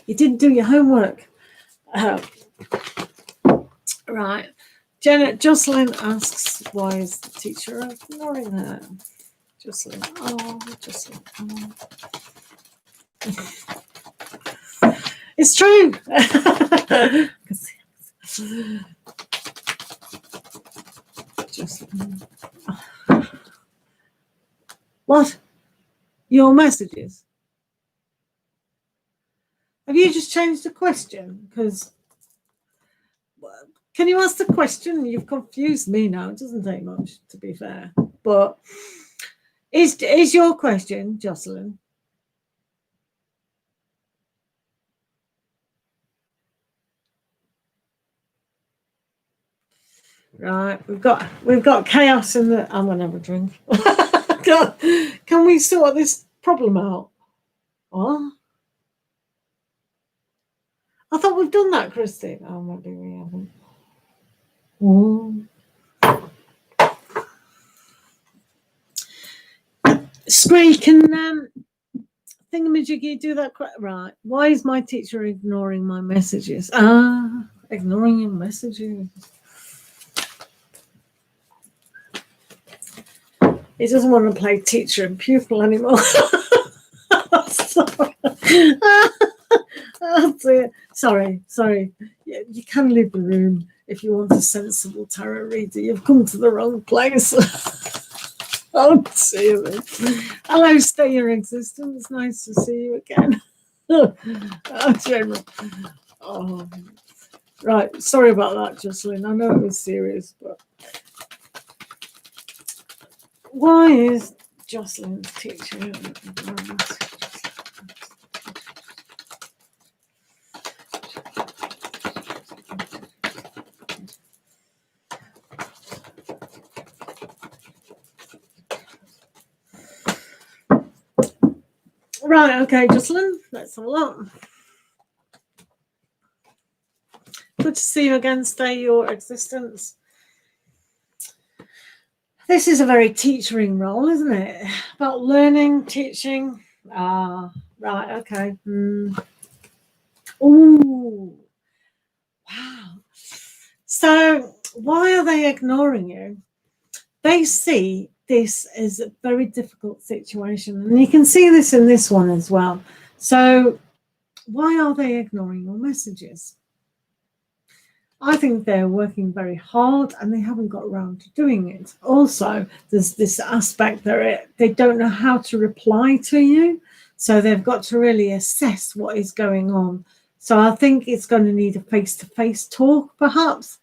A: You didn't do your homework. Right. Jocelyn asks, why is the teacher ignoring her? Jocelyn. Oh, Jocelyn. Oh. It's true. Jocelyn. What? Your messages? Have you just changed the question? Because can you ask the question? You've confused me now. It doesn't take much, to be fair. But is your question, Jocelyn? Right, we've got chaos in the. I'm gonna have a drink. Can we sort this problem out? What? I thought we've done that, Christy. Oh, maybe we haven't. Scree, can thingamajiggy do that? Right. Why is my teacher ignoring my messages? Ignoring your messages. He doesn't want to play teacher and pupil anymore. Sorry. You can leave the room if you want a sensible tarot reader. You've come to the wrong place. Oh, dear me. Hello, stay your existence. Nice to see you again. Oh, right. Sorry about that, Jocelyn. I know it was serious, but why is Jocelyn's teacher? Right, okay, Jocelyn, let's have a look. Good to see you again, stay your existence. This is a very teaching role, isn't it? About learning, teaching. Right, okay. Ooh, wow. So why are they ignoring you? They see this is a very difficult situation, and you can see this in this one as well. So why are they ignoring your messages? I think they're working very hard and they haven't got around to doing it. Also, there's this aspect that they don't know how to reply to you, so they've got to really assess what is going on. So I think it's going to need a face-to-face talk, perhaps.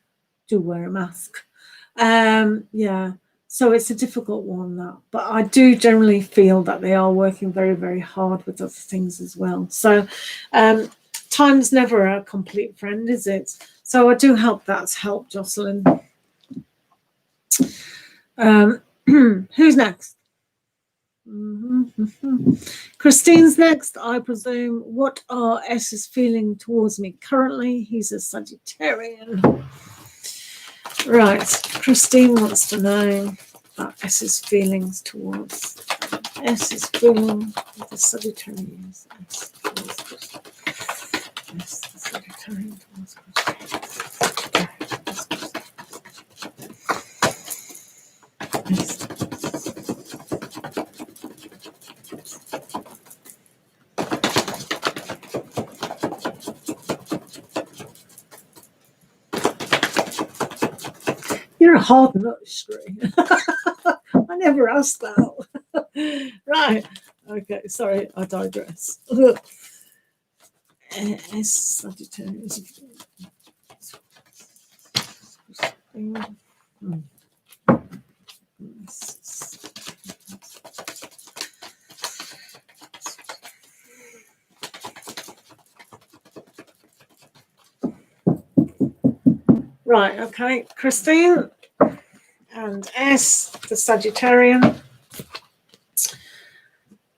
A: Do wear a mask. Yeah. So it's a difficult one, that. But I do generally feel that they are working very, very hard with other things as well. So time's never a complete friend, is it? So I do hope that's helped, Jocelyn. Who's next? Christine's next, I presume. What are S's feeling towards me currently? He's a Sagittarian. Right, Christine wants to know about S's feelings towards S is bringing the Sagittarius. S, the Sagittarius. You're a hard nut, screw. I never asked that. Right. Okay. Sorry, I digress. S Sagittarius. Right. Okay, Christine and S, the Sagittarian.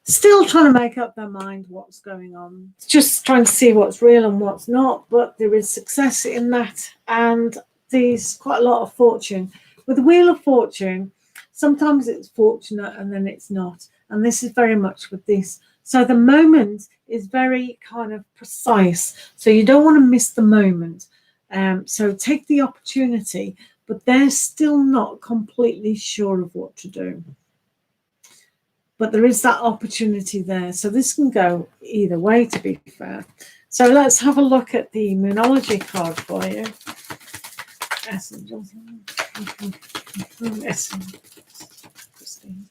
A: Still trying to make up their mind what's going on. Just trying to see what's real and what's not, but there is success in that. And there's quite a lot of fortune. With the Wheel of Fortune, sometimes it's fortunate and then it's not. And this is very much with this. So the moment is very kind of precise. So you don't want to miss the moment. So take the opportunity, but they're still not completely sure of what to do. But there is that opportunity there. So this can go either way, to be fair. So let's have a look at the Moonology card for you. S and Christine.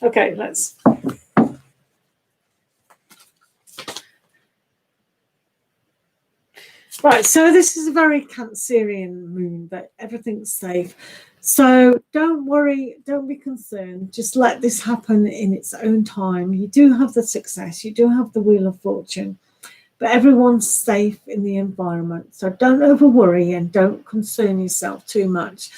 A: Okay, let's. Right, so this is a very Cancerian moon, but everything's safe. So don't worry, don't be concerned. Just let this happen in its own time. You do have the success, you do have the Wheel of Fortune, but everyone's safe in the environment. So don't over worry and don't concern yourself too much.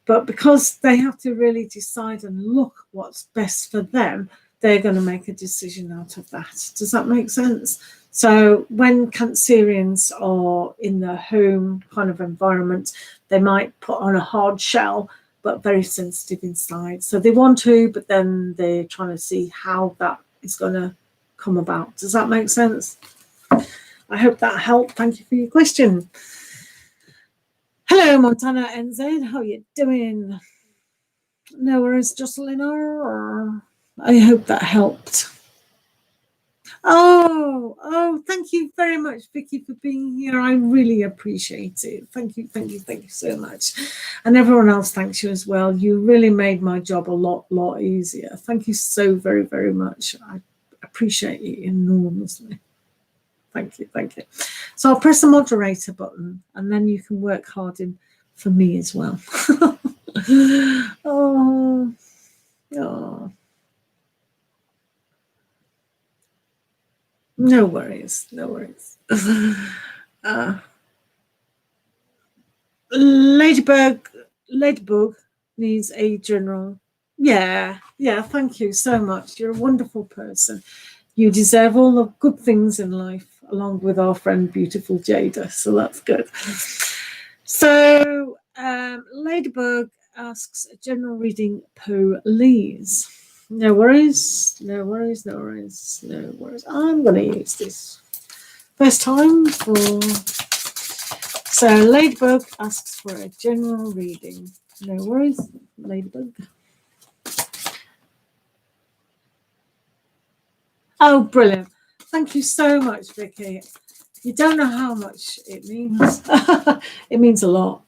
A: But because they have to really decide and look what's best for them, they're going to make a decision out of that. Does that make sense? So when Cancerians are in the home kind of environment, they might put on a hard shell, but very sensitive inside. So they want to, but then they're trying to see how that is going to come about. Does that make sense? I hope that helped. Thank you for your question. Hello, Montana NZ. How are you doing? No worries, Jocelyn. I hope that helped. Oh, thank you very much, Vicki, for being here. I really appreciate it. Thank you so much. And everyone else thanks you as well. You really made my job a lot easier. Thank you so very, very much. I appreciate it enormously. Thank you. So I'll press the moderator button and then you can work hard for me as well. Oh. No worries. Ladybug needs a general. Yeah, thank you so much. You're a wonderful person. You deserve all the good things in life, along with our friend beautiful Jada, so that's good. So Ladybug asks a general reading, please. No worries. I'm going to use this first time for. So Ladybug asks for a general reading. No worries, Ladybug. Oh, brilliant. Thank you so much, Vicki. You don't know how much it means. It means a lot.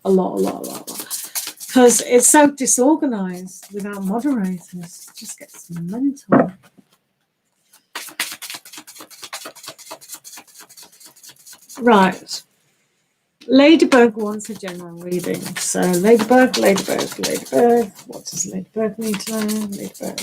A: Because it's so disorganized without moderators. It just gets mental. Right. Ladybug wants a general reading. So Ladybug. What does Ladybug need to learn? Ladybug.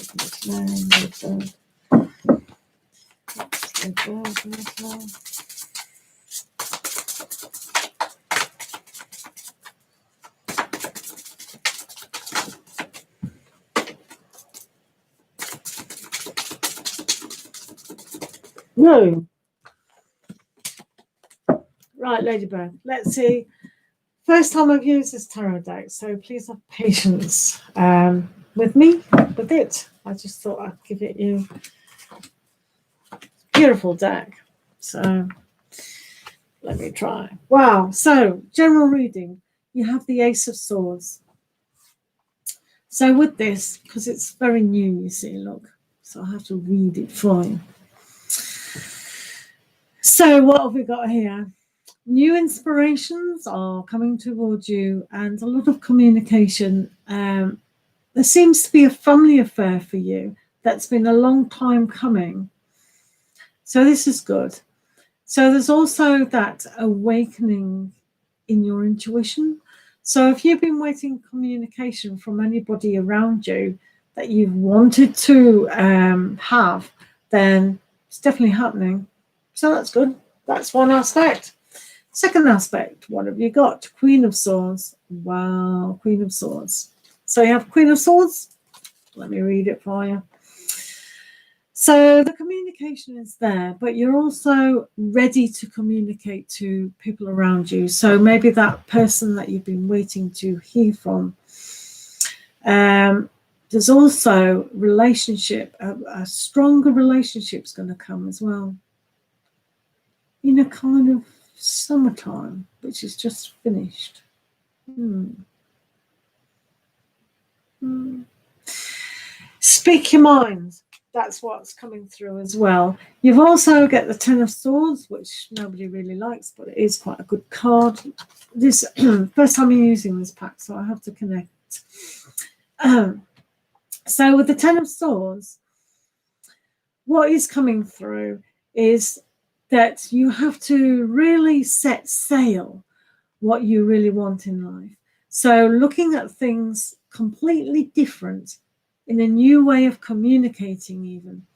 A: No. Right, Ladybird. Let's see. First time I've used this tarot deck, so please have patience with me with it. I just thought I'd give it you. Beautiful deck. So let me try. Wow. So general reading. You have the Ace of Swords. So with this, because it's very new, you see, look. So I have to read it for you. So what have we got here? New inspirations are coming towards you and a lot of communication. There seems to be a family affair for you that's been a long time coming. So this is good. So there's also that awakening in your intuition. So if you've been waiting communication from anybody around you that you've wanted to have, then it's definitely happening. So that's good. That's one aspect. Second aspect, what have you got? Queen of Swords. Wow, Queen of Swords. So you have Queen of Swords. Let me read it for you. So the communication is there, but you're also ready to communicate to people around you. So maybe that person that you've been waiting to hear from. There's also relationship, a stronger relationship's going to come as well. In a kind of summertime, which is just finished. Speak your mind. That's what's coming through as well. You've also got the Ten of Swords, which nobody really likes, but it is quite a good card. This first time I'm using this pack, so I have to connect. So with the Ten of Swords, what is coming through is that you have to really set sail what you really want in life. So looking at things completely different in a new way of communicating even.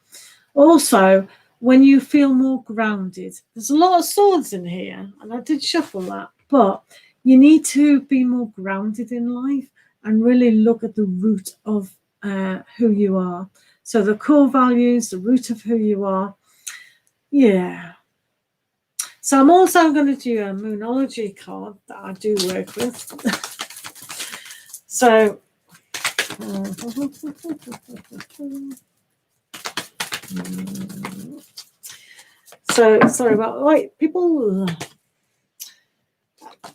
A: Also, when you feel more grounded, there's a lot of swords in here, and I did shuffle that, but you need to be more grounded in life and really look at the root of who you are. So the core values, the root of who you are. Yeah. So I'm also going to do a Moonology card that I do work with. So, sorry about right, people.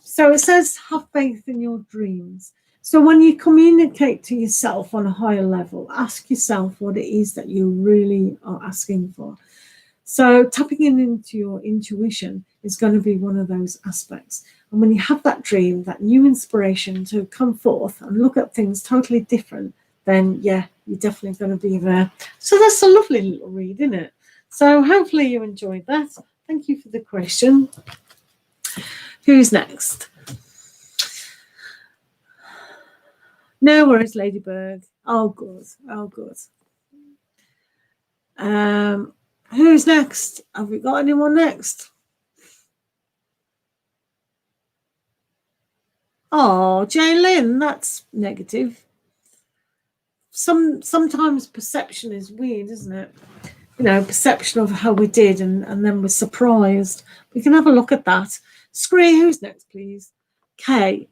A: So it says, have faith in your dreams. So when you communicate to yourself on a higher level, ask yourself what it is that you really are asking for. So tapping into your intuition is going to be one of those aspects. And when you have that dream, that new inspiration to come forth and look at things totally different, then yeah, you're definitely going to be there. So that's a lovely little read, isn't it? So hopefully you enjoyed that. Thank you for the question. Who's next? No worries, Ladybird. Oh, good. Oh, good. Who's next? Have we got anyone next? Oh, Jaylyn, that's negative. Sometimes perception is weird, isn't it? You know, perception of how we did, and then we're surprised. We can have a look at that. Scree, who's next, please? Kay,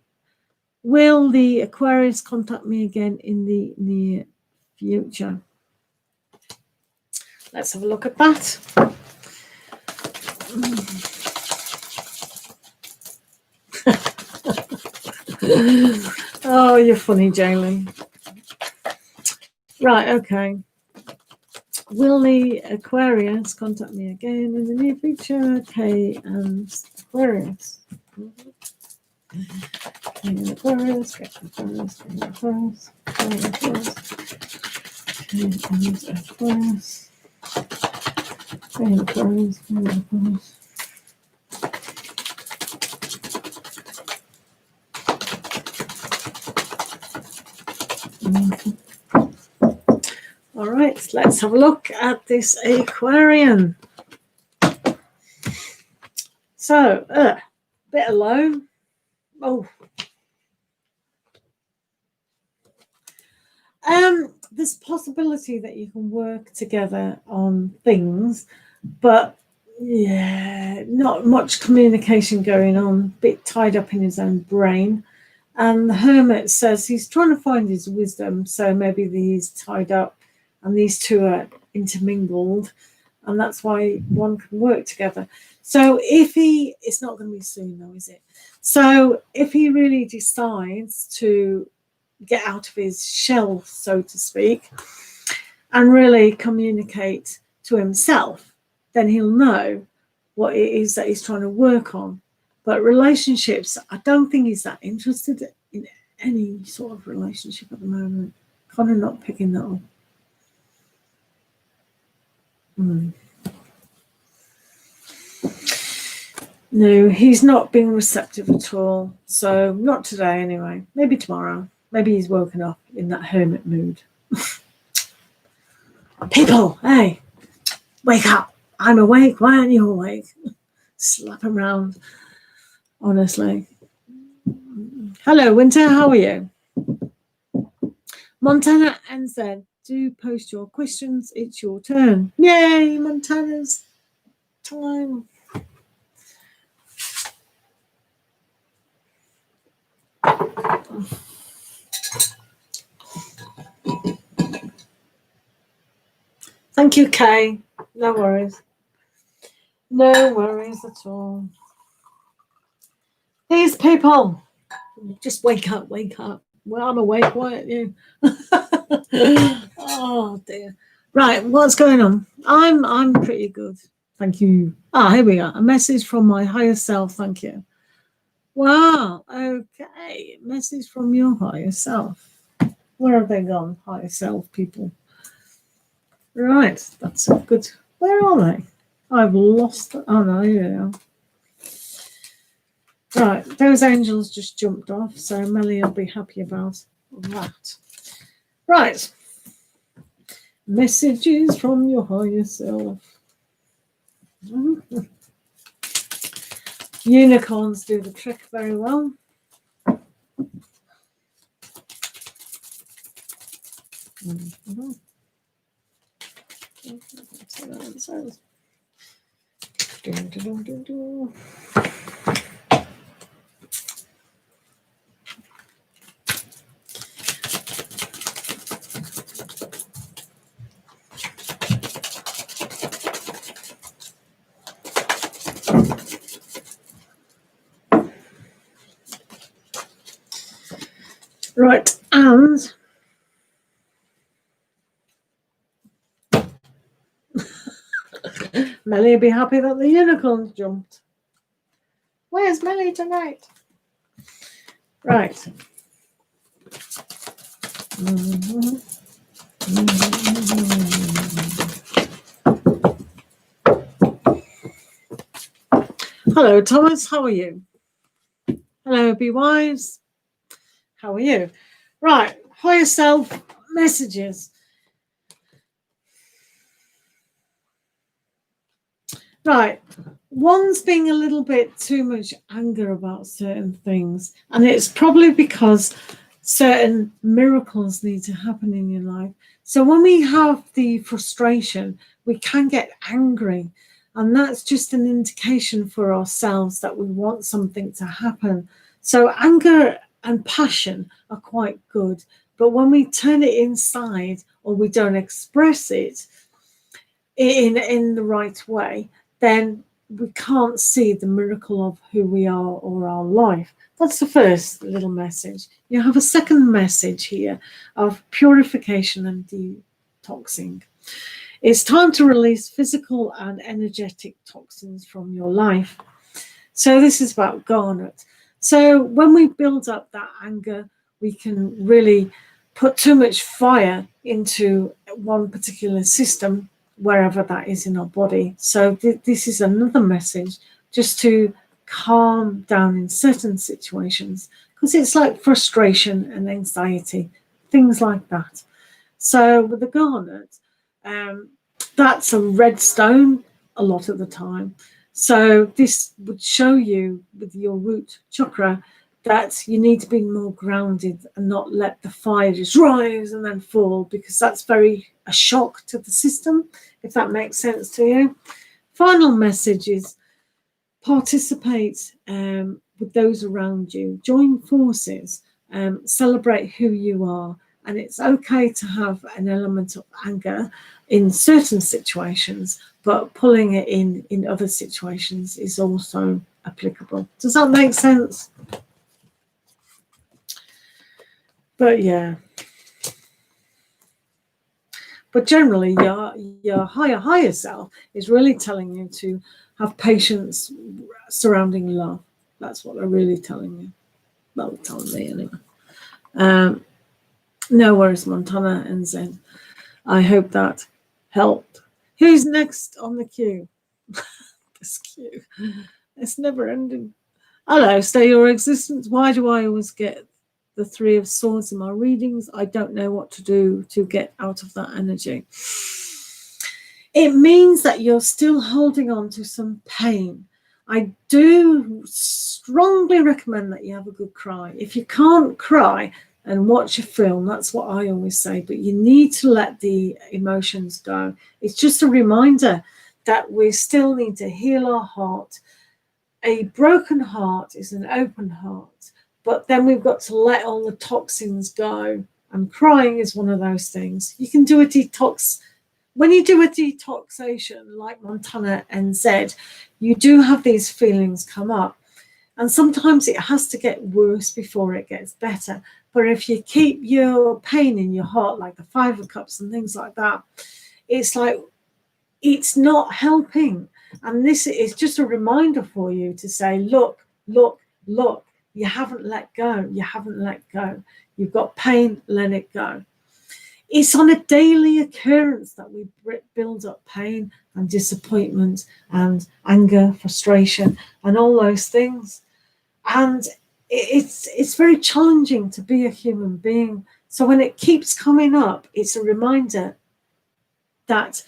A: will the Aquarius contact me again in the near future? Let's have a look at that. Oh, you're funny, Jaylyn. Right, okay. Will the Aquarius contact me again in the near future? Kay and Aquarius. Kay and Aquarius, Kay and Aquarius, Kay and Aquarius, Kay and Aquarius, Kay and Aquarius, Kay and Aquarius, Kay and Aquarius. All right, let's have a look at this Aquarian. So, bit alone. Oh. There's possibility that you can work together on things, but Yeah, not much communication going on, bit tied up in his own brain. And the hermit says he's trying to find his wisdom, so maybe he's tied up and these two are intermingled, and that's why one can work together. So if it's not going to be soon though, is it? So if he really decides to get out of his shell, so to speak, and really communicate to himself, then he'll know what it is that he's trying to work on. But relationships, I don't think he's that interested in any sort of relationship at the moment. Kind of not picking that up. No, he's not being receptive at all. So not today anyway. Maybe tomorrow. Maybe he's woken up in that hermit mood. People, hey, wake up. I'm awake. Why aren't you awake? Slap him round. Honestly. Hello, Winter. How are you? Montana and said, do post your questions. It's your turn. Yay, Montana's time. Thank you, Kay. No worries. No worries at all. These people, just wake up, wake up. Well, I'm awake, why aren't you? Oh dear. Right, what's going on? I'm pretty good. Thank you. Here we are. A message from my higher self. Thank you. Wow. Okay. Message from your higher self. Where have they gone, higher self people? Right. That's a good. Where are they? I've lost. Oh no, here they are. Right, those angels just jumped off, so Melly will be happy about that. Right. Messages from your higher self. Unicorns do the trick very well. Right, and Melly will be happy that the unicorns jumped. Where's Melly tonight? Right. Hello, Thomas. How are you? Hello, Be Wise. How are you? Right, higher self messages. Right, one's being a little bit too much anger about certain things, and it's probably because certain miracles need to happen in your life. So when we have the frustration, we can get angry, and that's just an indication for ourselves that we want something to happen. So anger and passion are quite good, but when we turn it inside or we don't express it in the right way, then we can't see the miracle of who we are or our life. That's the first little message. You have a second message here of purification and detoxing. It's time to release physical and energetic toxins from your life. So this is about garnet. So when we build up that anger, we can really put too much fire into one particular system, wherever that is in our body. So this is another message just to calm down in certain situations, because it's like frustration and anxiety, things like that. So with the garnet, that's a red stone a lot of the time. So this would show you with your root chakra that you need to be more grounded and not let the fire just rise and then fall, because that's very a shock to the system, if that makes sense to you. Final message is participate with those around you. Join forces. Celebrate who you are. And it's okay to have an element of anger in certain situations, but pulling it in other situations is also applicable. Does that make sense? But yeah. But generally, your higher self is really telling you to have patience surrounding love. That's what they're really telling you. Well, they're telling me anyway. No worries, Montana and Zen. I hope that helped. Who's next on the queue? This queue. It's never ending. Hello, stay your existence. Why do I always get the Three of Swords in my readings? I don't know what to do to get out of that energy. It means that you're still holding on to some pain. I do strongly recommend that you have a good cry. If you can't cry and watch a film, that's what I always say, but you need to let the emotions go. It's just a reminder that we still need to heal our heart. A broken heart is an open heart, but then we've got to let all the toxins go, and crying is one of those things. You can do a detox. When you do a detoxation, like Montana and Zed, you do have these feelings come up, and sometimes it has to get worse before it gets better. But if you keep your pain in your heart, like the Five of Cups and things like that, it's like it's not helping. And this is just a reminder for you to say, look, look, look, you haven't let go. You haven't let go. You've got pain, let it go. It's on a daily occurrence that we build up pain and disappointment and anger, frustration, and all those things. And it's very challenging to be a human being. So when it keeps coming up, it's a reminder that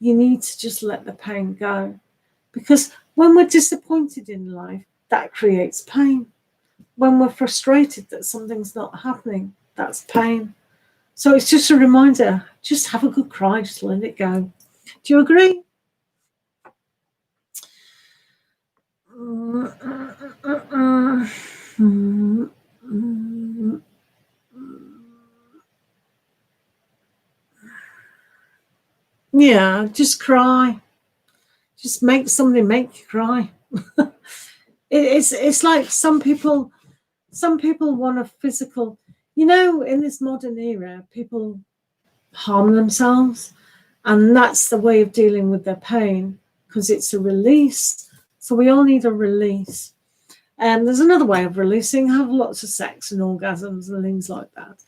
A: you need to just let the pain go. Because when we're disappointed in life, that creates pain. When we're frustrated that something's not happening, that's pain. So it's just a reminder, just have a good cry, just let it go. Do you agree? Yeah, just cry. Just make somebody make you cry. It's like some people want a physical, in this modern era, people harm themselves, and that's the way of dealing with their pain, because it's a release. So we all need a release. And there's another way of releasing, have lots of sex and orgasms and things like that.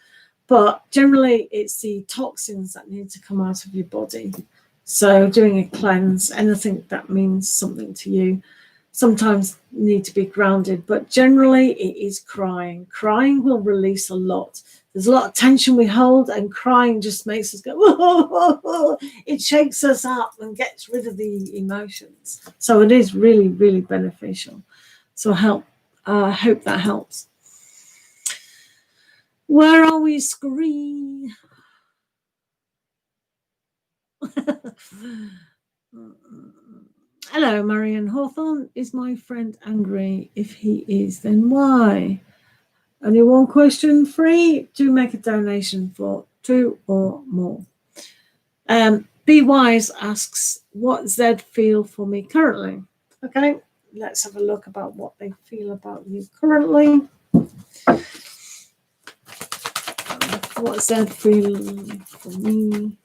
A: But generally, it's the toxins that need to come out of your body. So doing a cleanse, anything that means something to you, sometimes need to be grounded. But generally, it is crying. Crying will release a lot. There's a lot of tension we hold, and crying just makes us go, whoa, whoa, whoa. It shakes us up and gets rid of the emotions. So it is really, really beneficial. So I hope that helps. Where are we, screen? Hello, Maran Hawthorne. Is my friend angry? If he is, then why? Only one question, free. Do make a donation for 2 or more. Be Wise asks, what Zed feel for me currently? Okay, let's have a look about what they feel about you currently. What Zed feel for me?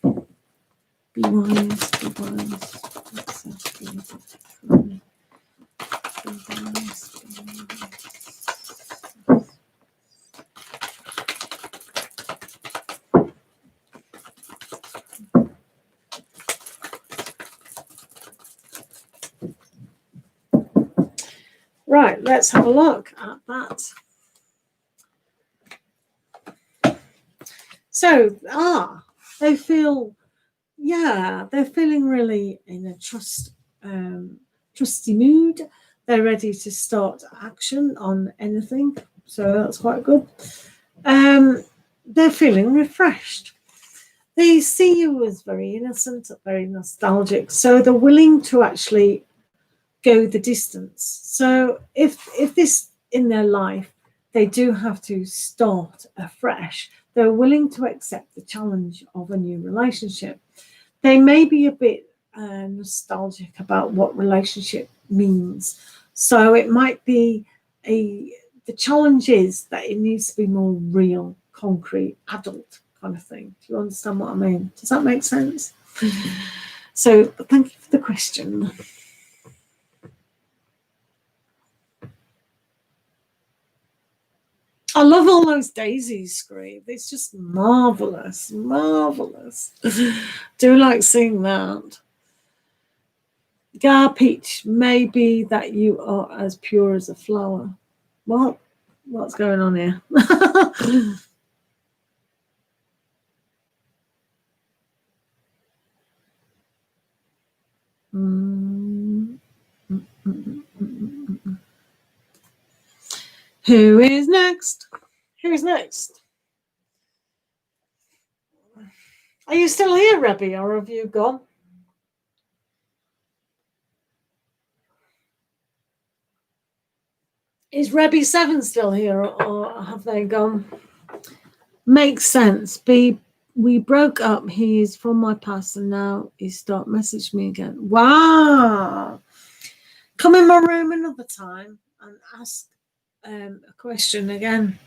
A: Be wise, be wise. What's Zed feel for me? Be wise, be wise. Right, let's have a look at that. So, they feel, they're feeling really in a trusty mood. They're ready to start action on anything, so that's quite good. They're feeling refreshed. They see you as very innocent, very nostalgic, so they're willing to actually go the distance. So if this in their life, they do have to start afresh, they're willing to accept the challenge of a new relationship. They may be a bit nostalgic about what relationship means. So it might be the challenge is that it needs to be more real, concrete, adult kind of thing. Do you understand what I mean? Does that make sense? So thank you for the question. I love all those daisies, Scream. It's just marvelous, marvelous. Do like seeing that. Gar Peach, maybe that you are as pure as a flower. What? What's going on here? Who is next? Who's next? Are you still here, Rebby, or have you gone? Is Rebby 7 still here, or have they gone? Makes sense. We broke up. He is from my past, and now he start messaging me again. Wow. Come in my room another time and ask a question again,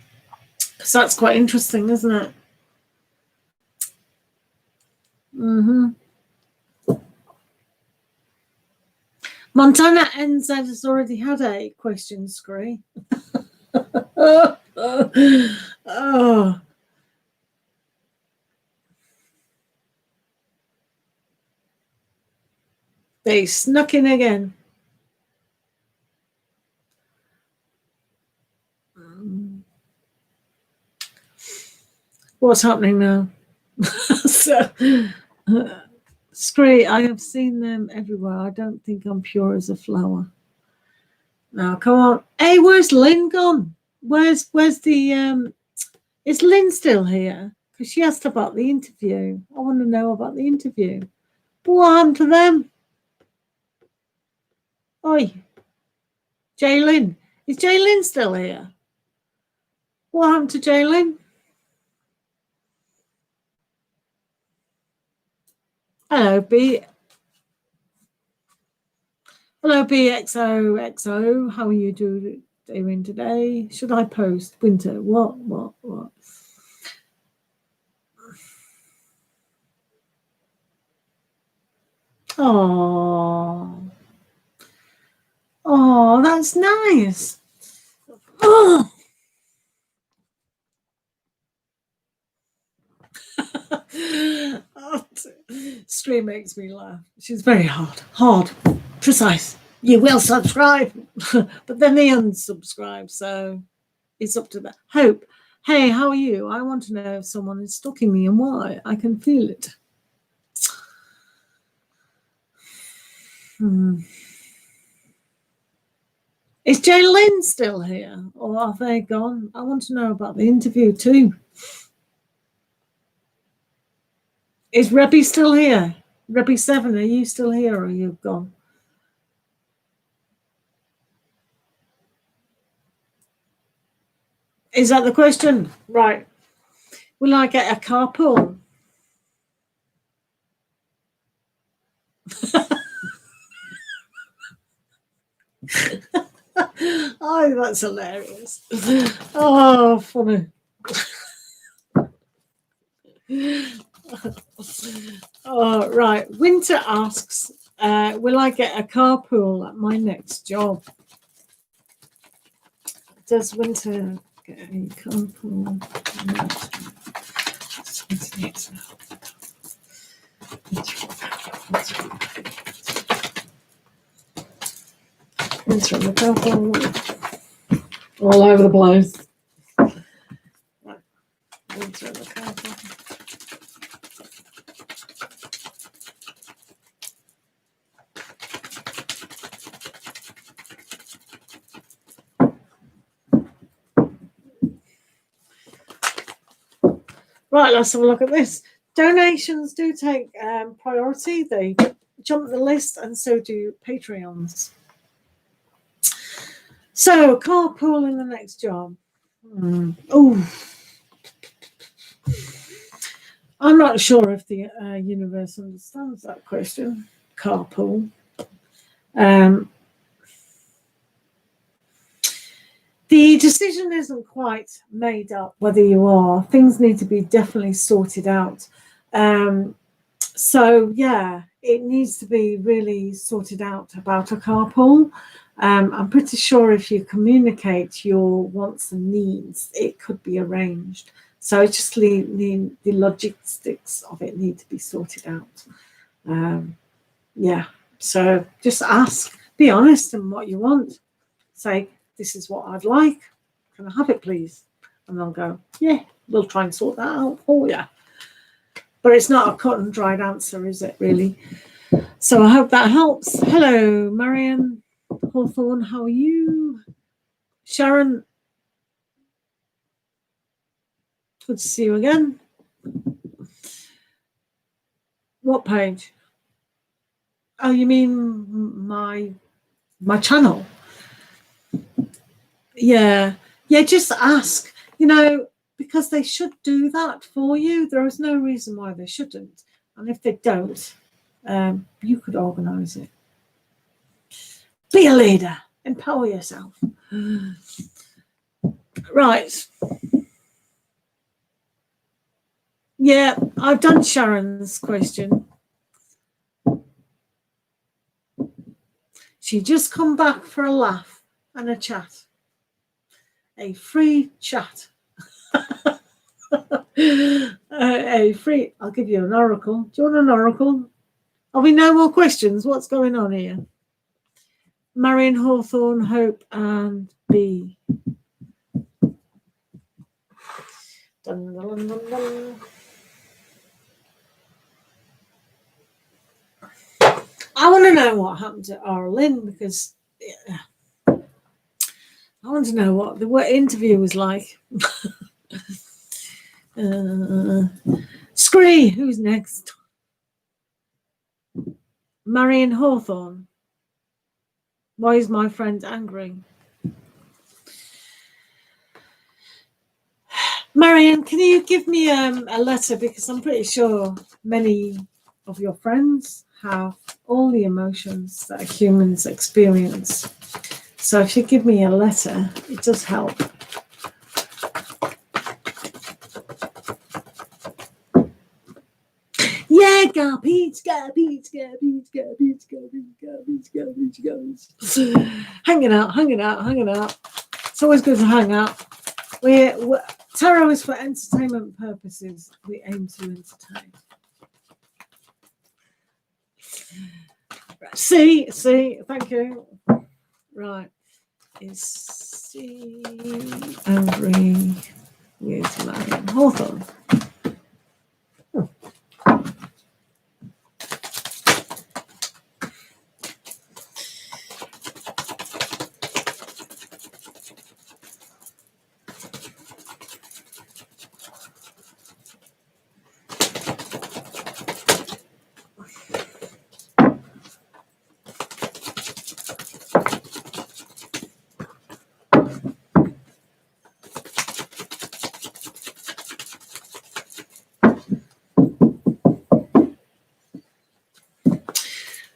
A: because that's quite interesting, isn't it? Montana NZ has already had a question, Scree. Oh. They snuck in again. What's happening now? Scree, I have seen them everywhere. I don't think I'm pure as a flower. Now, come on. Hey, where's Lynn gone? Where's the is Lynn still here? Because she asked about the interview. I want to know about the interview. What happened to them? Oi. Jaylyn. Is Jaylyn still here? What happened to Jaylyn? Hello, Hello, BXOXO. How are you doing today? Should I post winter? What? Oh, that's nice. Oh. Scream makes me laugh. She's very hard, precise. You will subscribe, but then they unsubscribe, so it's up to that. Hope, hey, how are you? I want to know if someone is stalking me and why. I can feel it. Is Jaylyn still here, or are they gone? I want to know about the interview too. Is Rebby still here? Rebby 7, are you still here, or are you gone? Is that the question? Right. Will I get a carpool? Oh, that's hilarious. Oh, funny. Oh, right. Winter asks, will I get a carpool at my next job? Does Winter get a carpool? Winter on the carpool. All over the place. Right. Winter on the carpool. Right, let's have a look at this. Donations do take priority. They jump the list, and so do Patreons. So, carpool in the next job. Oh, I'm not sure if the universe understands that question. Carpool. The decision isn't quite made up whether you are. Things need to be definitely sorted out. So, yeah, it needs to be really sorted out about a carpool. I'm pretty sure if you communicate your wants and needs, it could be arranged. So just the logistics of it need to be sorted out. Yeah, so just ask, be honest in what you want. Say, this is what I'd like. Can I have it, please? And they'll go, yeah, we'll try and sort that out for you. But it's not a cut and dried answer, is it, really? So I hope that helps. Hello, Maran Hawthorne. How are you? Sharon, good to see you again. What page? Oh, you mean my channel? Yeah, just ask, because they should do that for you. There is no reason why they shouldn't. And if they don't, you could organise it. Be a leader. Empower yourself. Right. Yeah, I've done Sharon's question. She just come back for a laugh and a chat. A free chat. A free, I'll give you an oracle. Do you want an oracle? Are we no more questions? What's going on here? Maran Hawthorne, Hope, and B. Dun, dun, dun, dun. I want to know what happened to Arlene, because I want to know what the interview was like. Scree, who's next? Maran Hawthorne. Why is my friend angry? Marian, can you give me a letter? Because I'm pretty sure many of your friends have all the emotions that humans experience. So if you give me a letter, it does help. Yeah, garbage. Hanging out. It's always good to hang out. Tarot is for entertainment purposes. We aim to entertain. See, thank you. Right. Is C angry with Maran Hawthorne?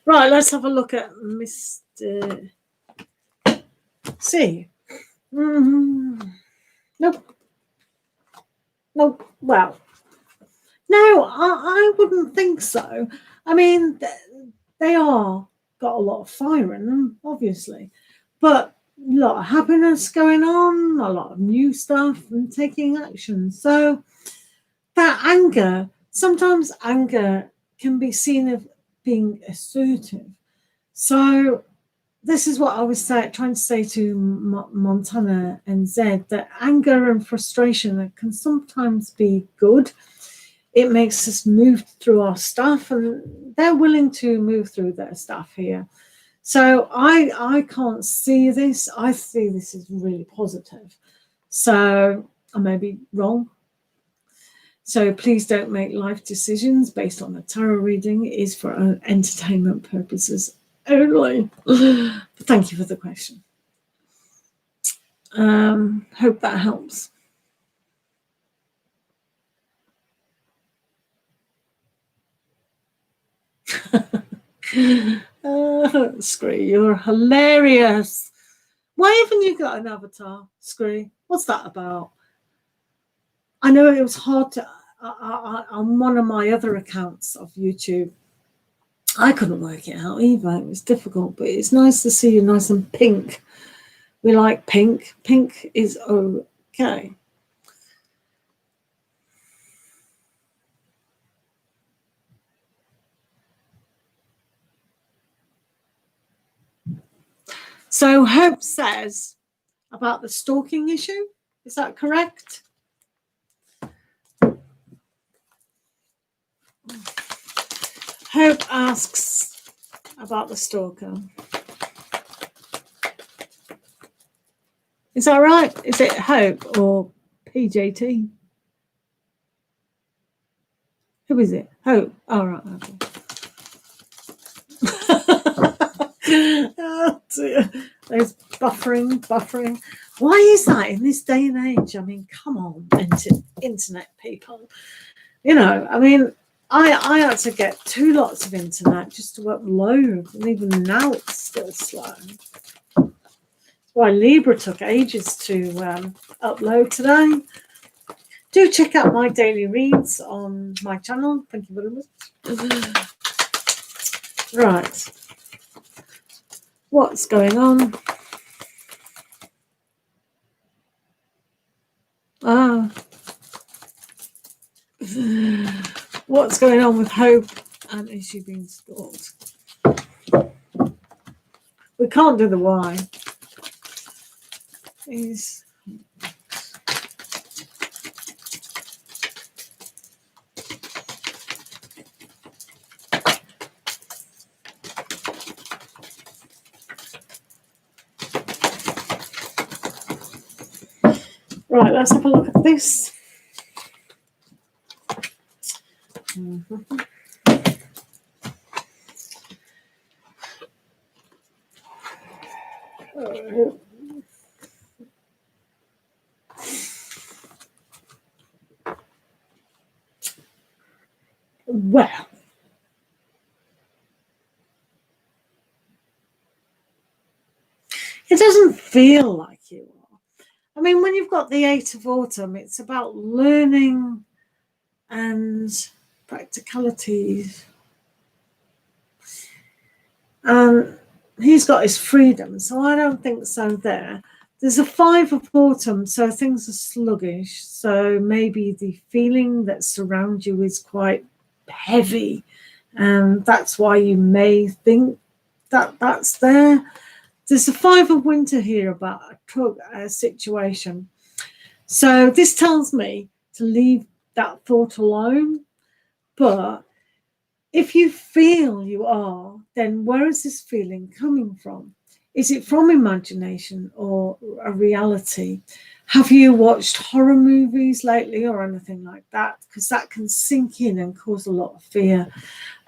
A: Right, let's have a look at Mr. C. Nope. Well, no, I wouldn't think so. I mean, they are got a lot of fire in them, obviously, but a lot of happiness going on, a lot of new stuff, and taking action. So that anger, sometimes anger can be seen as being assertive. So this is what I was trying to say to Montana and Zed, that anger and frustration can sometimes be good. It makes us move through our stuff, and they're willing to move through their stuff here. So I can't see this. I see this as really positive. So I may be wrong. So please don't make life decisions based on a tarot reading. It is for entertainment purposes only. But thank you for the question. Hope that helps. Scree, you're hilarious. Why haven't you got an avatar, Scree? What's that about? I know it was hard to on one of my other accounts of YouTube. I couldn't work it out either. It was difficult, but it's nice to see you nice and pink. We like pink. Pink is okay. So Hope says about the stalking issue. Is that correct? Hope asks about the stalker. Is that right? Is it Hope or PJT? Who is it? Hope. Oh, right. Okay. Oh, dear. There's buffering. Why is that in this day and age? I mean, come on, internet people. You know, I mean, I had to get 2 lots of internet just to upload, and even now it's still slow. That's why Libra took ages to upload today. Do check out my daily reads on my channel. Thank you very much. Right. What's going on? What's going on with Hope, and is she being stalked? We can't do the why. Is right, let's have a look at this. Well, it doesn't feel like you are. I mean, when you've got the 8 of Autumn, it's about learning and practicalities. And he's got his freedom, so I don't think so there. There's a 5 of Autumn, so things are sluggish. So maybe the feeling that surrounds you is quite heavy, and that's why you may think that that's there. There's a 5 of Winter here about a situation. So this tells me to leave that thought alone. But if you feel you are, then where is this feeling coming from? Is it from imagination or a reality? Have you watched horror movies lately or anything like that? Because that can sink in and cause a lot of fear.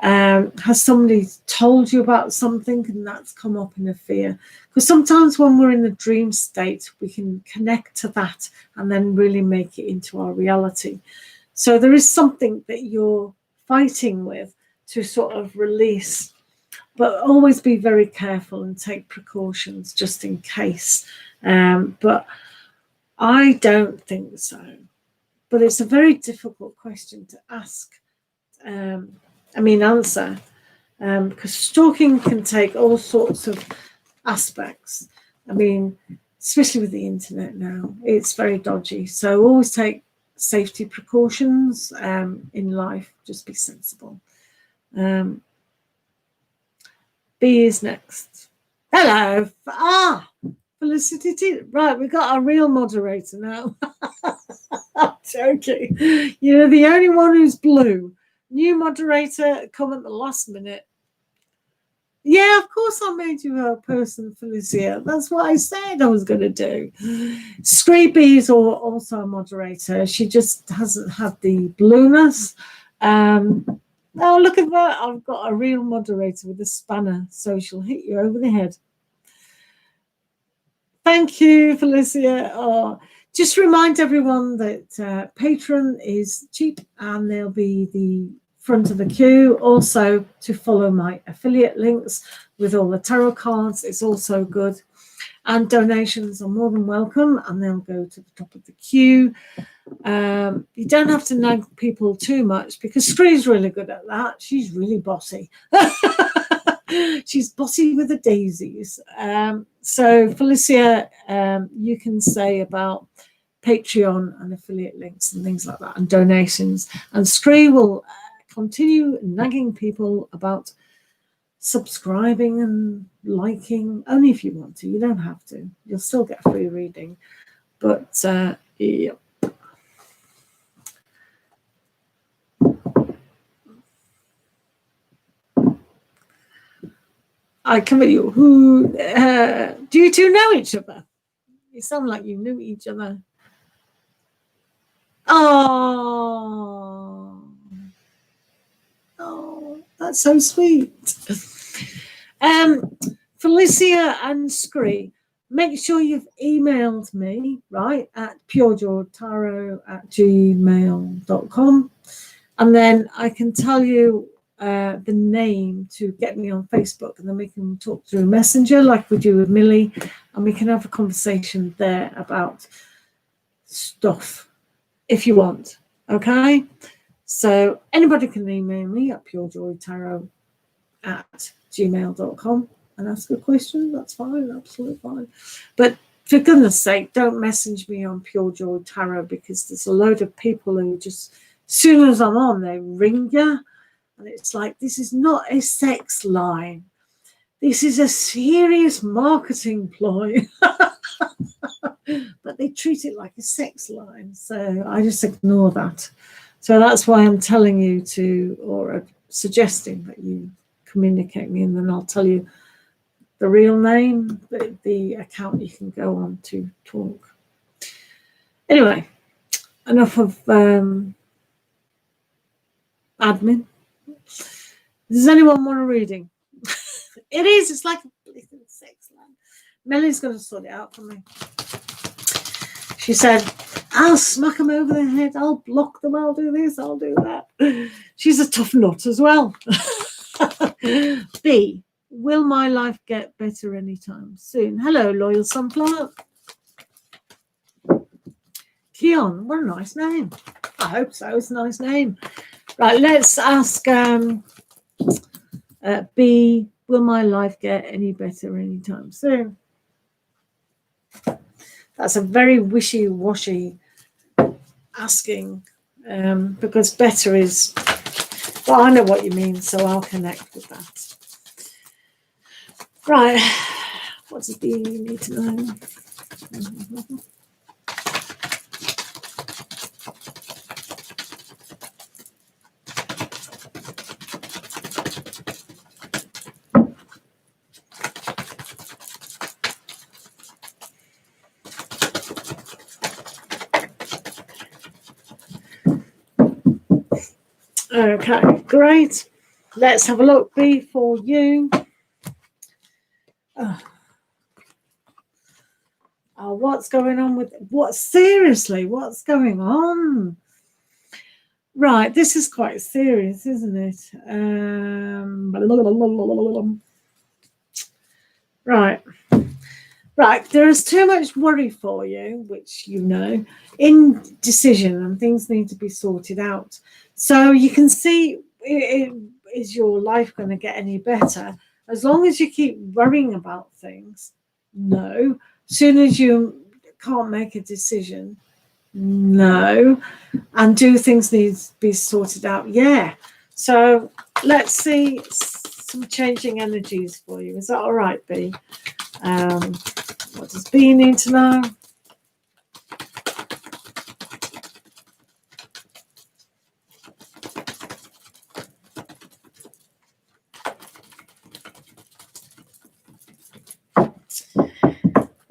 A: Has somebody told you about something and that's come up in a fear? Because sometimes when we're in the dream state, we can connect to that and then really make it into our reality. So there is something that you're fighting with to sort of release. But always be very careful and take precautions just in case. But I don't think so. But it's a very difficult question to ask. Answer. Because stalking can take all sorts of aspects. I mean, especially with the internet now, it's very dodgy. So always take safety precautions in life. Just be sensible. B is next. Hello. Felicity T. Right, we got our real moderator now. I'm joking. You're the only one who's blue. New moderator come at the last minute. Yeah, of course I made you a person, Felicia. That's what I said I was going to do. Screepy is also a moderator. She just hasn't had the blueness. Oh, look at that. I've got a real moderator with a spanner, so she'll hit you over the head. Thank you, Felicia. Oh, just remind everyone that Patreon is cheap and there'll be the front of the queue. Also, to follow my affiliate links with all the tarot cards, it's also good. And donations are more than welcome, and they'll go to the top of the queue. You don't have to nag people too much because Scree's really good at that. She's really bossy. She's bossy with the daisies. So Felicia, you can say about Patreon and affiliate links and things like that and donations. And Scree will continue nagging people about subscribing and liking, only if you want to. You don't have to. You'll still get free reading. But yeah. I come at you. Who do you two know each other? You sound like you knew each other. Oh, that's so sweet. Felicia and Scree, make sure you've emailed me, right, at purejoytarot@gmail.com, and then I can tell you the name to get me on Facebook, and then we can talk through Messenger like we do with Millie, and we can have a conversation there about stuff if you want. Okay, so anybody can email me at purejoytarot@gmail.com and ask a question. That's fine, absolutely fine. But for goodness sake, don't message me on Pure Joy Tarot, because there's a load of people who just, as soon as I'm on, they ring you. And it's like, this is not a sex line. This is a serious marketing ploy. But they treat it like a sex line. So I just ignore that. So that's why I'm telling you to, or suggesting that you communicate me, and then I'll tell you the real name, the account you can go on to talk. Anyway, enough of admin. Does anyone want a reading? It is. It's like a sex line. Millie's going to sort it out for me. She said, I'll smack them over the head. I'll block them. I'll do this. I'll do that. She's a tough nut as well. B, will my life get better anytime soon? Hello, loyal sunflower. Keon, what a nice name. I hope so. It's a nice name. Right, let's ask B, will my life get any better anytime soon? That's a very wishy-washy asking, because better is, well, I know what you mean, so I'll connect with that. Right, what does B need to know? Okay, great. Let's have a look. B for you. What's going on with what? Seriously, what's going on? Right, this is quite serious, isn't it? Right. There is too much worry for you, which you know, indecision, and things need to be sorted out. So you can see, is your life going to get any better? As long as you keep worrying about things, no. Soon as you can't make a decision, no. And do things need to be sorted out? Yeah. So let's see some changing energies for you. Is that all right, B? What does B need to know?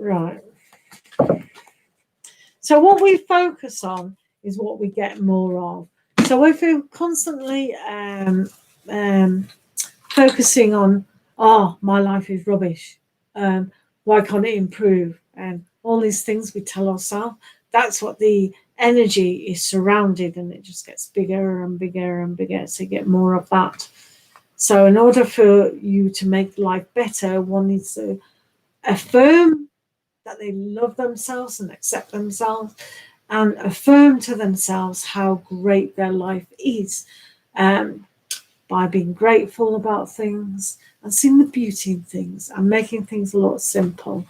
A: Right. So what we focus on is what we get more of. So if we're constantly focusing on, oh, my life is rubbish, why can't it improve? And all these things we tell ourselves, that's what the energy is surrounded, and it just gets bigger and bigger and bigger. So you get more of that. So in order for you to make life better, one needs to affirm that they love themselves and accept themselves, and affirm to themselves how great their life is, by being grateful about things and seeing the beauty in things and making things a lot simple.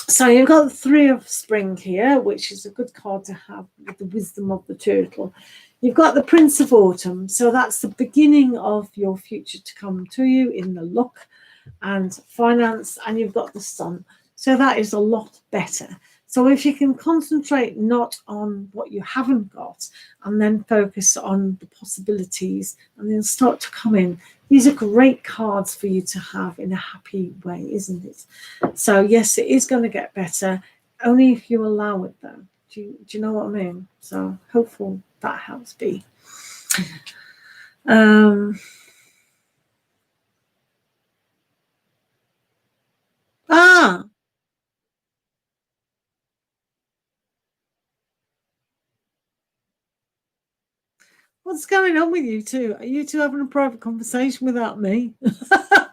A: So you've got the Three of Spring here, which is a good card to have with the wisdom of the turtle. You've got the Prince of Autumn, so that's the beginning of your future to come to you in the luck and finance, and you've got the Sun, so that is a lot better. So if you can concentrate not on what you haven't got and then focus on the possibilities, and they'll start to come in. These are great cards for you to have in a happy way, isn't it? So yes, it is going to get better, only if you allow it though. Do you know what I mean? So hopeful that helps be. What's going on with you two? Are you two having a private conversation without me?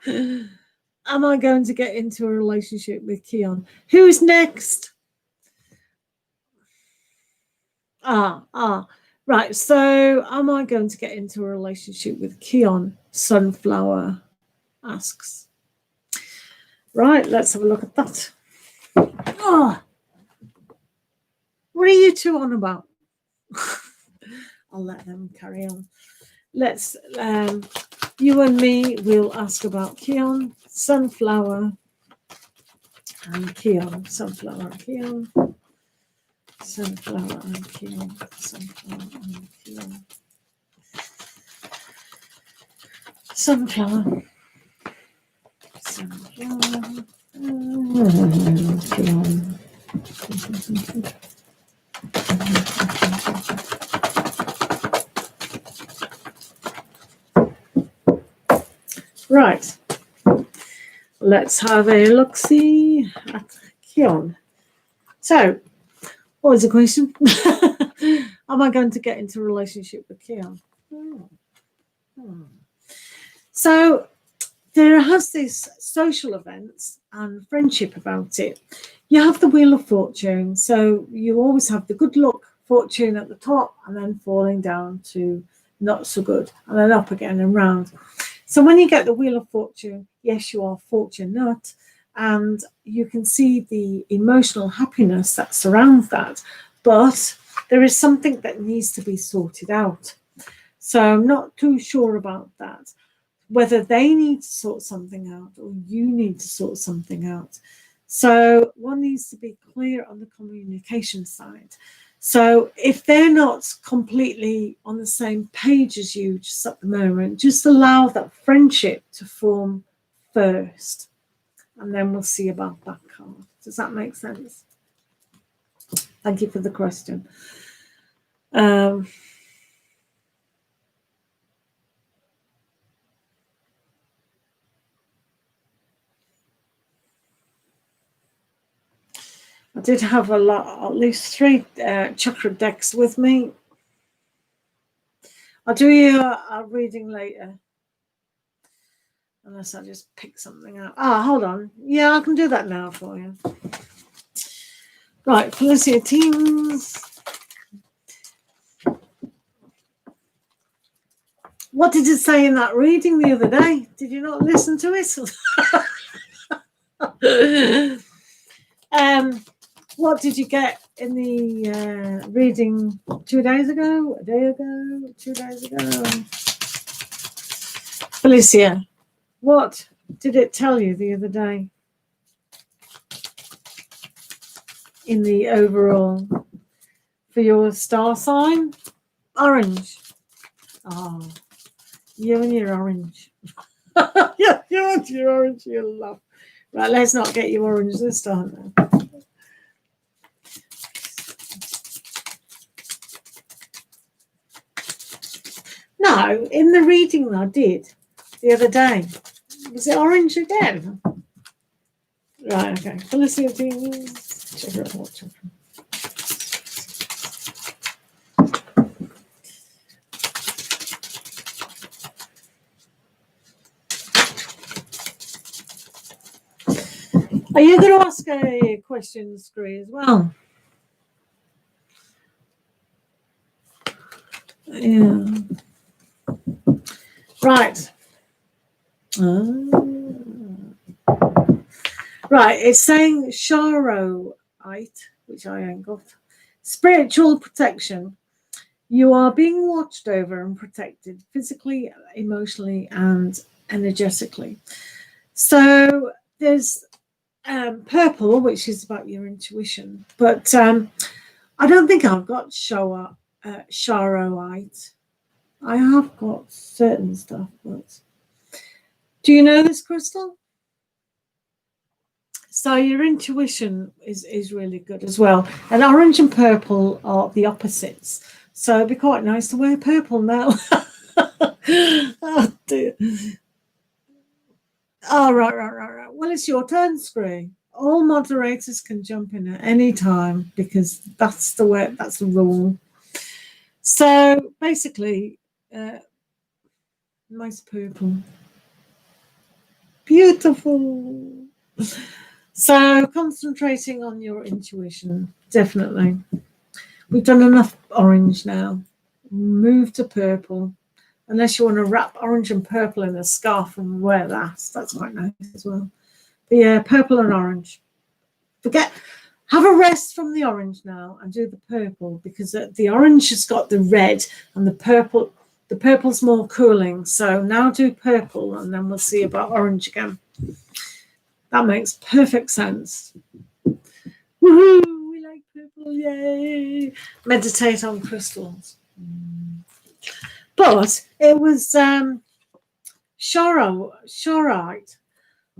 A: Am I going to get into a relationship with Keon? Who's next? Right. So am I going to get into a relationship with Keon? Sunflower asks. Right, let's have a look at that. Oh, what are you two on about? I'll let them carry on. Let's, you and me will ask about Keon, Sunflower, and Keon. Sunflower and Keon. Sunflower and Keon. Sunflower and Keon. Sunflower. Sunflower. Keon. Right. Let's have a look-see at Keon. So, what was the question? Am I going to get into a relationship with Keon? So, there has this social events and friendship about it. You have the Wheel of Fortune, so you always have the good luck, fortune at the top, and then falling down to not so good, and then up again and round. So when you get the Wheel of Fortune, yes, you are fortunate, and you can see the emotional happiness that surrounds that, but there is something that needs to be sorted out. So I'm not too sure about that, whether they need to sort something out or you need to sort something out. So one needs to be clear on the communication side. So if they're not completely on the same page as you just at the moment, just allow that friendship to form first, and then we'll see about that card. Does that make sense? Thank you for the question. I did have at least 3 chakra decks with me. I'll do you a reading later, unless I just pick something out. Hold on. Yeah, I can do that now for you. Right, Felicia Teams. What did it say in that reading the other day? Did you not listen to it? What did you get in the reading 2 days ago, a day ago, 2 days ago? Felicia, what did it tell you the other day in the overall for your star sign? Orange. Oh, you and your orange. Yeah, you and your orange, you love. Right, let's not get you orange this time. No, in the reading I did the other day, was it orange again? Right, okay. Felicity, check it out. Are you going to ask a question, Scree, as well? Yeah. Right. Right, it's saying Sharoite, which I ain't got. Spiritual protection. You are being watched over and protected physically, emotionally, and energetically. So there's purple, which is about your intuition, but I don't think I've got Sharoite. I have got certain stuff, but do you know this crystal? So your intuition is really good as well. And orange and purple are the opposites. So it'd be quite nice to wear purple now. Oh, dear. Oh, right. Well, it's your turn, Scree. All moderators can jump in at any time because that's the way, that's the rule. So basically, nice purple. Beautiful. So concentrating on your intuition, definitely. We've done enough orange now. Move to purple. Unless you want to wrap orange and purple in a scarf and wear that. That's quite nice as well. But yeah, purple and orange. Have a rest from the orange now and do the purple, because the orange has got the red and the purple's more cooling. So now do purple and then we'll see about orange again. That makes perfect sense. Woohoo! We like purple, yay! Meditate on crystals. But it was Sharoite.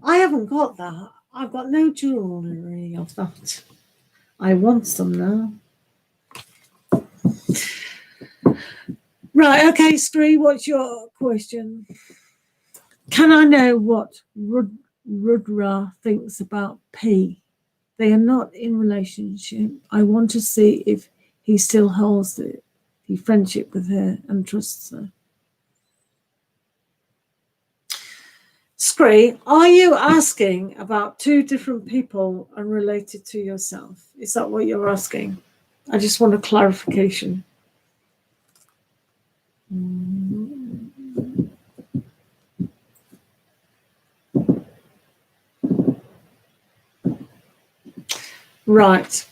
A: I haven't got that. I've got no jewellery of that. I want some now. Right, okay, Scree, what's your question? Can I know what Rudra thinks about P? They are not in relationship. I want to see if he still holds the friendship with her and trusts her. Scree, are you asking about two different people unrelated to yourself? Is that what you're asking? I just want a clarification. Right.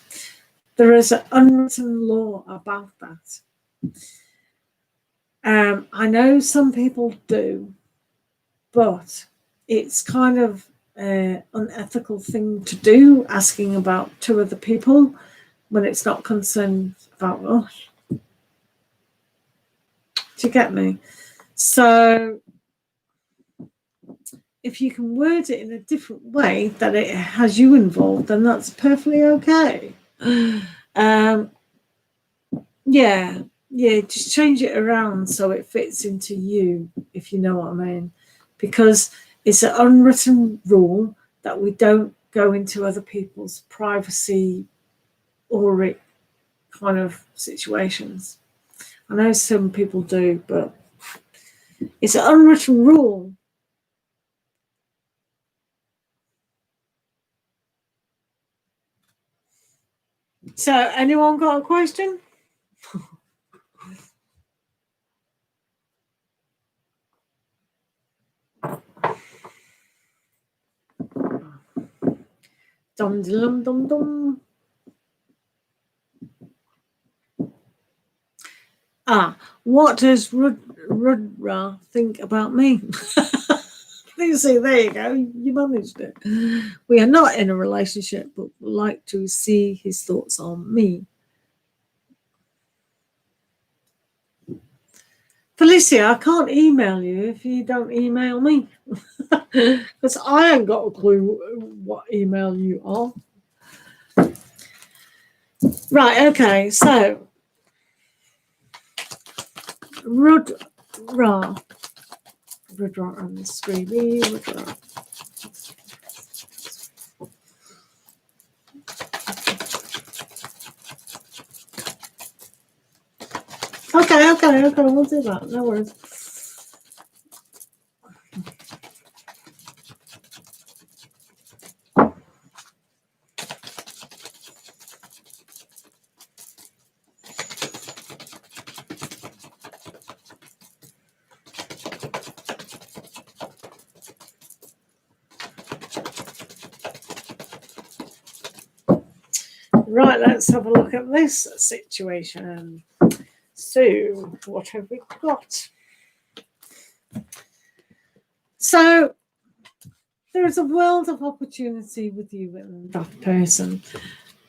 A: There is an unwritten law about that. I know some people do, but it's kind of an unethical thing to do, asking about two other people when it's not concerned about us. Do you get me? So if you can word it in a different way that it has you involved, then that's perfectly okay. Yeah, just change it around so it fits into you, if you know what I mean. Because it's an unwritten rule that we don't go into other people's privacy or kind of situations. I know some people do, but it's an unwritten rule. So, anyone got a question? Dum dum dum dum. What does Rudra think about me? You see, there you go. You managed it. We are not in a relationship, but would like to see his thoughts on me. Felicia, I can't email you if you don't email me. Because I ain't got a clue what email you are. Right, okay, so Rudra on the screen. Rudra. Okay, we'll do that. No worries. Right, let's have a look at this situation. So, what have we got? So, there is a world of opportunity with you and that person.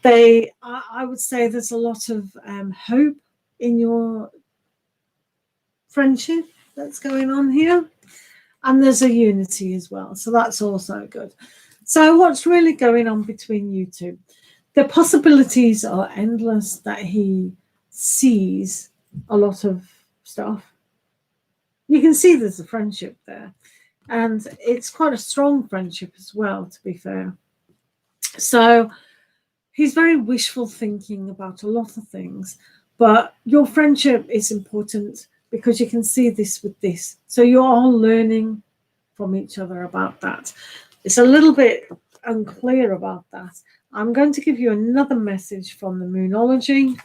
A: I would say there's a lot of hope in your friendship that's going on here. And there's a unity as well. So that's also good. So what's really going on between you two? The possibilities are endless that he sees a lot of stuff. You can see there's a friendship there. And it's quite a strong friendship as well, to be fair. So he's very wishful thinking about a lot of things. But your friendship is important because you can see this with this. So you're all learning from each other about that. It's a little bit unclear about that. I'm going to give you another message from the Moonology.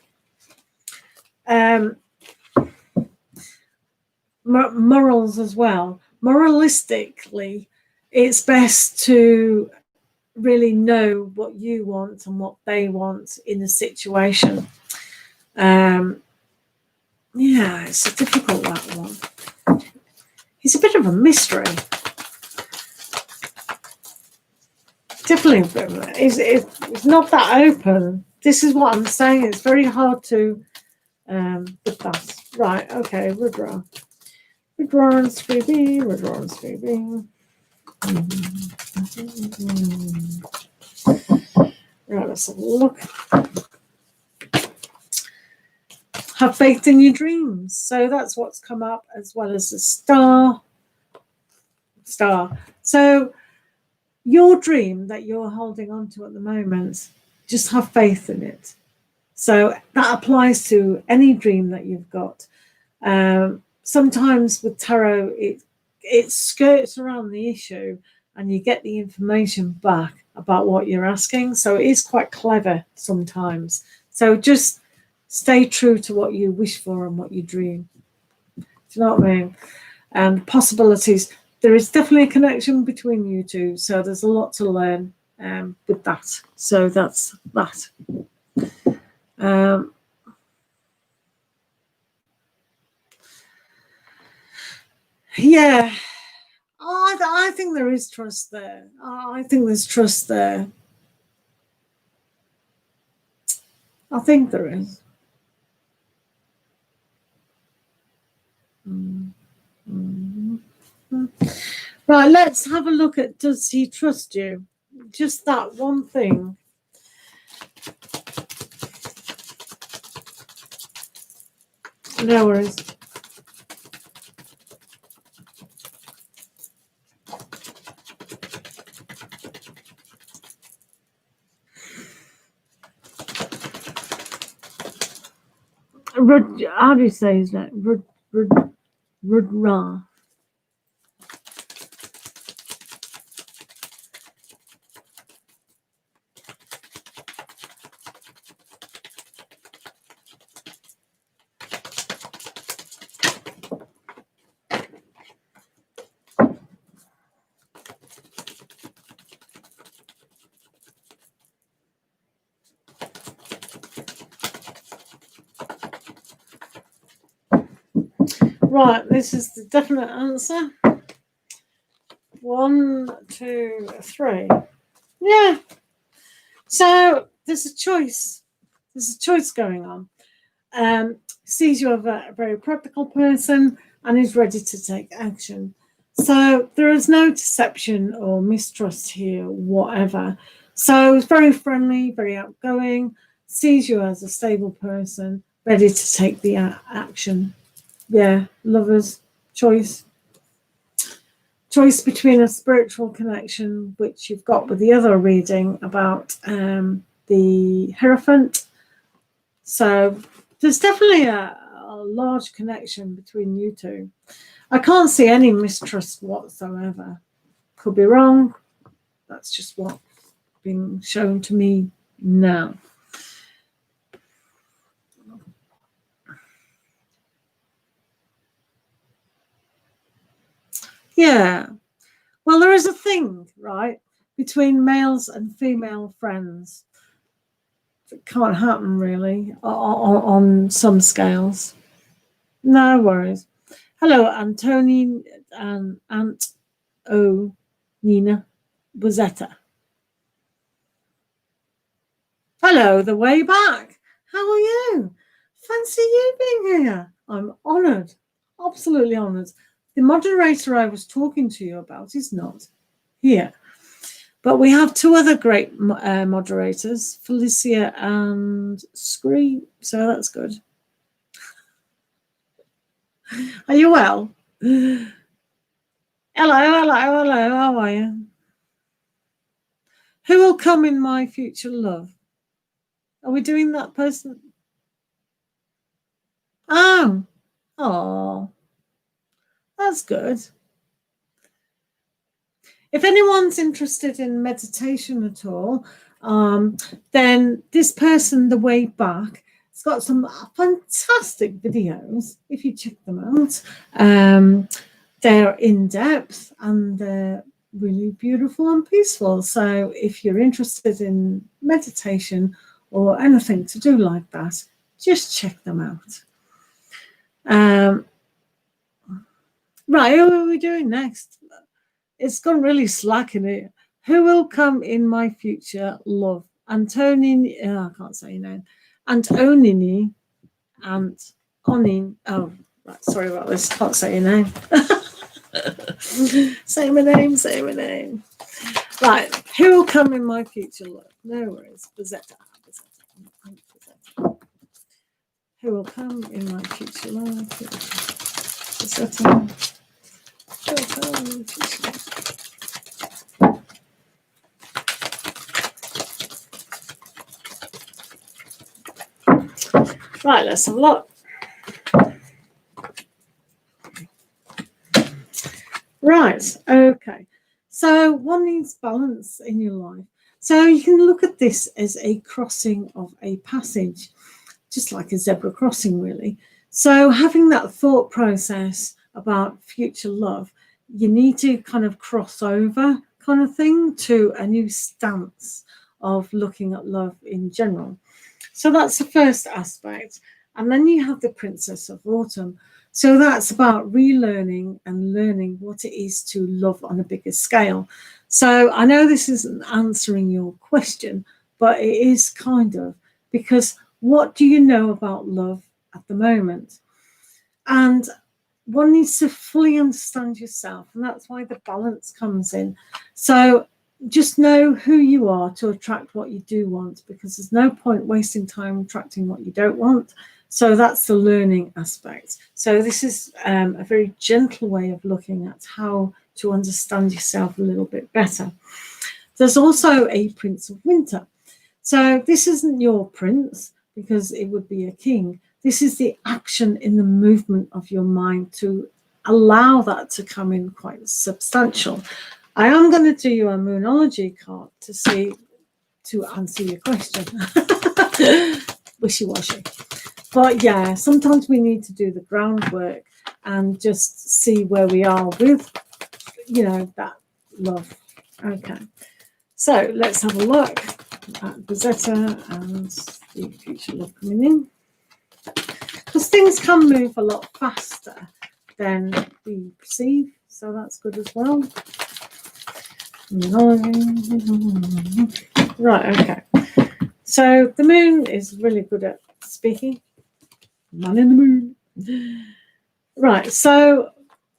A: Morals as well. Moralistically, it's best to really know what you want and what they want in a situation. Yeah, it's a difficult that one. He's a bit of a mystery. Definitely, it's not that open. This is what I'm saying. It's very hard to put that. Right, okay, Rudra. Rudra and Scooby, Rudra and Scooby. Right, let's have a look. Have faith in your dreams. So that's what's come up, as well as the star. So your dream that you're holding on to at the moment, just have faith in it. So that applies to any dream that you've got. Sometimes with tarot, it skirts around the issue and you get the information back about what you're asking. So it is quite clever sometimes. So just stay true to what you wish for and what you dream. Do you know what I mean? And possibilities. There is definitely a connection between you two. So there's a lot to learn with that. So that's that. Yeah. I think there is trust there. I think there's trust there. I think there is. Right, let's have a look at, does he trust you? Just that one thing. No worries. How do you say his name? Rudra. Right, this is the definite answer. 1, 2, 3. Yeah. So there's a choice. There's a choice going on. Sees you as a very practical person, and is ready to take action. So there is no deception or mistrust here, whatever. So it's very friendly, very outgoing, sees you as a stable person, ready to take the action. Yeah, lovers, choice. Choice between a spiritual connection, which you've got with the other reading about the Hierophant. So there's definitely a large connection between you two. I can't see any mistrust whatsoever. Could be wrong. That's just what's being shown to me now. Yeah. Well, there is a thing, right, between males and female friends. It can't happen, really, on some scales. No worries. Hello, Antoni and Aunt O. Nina Bozetta. Hello, the way back. How are you? Fancy you being here. I'm honoured, absolutely honoured. The moderator I was talking to you about is not here. But we have two other great moderators, Felicia and Scree, so that's good. Are you well? Hello, how are you? Who will come in my future love? Are we doing that person? Oh, that's good. If anyone's interested in meditation at all, then this person, the way back, has got some fantastic videos. If you check them out, they're in depth and they're really beautiful and peaceful. So if you're interested in meditation or anything to do like that, just check them out. Right, who are we doing next? It's gone really slack in it. Who will come in my future love? Antonin, I can't say your name. Antonini, Onin. Oh, right, sorry about this. Can't say your name. Say my name. Right, who will come in my future love? No worries. Bozetta. Who will come in my future love? Bozetta. Right, let's have a look. Right, okay. So one needs balance in your life. So you can look at this as a crossing of a passage, just like a zebra crossing, really. So having that thought process about future love, you need to kind of cross over kind of thing to a new stance of looking at love in general. So that's the first aspect. And then you have the Princess of Autumn. So that's about relearning and learning what it is to love on a bigger scale. So I know this isn't answering your question, but it is kind of, because what do you know about love at the moment? And one needs to fully understand yourself, and that's why the balance comes in. So just know who you are to attract what you do want, because there's no point wasting time attracting what you don't want. So that's the learning aspect. So this is a very gentle way of looking at how to understand yourself a little bit better. There's also a Prince of Winter. So this isn't your prince, because it would be a king. This is the action in the movement of your mind to allow that to come in quite substantial. I am going to do you a moonology card to answer your question. Wishy-washy. But yeah, sometimes we need to do the groundwork and just see where we are with, that love. Okay. So let's have a look at Bozetta and the future love coming in. Because things can move a lot faster than we perceive, so that's good as well. Right, okay. So the moon is really good at speaking. Man in the moon. Right, so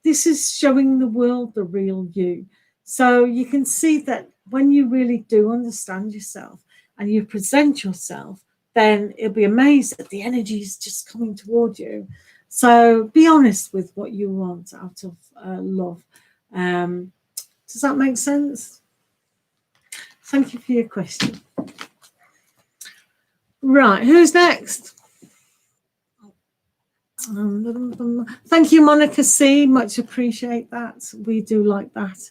A: this is showing the world the real you. So you can see that when you really do understand yourself and you present yourself, then you'll be amazed that the energy is just coming toward you. So be honest with what you want out of love. Does that make sense? Thank you for your question. Right, who's next? Thank you, Monica C. Much appreciate that. We do like that.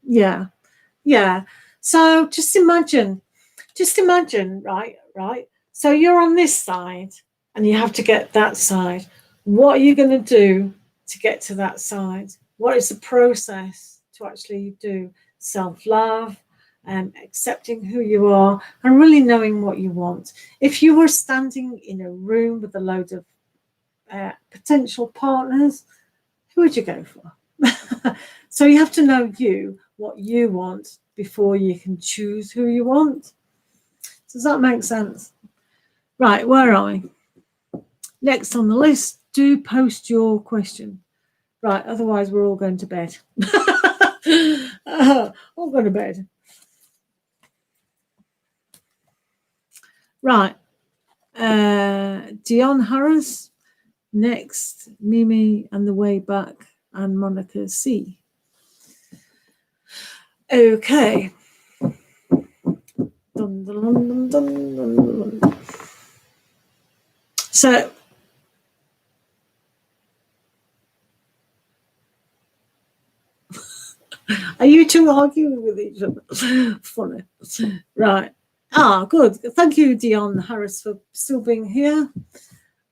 A: Yeah. So just imagine, right. So you're on this side and you have to get that side. What are you going to do to get to that side? What is the process to actually do self-love and accepting who you are and really knowing what you want? If you were standing in a room with a load of potential partners, who would you go for? So you have to know what you want before you can choose who you want. Does that make sense? Right, where are we? Next on the list, do post your question. Right, otherwise we're all going to bed. All going to bed. Right, Dion Harris. Next, Mimi and the Way Back and Monica C. Okay. Dun, dun, dun, dun, dun. So, are you two arguing with each other? Funny. Right. Good. Thank you, Dion Harris, for still being here.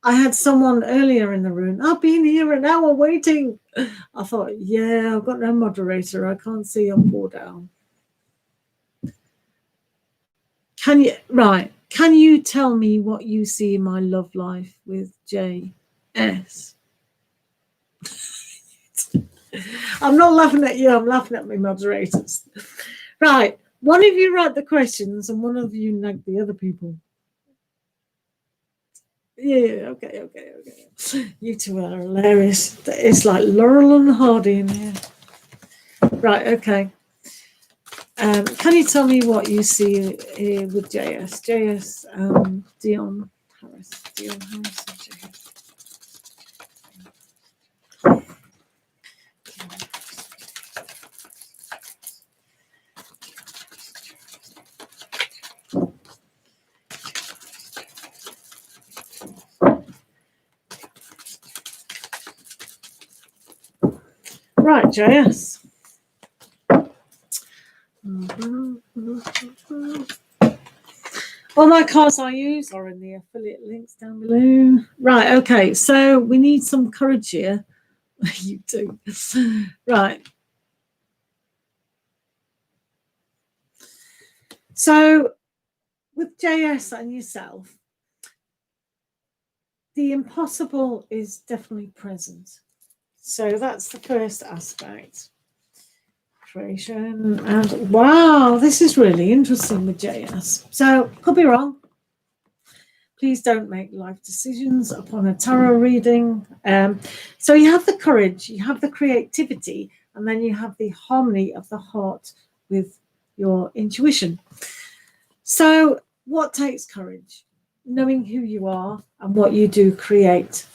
A: I had someone earlier in the room. I've been here an hour waiting. I thought, yeah, I've got no moderator. I can't see up or down. Can you tell me what you see in my love life with JS? I'm not laughing at you. I'm laughing at my moderators. Right. One of you write the questions and one of you nag the other people. Yeah, okay. You two are hilarious. It's like Laurel and Hardy in here. Right, okay. Can you tell me what you see here with JS? Dion Harris and JS. Right, JS. All my cards I use are in the affiliate links down below. Right, okay, so we need some courage here. You do. Right. So with JS and yourself, the impossible is definitely present. So that's the first aspect. Creation and wow, this is really interesting with JS. So could be wrong. Please don't make life decisions upon a tarot reading. So you have the courage, you have the creativity, and then you have the harmony of the heart with your intuition. So what takes courage? Knowing who you are and what you do create.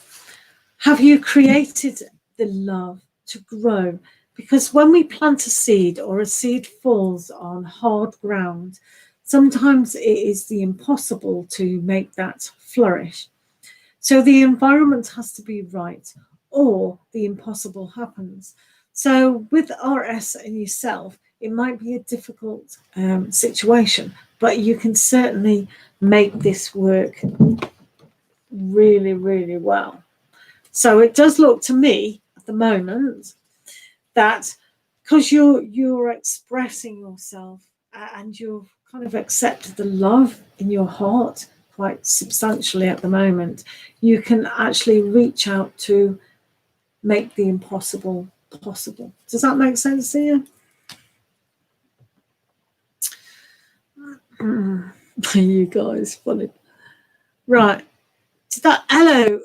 A: Have you created the love to grow? Because when we plant a seed or a seed falls on hard ground, sometimes it is the impossible to make that flourish. So the environment has to be right or the impossible happens. So with RS and yourself, it might be a difficult situation, but you can certainly make this work really, really well. So it does look to me at the moment that because you're expressing yourself and you've kind of accepted the love in your heart quite substantially at the moment, you can actually reach out to make the impossible possible. Does that make sense to you? You guys, funny. Right. Hello,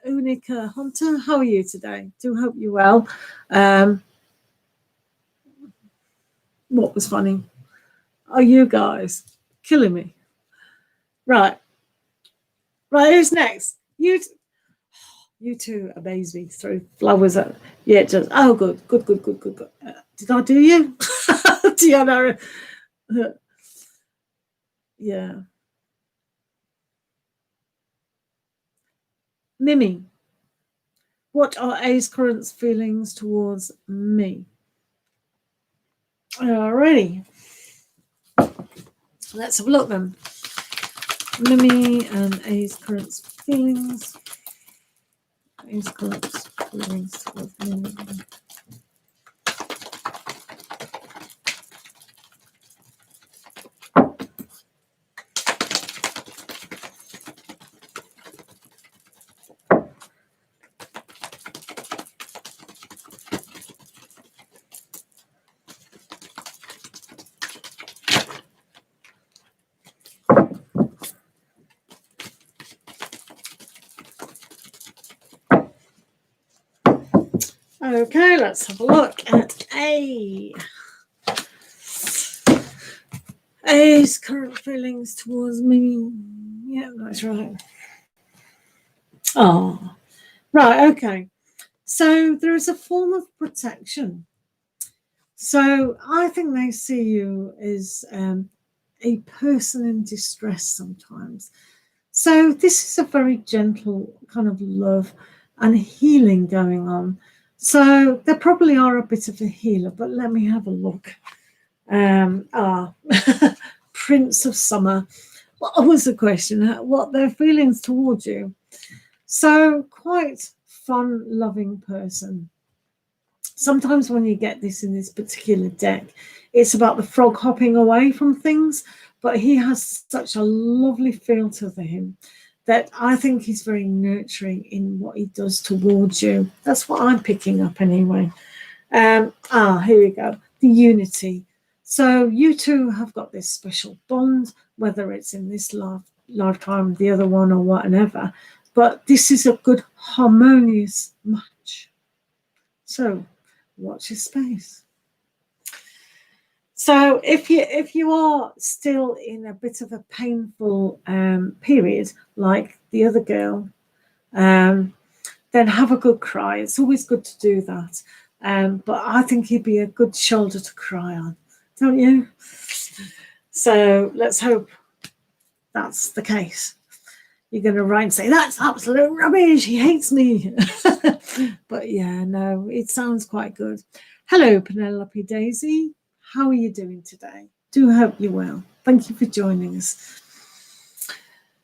A: Unica Hunter, how are you today? Do hope you're well. What was funny? Are you guys killing me? Right, who's next? You two amaze me through flowers. Yeah, just good. Did I do you? Do you know? Yeah. Mimi, what are A's current feelings towards me? Alrighty. Let's have a look then. Mimi and A's current feelings. A's current feelings towards Mimi. Okay, let's have a look at A. A's current feelings towards me. Yeah, that's right. Oh, right, okay. So there is a form of protection. So I think they see you as a person in distress sometimes. So this is a very gentle kind of love and healing going on. So they probably are a bit of a healer, but let me have a look. Prince of Summer. What was the question? What their feelings towards you? So quite fun, loving person. Sometimes when you get this in this particular deck, it's about the frog hopping away from things, but he has such a lovely feel to him that I think he's very nurturing in what he does towards you. That's what I'm picking up anyway. Here we go. The unity. So you two have got this special bond, whether it's in this lifetime, the other one, or whatever. But this is a good harmonious match. So watch your space. So if you are still in a bit of a painful period, like the other girl, then have a good cry. It's always good to do that. But I think he'd be a good shoulder to cry on, don't you? So let's hope that's the case. You're going to write and say, that's absolute rubbish, he hates me. But yeah, no, it sounds quite good. Hello, Penelope Daisy. How are you doing today? Do hope you're well. Thank you for joining us.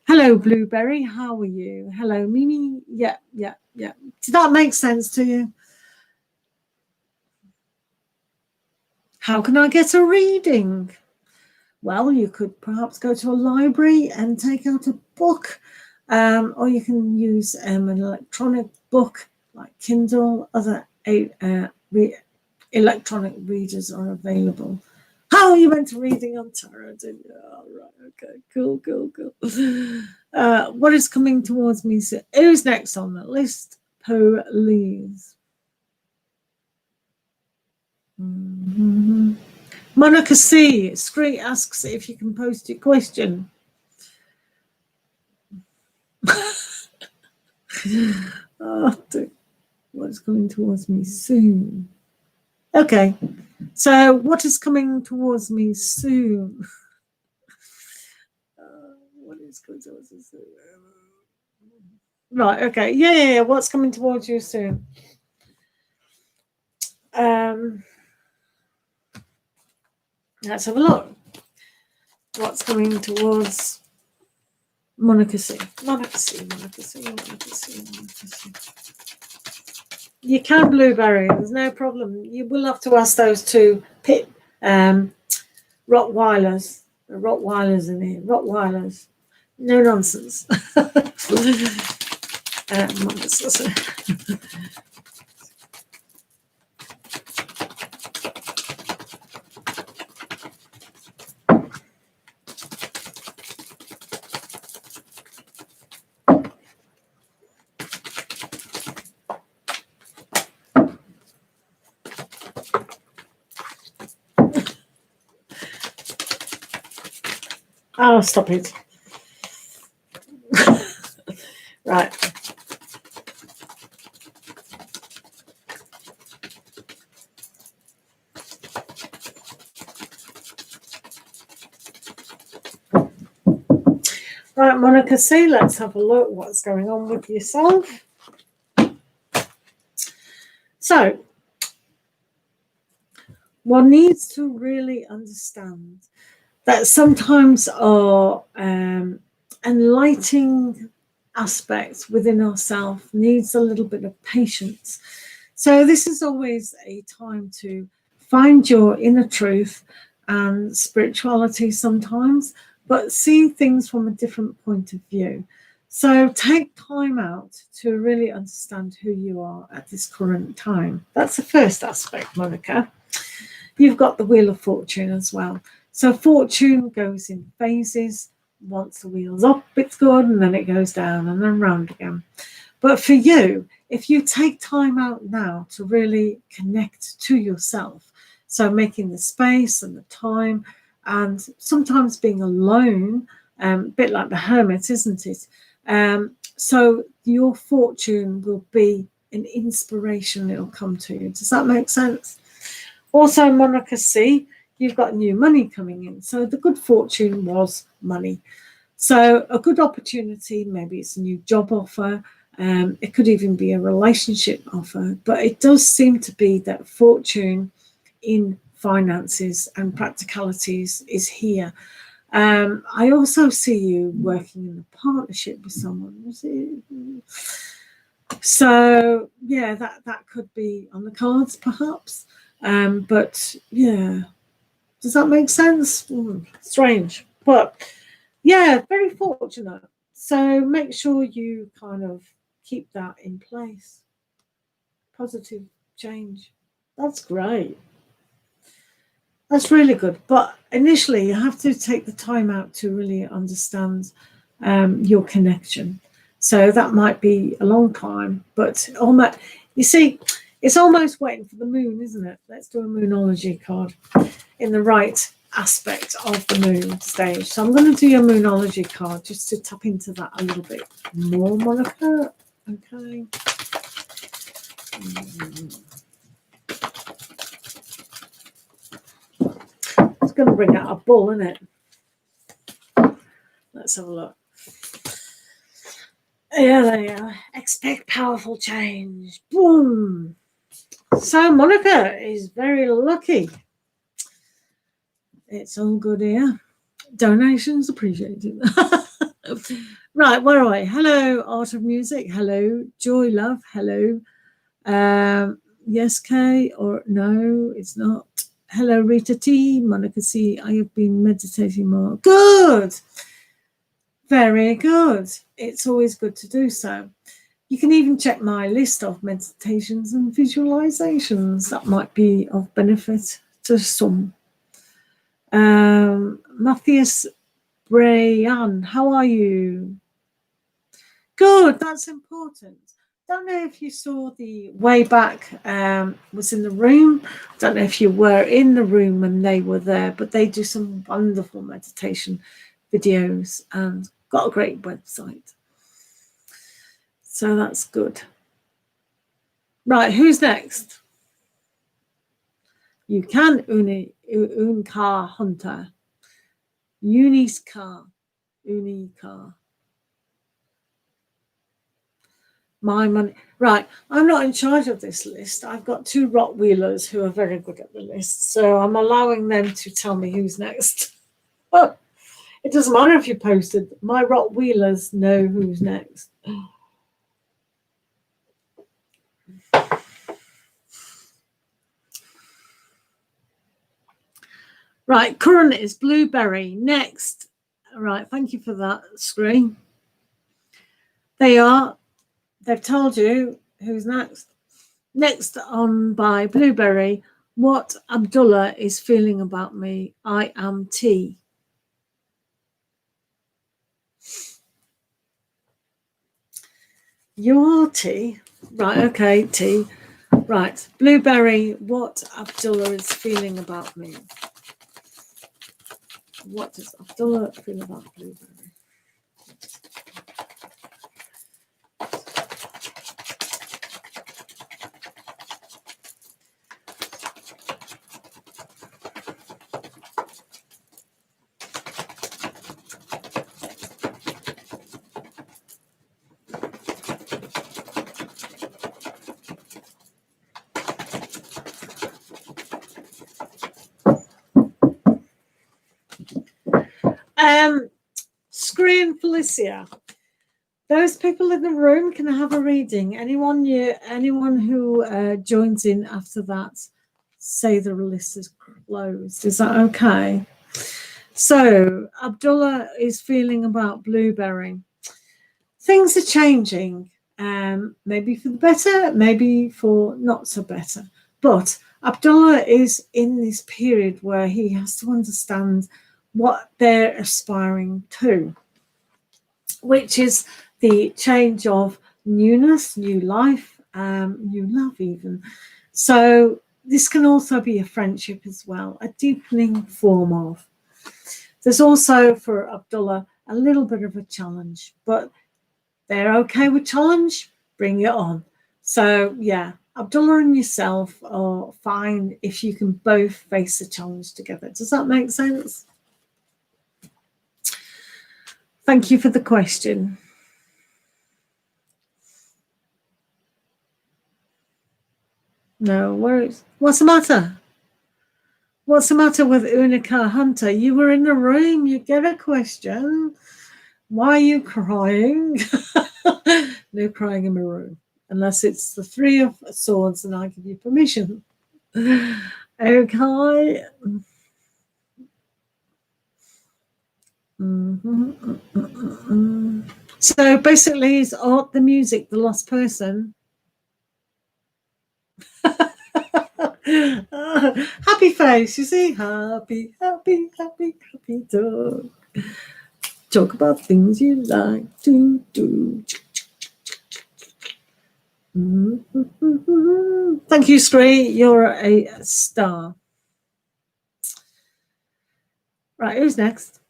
A: Hello, Blueberry. How are you? Hello, Mimi. Yeah. Did that make sense to you? How can I get a reading? Well, you could perhaps go to a library and take out a book, or you can use an electronic book like Kindle. Other electronic readers are available. How you went to reading on tarot, didn't you? Oh, right, okay, cool. What is coming towards me? So who's next on the list? Please. Monica C. Scree asks if you can post your question. What is coming towards me soon? Okay, so what is coming towards me soon? What is coming towards me soon? Right, okay, yeah. What's coming towards you soon? Let's have a look. What's coming towards Monica C? Monica C. You can Blueberry. There's no problem. You will have to ask those two Rottweilers. The Rottweilers in here. Rottweilers. No nonsense. Oh, stop it. Right. Right, Monica C, let's have a look what's going on with yourself. So, one needs to really understand that sometimes our enlightening aspects within ourselves needs a little bit of patience. So this is always a time to find your inner truth and spirituality sometimes, but see things from a different point of view. So take time out to really understand who you are at this current time. That's the first aspect, Monica. You've got the Wheel of Fortune as well. So fortune goes in phases. Once the wheel's up, it's good, and then it goes down and then round again. But for you, if you take time out now to really connect to yourself, so making the space and the time, and sometimes being alone, a bit like the hermit, isn't it? So your fortune will be an inspiration, it'll come to you. Does that make sense? Also, Monica C, you've got new money coming in. So the good fortune was money. So a good opportunity, maybe it's a new job offer, it could even be a relationship offer, but it does seem to be that fortune in finances and practicalities is here. I also see you working in a partnership with someone. So yeah, that could be on the cards perhaps. But yeah, does that make sense? Strange, but yeah, very fortunate. So make sure you kind of keep that in place. Positive change. That's great. That's really good. But initially, you have to take the time out to really understand your connection. So that might be a long time, but almost, you see, it's almost waiting for the moon, isn't it? Let's do a moonology card in the right aspect of the moon stage. So I'm going to do your moonology card just to tap into that a little bit more, Monica. Okay. It's going to bring out a bull, isn't it? Let's have a look. Yeah, there you are. Expect powerful change. Boom. So Monica is very lucky. It's all good here. Donations appreciated. Right, where are we? Hello, Art of Music. Hello, Joy Love. Hello. Yes, Kay, or no, it's not. Hello, Rita T. Monica C. I have been meditating more. Good. Very good. It's always good to do so. You can even check my list of meditations and visualizations. That might be of benefit to some. Matthias Brayan, how are you? Good, that's important. Don't know if you saw the way back was in the room. Don't know if you were in the room when they were there, but they do some wonderful meditation videos and got a great website. So that's good. Right, who's next? You can Unica Hunter. Unica. My money. Right, I'm not in charge of this list. I've got two Rottweilers who are very good at the list. So I'm allowing them to tell me who's next. But it doesn't matter if you posted. My Rottweilers know who's next. Right, current is blueberry. Next. Right, thank you for that screen. They've told you who's next. Next on by blueberry, what Abdullah is feeling about me. I am T. You're T. Right, okay, T. Right, blueberry, what Abdullah is feeling about me. What does Abdullah feel about blueberry? Screen Felicia. Those people in the room can have a reading. Anyone who joins in after that, say the list is closed. Is that okay? So Abdullah is feeling about blueberry. Things are changing. Maybe for the better, maybe for not so better. But Abdullah is in this period where he has to understand what they're aspiring to, which is the change of newness, new life, new love even. So this can also be a friendship as well, a deepening form of. There's also for Abdullah a little bit of a challenge, but they're okay with challenge, bring it on. So yeah, Abdullah and yourself are fine if you can both face the challenge together. Does that make sense? Thank you for the question. No worries. What's the matter? What's the matter with Unica Hunter? You were in the room. You get a question. Why are you crying? No crying in my room. Unless it's the Three of Swords and I give you permission. Okay. So basically, it's art, the music, the lost person. Happy face, you see? Happy, happy, happy, happy dog. Talk about things you like to do. Thank you, Scree. You're a star. Right, who's next?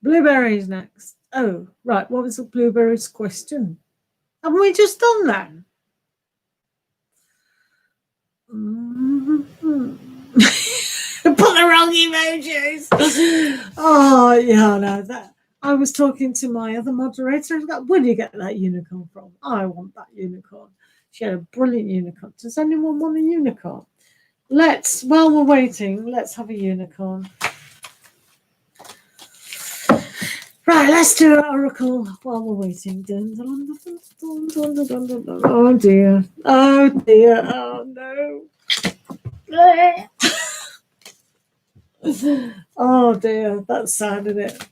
A: Blueberry's next. Oh, right. What was the blueberry's question? Haven't we just done that? Put the wrong emojis. Oh, yeah, no, that. I was talking to my other moderator. Where do you get that unicorn from? I want that unicorn. She had a brilliant unicorn. Does anyone want a unicorn? While we're waiting, let's have a unicorn. Right, let's do an oracle while we're waiting. Oh dear. Oh dear. Oh no. Oh dear. That's sad, isn't it?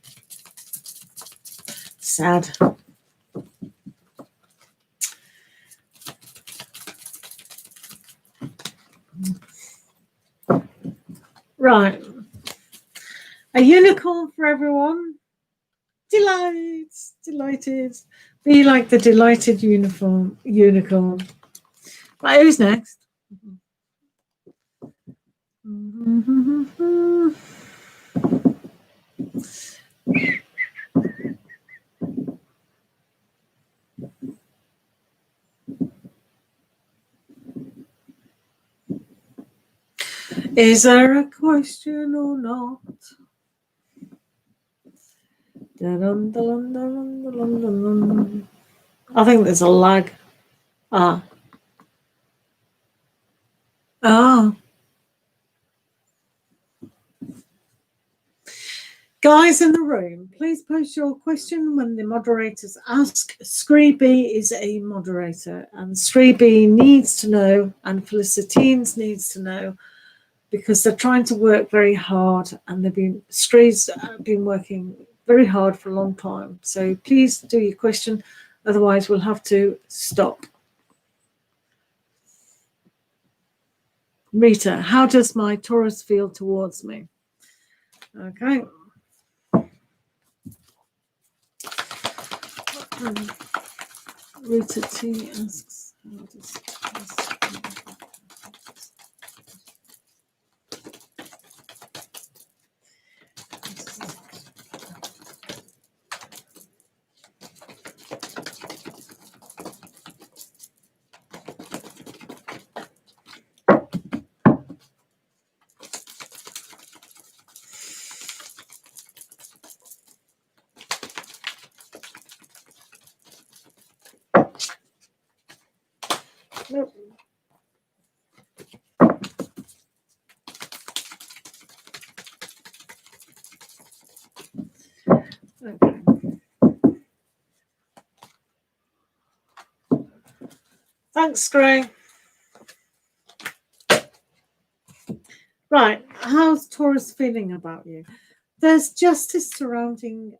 A: Sad. Right. A unicorn for everyone. Delighted. Be like the delighted unicorn. Right, who's next? Is there a question or not? I think there's a lag. Ah. Guys in the room, please post your question when the moderators ask. Screeby is a moderator, and Screeby needs to know, and Felicitines needs to know, because they're trying to work very hard, and Scree's been working very hard for a long time. So please do your question, otherwise we'll have to stop. Rita, how does my Taurus feel towards me? Okay. Rita T asks, how does Okay. Thanks, Gray. Right, how's Taurus feeling about you? There's justice surrounding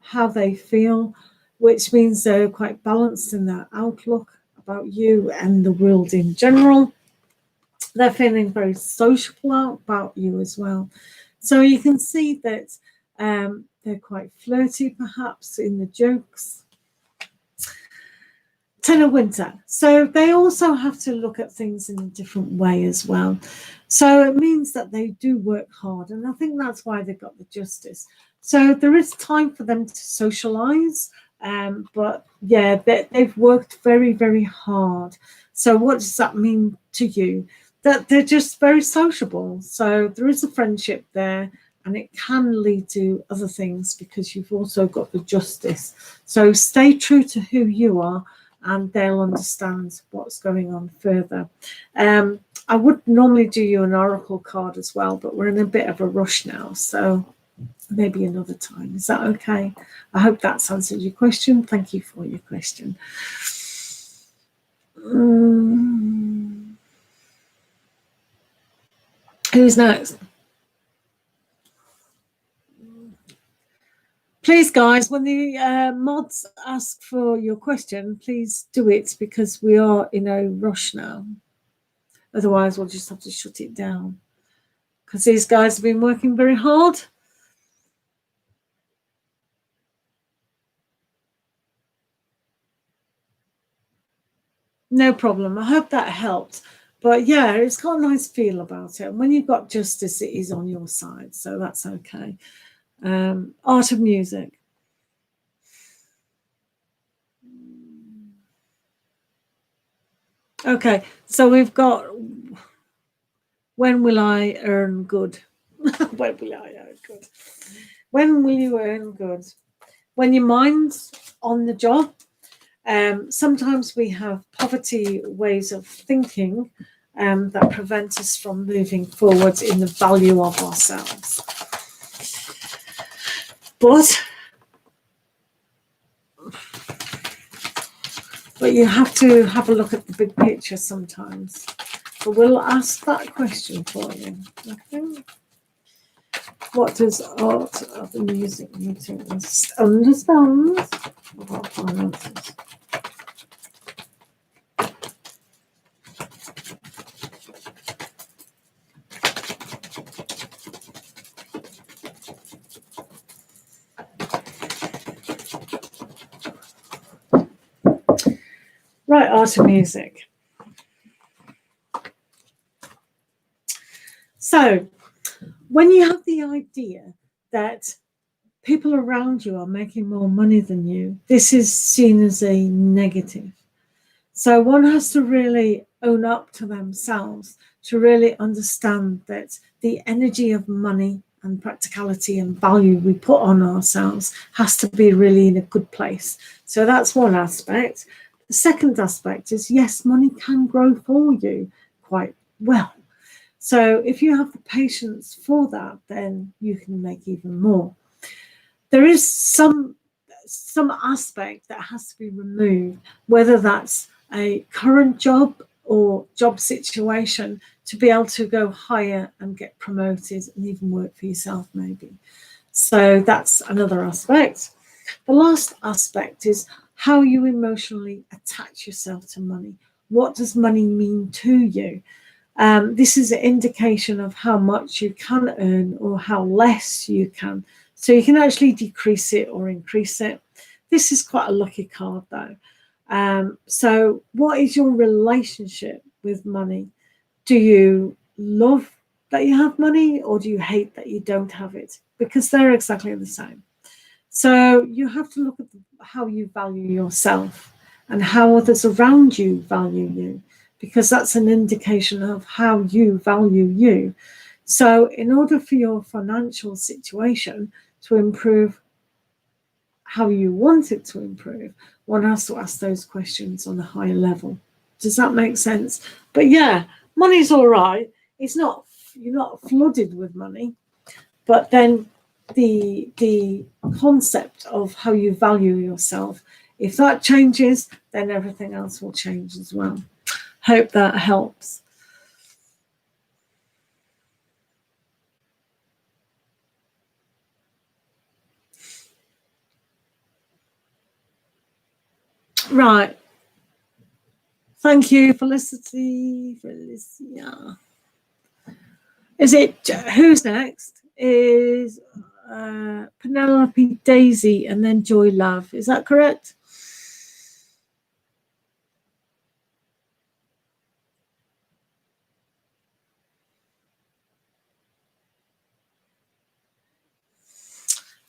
A: how they feel, which means they're quite balanced in their outlook about you and the world in general. They're feeling very sociable about you as well. So you can see that they're quite flirty, perhaps, in the jokes. Ten of Winter. So they also have to look at things in a different way as well. So it means that they do work hard. And I think that's why they got the justice. So there is time for them to socialize. But yeah, they've worked very, very hard. So what does that mean to you? That they're just very sociable. So there is a friendship there. And it can lead to other things because you've also got the justice. So stay true to who you are, and they'll understand what's going on further. I would normally do you an oracle card as well, but we're in a bit of a rush now, so maybe another time. Is that okay? I hope that's answered your question. Thank you for your question. Who's next? Please, guys, when the mods ask for your question, please do it because we are in a rush now. Otherwise, we'll just have to shut it down because these guys have been working very hard. No problem. I hope that helped. But yeah, it's got a nice feel about it. And when you've got justice, it is on your side. So that's okay. Art of music. Okay, so we've got when will I earn good? When will I earn good? When will you earn good? When your mind's on the job. Sometimes we have poverty ways of thinking that prevent us from moving forward in the value of ourselves. But you have to have a look at the big picture sometimes. So we'll ask that question for you. Okay. What does art of the music need to understand about finances? Right, art of music. So, when you have the idea that people around you are making more money than you, this is seen as a negative. So one has to really own up to themselves to really understand that the energy of money and practicality and value we put on ourselves has to be really in a good place. So that's one aspect. The second aspect is, yes, money can grow for you quite well. So if you have the patience for that, then you can make even more. There is some aspect that has to be removed, whether that's a current job or job situation, to be able to go higher and get promoted and even work for yourself maybe. So that's another aspect. The last aspect is how you emotionally attach yourself to money. What does money mean to you? This is an indication of how much you can earn or how less you can. So you can actually decrease it or increase it. This is quite a lucky card though. So what is your relationship with money? Do you love that you have money, or do you hate that you don't have it? Because they're exactly the same. So you have to look at how you value yourself and how others around you value you, because that's an indication of how you value you. So in order for your financial situation to improve how you want it to improve, one has to ask those questions on a higher level. Does that make sense? But yeah, money's all right. It's not, you're not flooded with money, but then the concept of how you value yourself. If that changes, then everything else will change as well. Hope that helps. Right. Thank you, Felicity. Felicia. Is it who's next? Is Penelope, Daisy, and then Joy Love. Is that correct?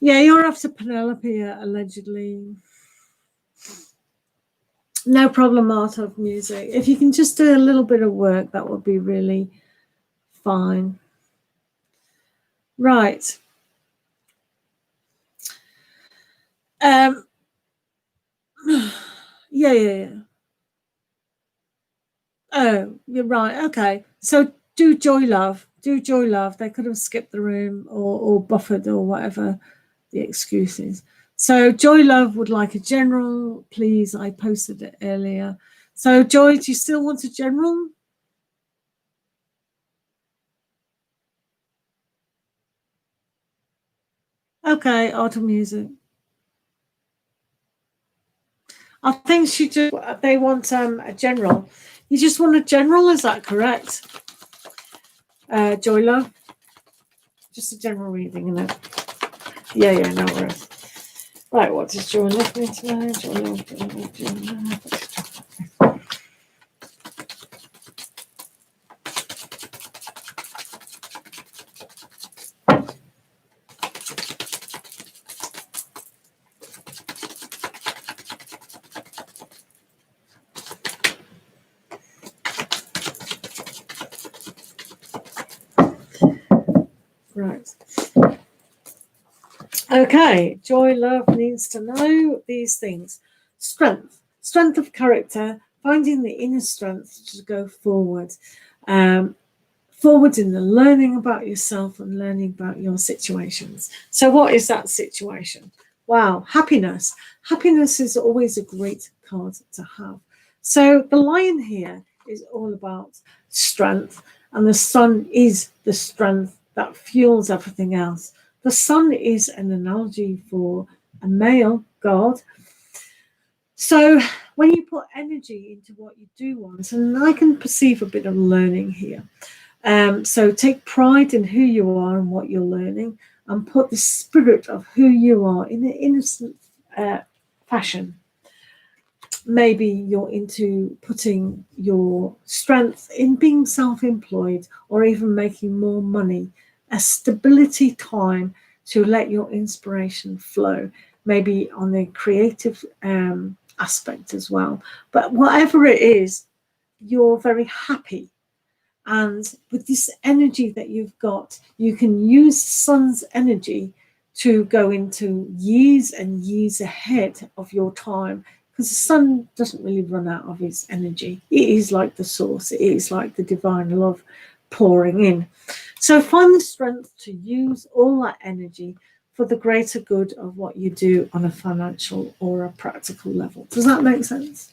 A: Yeah, you're after Penelope, allegedly. No problem, Art of Music. If you can just do a little bit of work, that would be really fine. Right. Yeah. Oh, you're right. Okay. So do Joy Love. Do Joy Love. They could have skipped the room or buffered or whatever the excuse is. So Joy Love would like a general, please. I posted it earlier. So Joy, do you still want a general? Okay, Art of Music. I think they want a general. You just want a general, is that correct? Joy Love? Just a general reading, isn't it? Yeah, no worries. Right, what does Joy Love need to know? Joy Love. Right. Okay, Joy Love needs to know these things. Strength of character, finding the inner strength to go forward. Forward in the learning about yourself and learning about your situations. So what is that situation? Wow, happiness. Happiness is always a great card to have. So the lion here is all about strength, and the sun is the strength that fuels everything else. The sun is an analogy for a male god. So when you put energy into what you do want, and I can perceive a bit of learning here. So take pride in who you are and what you're learning, and put the spirit of who you are in an innocent fashion. Maybe you're into putting your strength in being self-employed or even making more money, a stability time to let your inspiration flow, maybe on the creative aspect as well. But whatever it is, you're very happy. And with this energy that you've got, you can use sun's energy to go into years and years ahead of your time, because the sun doesn't really run out of its energy. It is like the source, it is like the divine love pouring in. So find the strength to use all that energy for the greater good of what you do on a financial or a practical level. Does that make sense?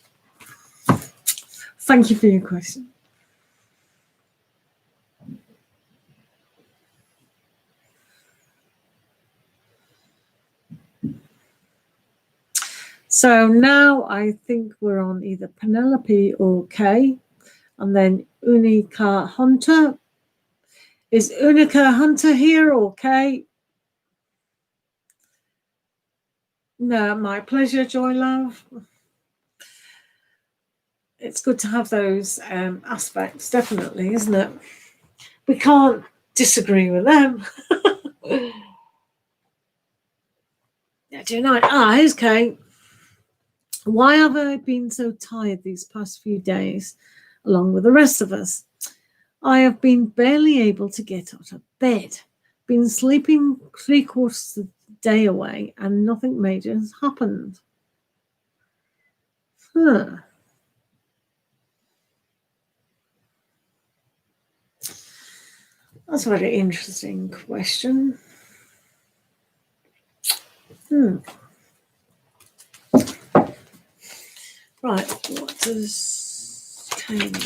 A: Thank you for your question. So now I think we're on either Penelope or Kay, and then Unica Hunter. Is Unica Hunter here or Kay? No, my pleasure, Joy Love. It's good to have those aspects, definitely, isn't it? We can't disagree with them. Yeah, do you know? Here's Kay. Why have I been so tired these past few days, along with the rest of us? I have been barely able to get out of bed. Been sleeping 3/4 of the day away, and nothing major has happened. Huh. That's a very interesting question. Right, what does Kane do?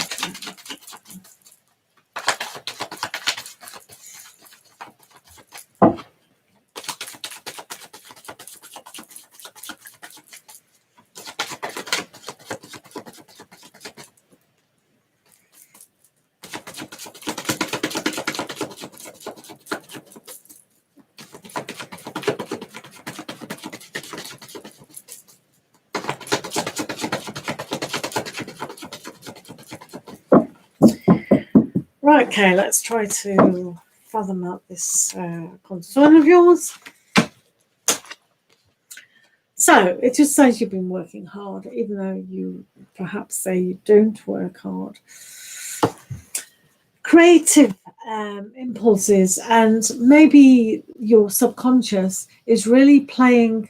A: Right, okay, let's try to fathom out this concern of yours. So it just says you've been working hard, even though you perhaps say you don't work hard. Creative impulses, and maybe your subconscious is really playing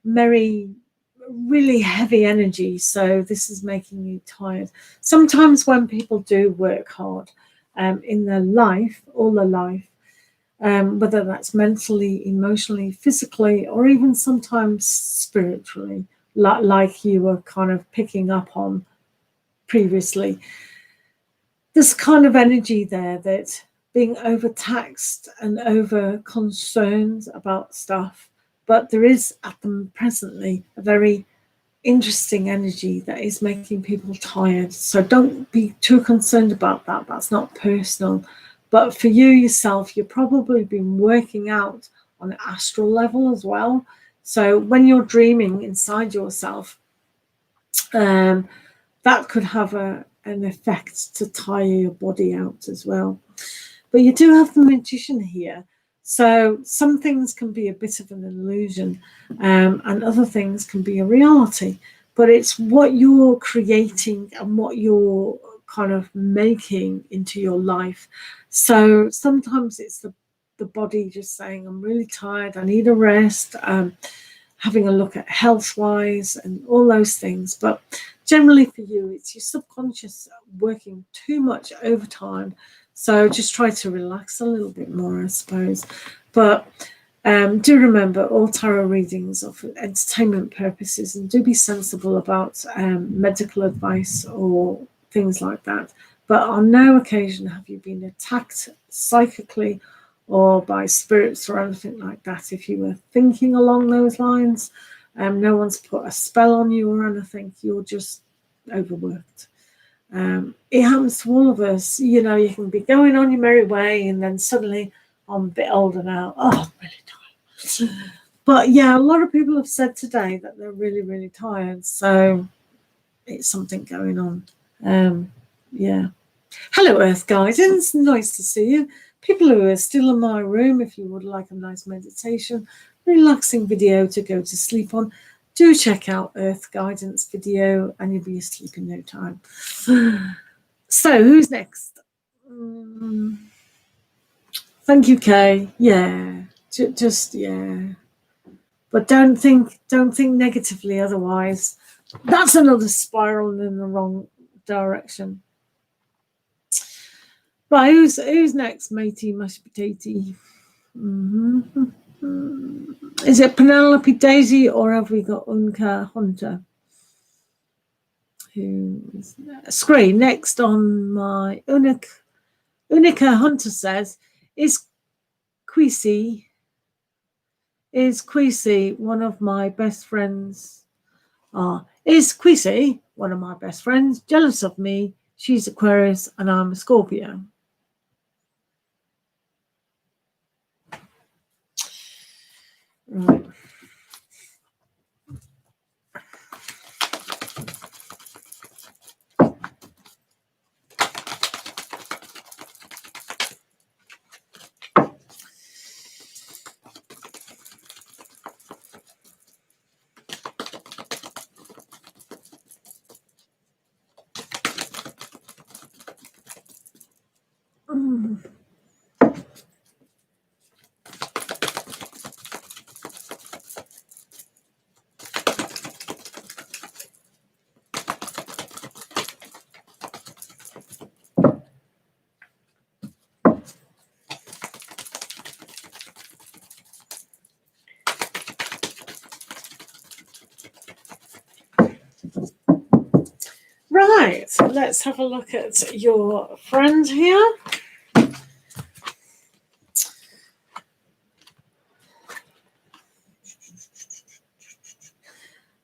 A: really heavy energy. So this is making you tired. Sometimes when people do work hard in their life, all their life, whether that's mentally, emotionally, physically, or even sometimes spiritually, like you were kind of picking up on previously, there's kind of energy there that being overtaxed and over concerned about stuff, but there is at them presently a very interesting energy that is making people tired. So don't be too concerned about that. That's not personal. But for you yourself, you've probably been working out on an astral level as well. So when you're dreaming inside yourself, that could have an effect to tire your body out as well. But you do have the Magician here. So some things can be a bit of an illusion, and other things can be a reality. But it's what you're creating and what you're kind of making into your life. So sometimes it's the body just saying, I'm really tired, I need a rest, having a look at health-wise and all those things. But generally for you, it's your subconscious working too much overtime. So just try to relax a little bit more, I suppose. But do remember, all tarot readings are for entertainment purposes, and do be sensible about medical advice or things like that. But on no occasion have you been attacked psychically or by spirits or anything like that. If you were thinking along those lines, no one's put a spell on you or anything. You're just overworked. It happens to all of us. You know, you can be going on your merry way and then suddenly, I'm a bit older now. Oh, I'm really tired. But yeah, a lot of people have said today that they're really, really tired. So it's something going on. Yeah. Hello, Earth Guidance. Nice to see you. People who are still in my room, if you would like a nice meditation, relaxing video to go to sleep on, do check out Earth Guidance video and you'll be asleep in no time. So who's next? Thank you, Kay. Yeah, just yeah. But don't think negatively, otherwise that's another spiral in the wrong direction. Right, who's next, matey, mashed potato? Is it Penelope Daisy or have we got Unica Hunter? Who's screen next on my Unica Hunter says, is Queasy one of my best friends? Is Queasy one of my best friends jealous of me? She's Aquarius and I'm a Scorpio. Right. let's have a look at your friend here.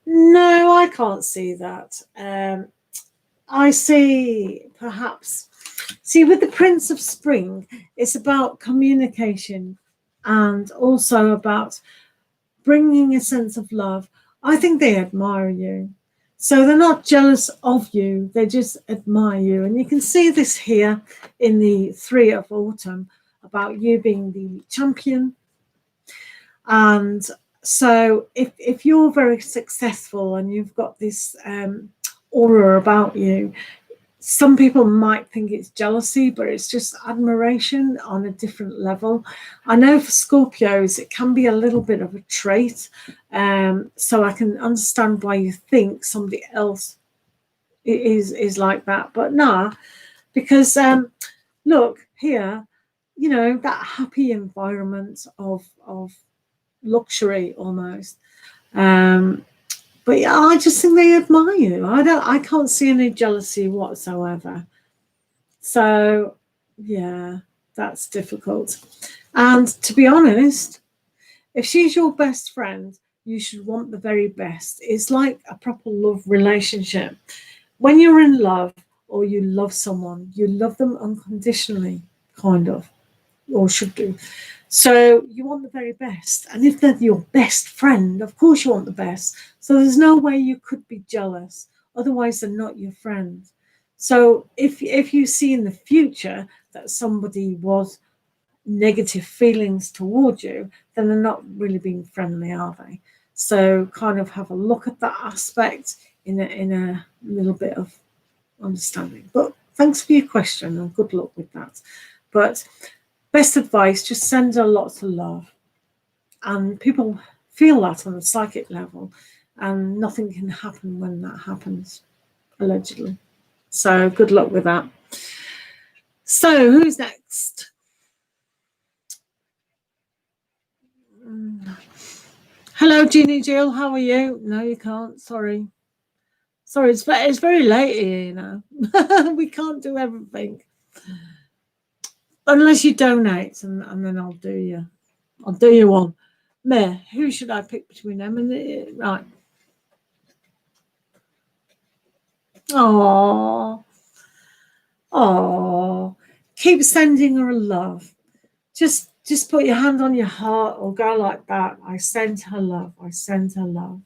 A: No, I can't see that. I see perhaps, see with the Prince of Spring, it's about communication and also about bringing a sense of love. I think they admire you. So they're not jealous of you, they just admire you. And you can see this here in the 3 of Autumn about you being the champion. And so if you're very successful and you've got this aura about you, some people might think it's jealousy, but it's just admiration on a different level. I know for Scorpios, it can be a little bit of a trait. So I can understand why you think somebody else is like that. But nah, because look here, you know, that happy environment of luxury almost. But yeah, I just think they admire you. I can't see any jealousy whatsoever. So yeah, that's difficult. And to be honest, if she's your best friend, you should want the very best. It's like a proper love relationship. When you're in love or you love someone, you love them unconditionally, kind of, or should do. So you want the very best. And if they're your best friend, of course you want the best. So there's no way you could be jealous. Otherwise, they're not your friend. So if you see in the future that somebody was negative feelings towards you, then they're not really being friendly, are they? So kind of have a look at that aspect in a little bit of understanding. But thanks for your question and good luck with that. But best advice, just send her lots of love. And people feel that on a psychic level, and nothing can happen when that happens, allegedly. So good luck with that. So who's next? Hello, Jeannie Jill. How are you? No, you can't. Sorry. Sorry, it's very late here, you know. We can't do everything. Unless you donate, and then I'll do you. I'll do you one. Meh, who should I pick between them? And right. Oh, keep sending her love. Just put your hand on your heart or go like that. I send her love. I send her love.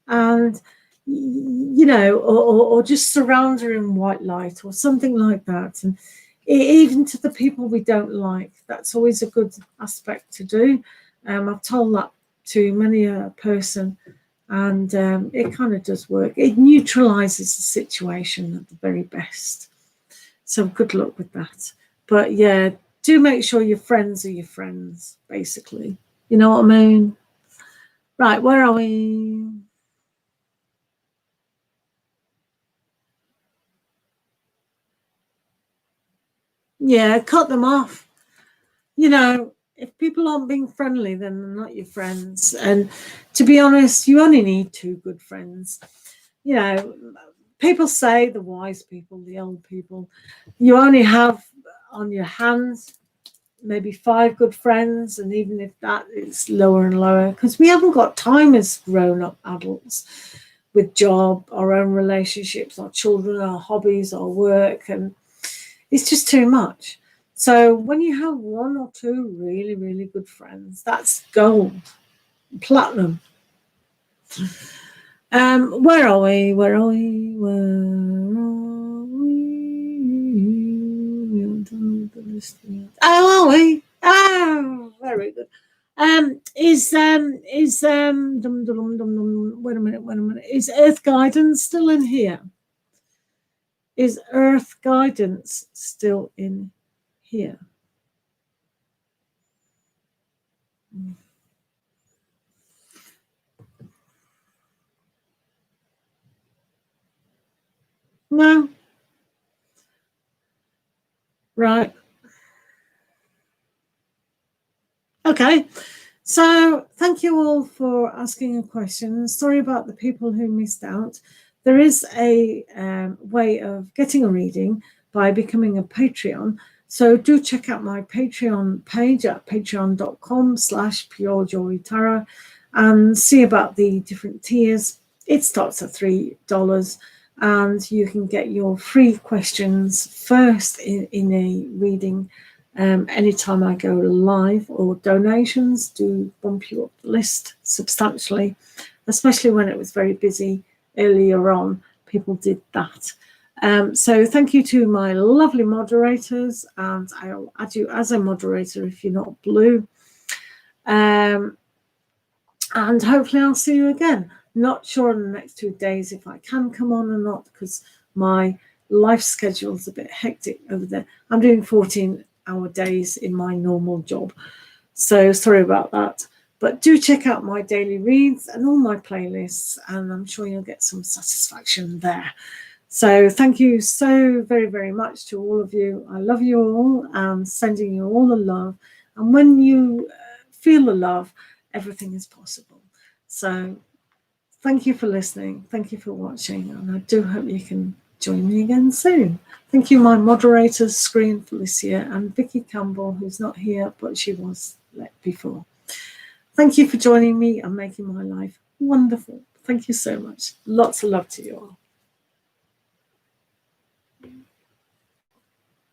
A: And, you know, or just surround her in white light or something like that. And even to the people we don't like, that's always a good aspect to do. I've told that to many a person, and it kind of does work. It neutralizes the situation at the very best. So good luck with that. But yeah, do make sure your friends are your friends, basically. You know what I mean? Right, where are we? Yeah, cut them off. You know, if people aren't being friendly, then they're not your friends. And to be honest, you only need 2 good friends. You know, people say, the wise people, the old people, you only have on your hands maybe 5 good friends, and even if that is lower and lower, because we haven't got time as grown-up adults with job, our own relationships, our children, our hobbies, our work, and it's just too much. So when you have 1 or 2 really, really good friends, that's gold, platinum. Where are we? Where are we? Where are we? Oh, are we? Oh, very good. Wait a minute. Is Earth Guidance still in here? Is Earth Guidance still in here? No. Right. Okay. So thank you all for asking a question. Sorry about the people who missed out. There is a way of getting a reading by becoming a Patreon. So do check out my Patreon page at patreon.com/purejoytarot and see about the different tiers. It starts at $3 and you can get your free questions first in a reading anytime I go live, or donations do bump you up the list substantially, especially when it was very busy earlier on. People did that. So thank you to my lovely moderators, and I'll add you as a moderator if you're not blue. And hopefully I'll see you again. Not sure in the next 2 days if I can come on or not, because my life schedule is a bit hectic over there. I'm doing 14-hour days in my normal job. So sorry about that. But do check out my daily reads and all my playlists, and I'm sure you'll get some satisfaction there. So thank you so very, very much to all of you. I love you all and sending you all the love. And when you feel the love, everything is possible. So thank you for listening. Thank you for watching. And I do hope you can join me again soon. Thank you, my moderators, Screen Felicia, and Vicki Campbell, who's not here, but she was before. Thank you for joining me and making my life wonderful. Thank you so much. Lots of love to you all.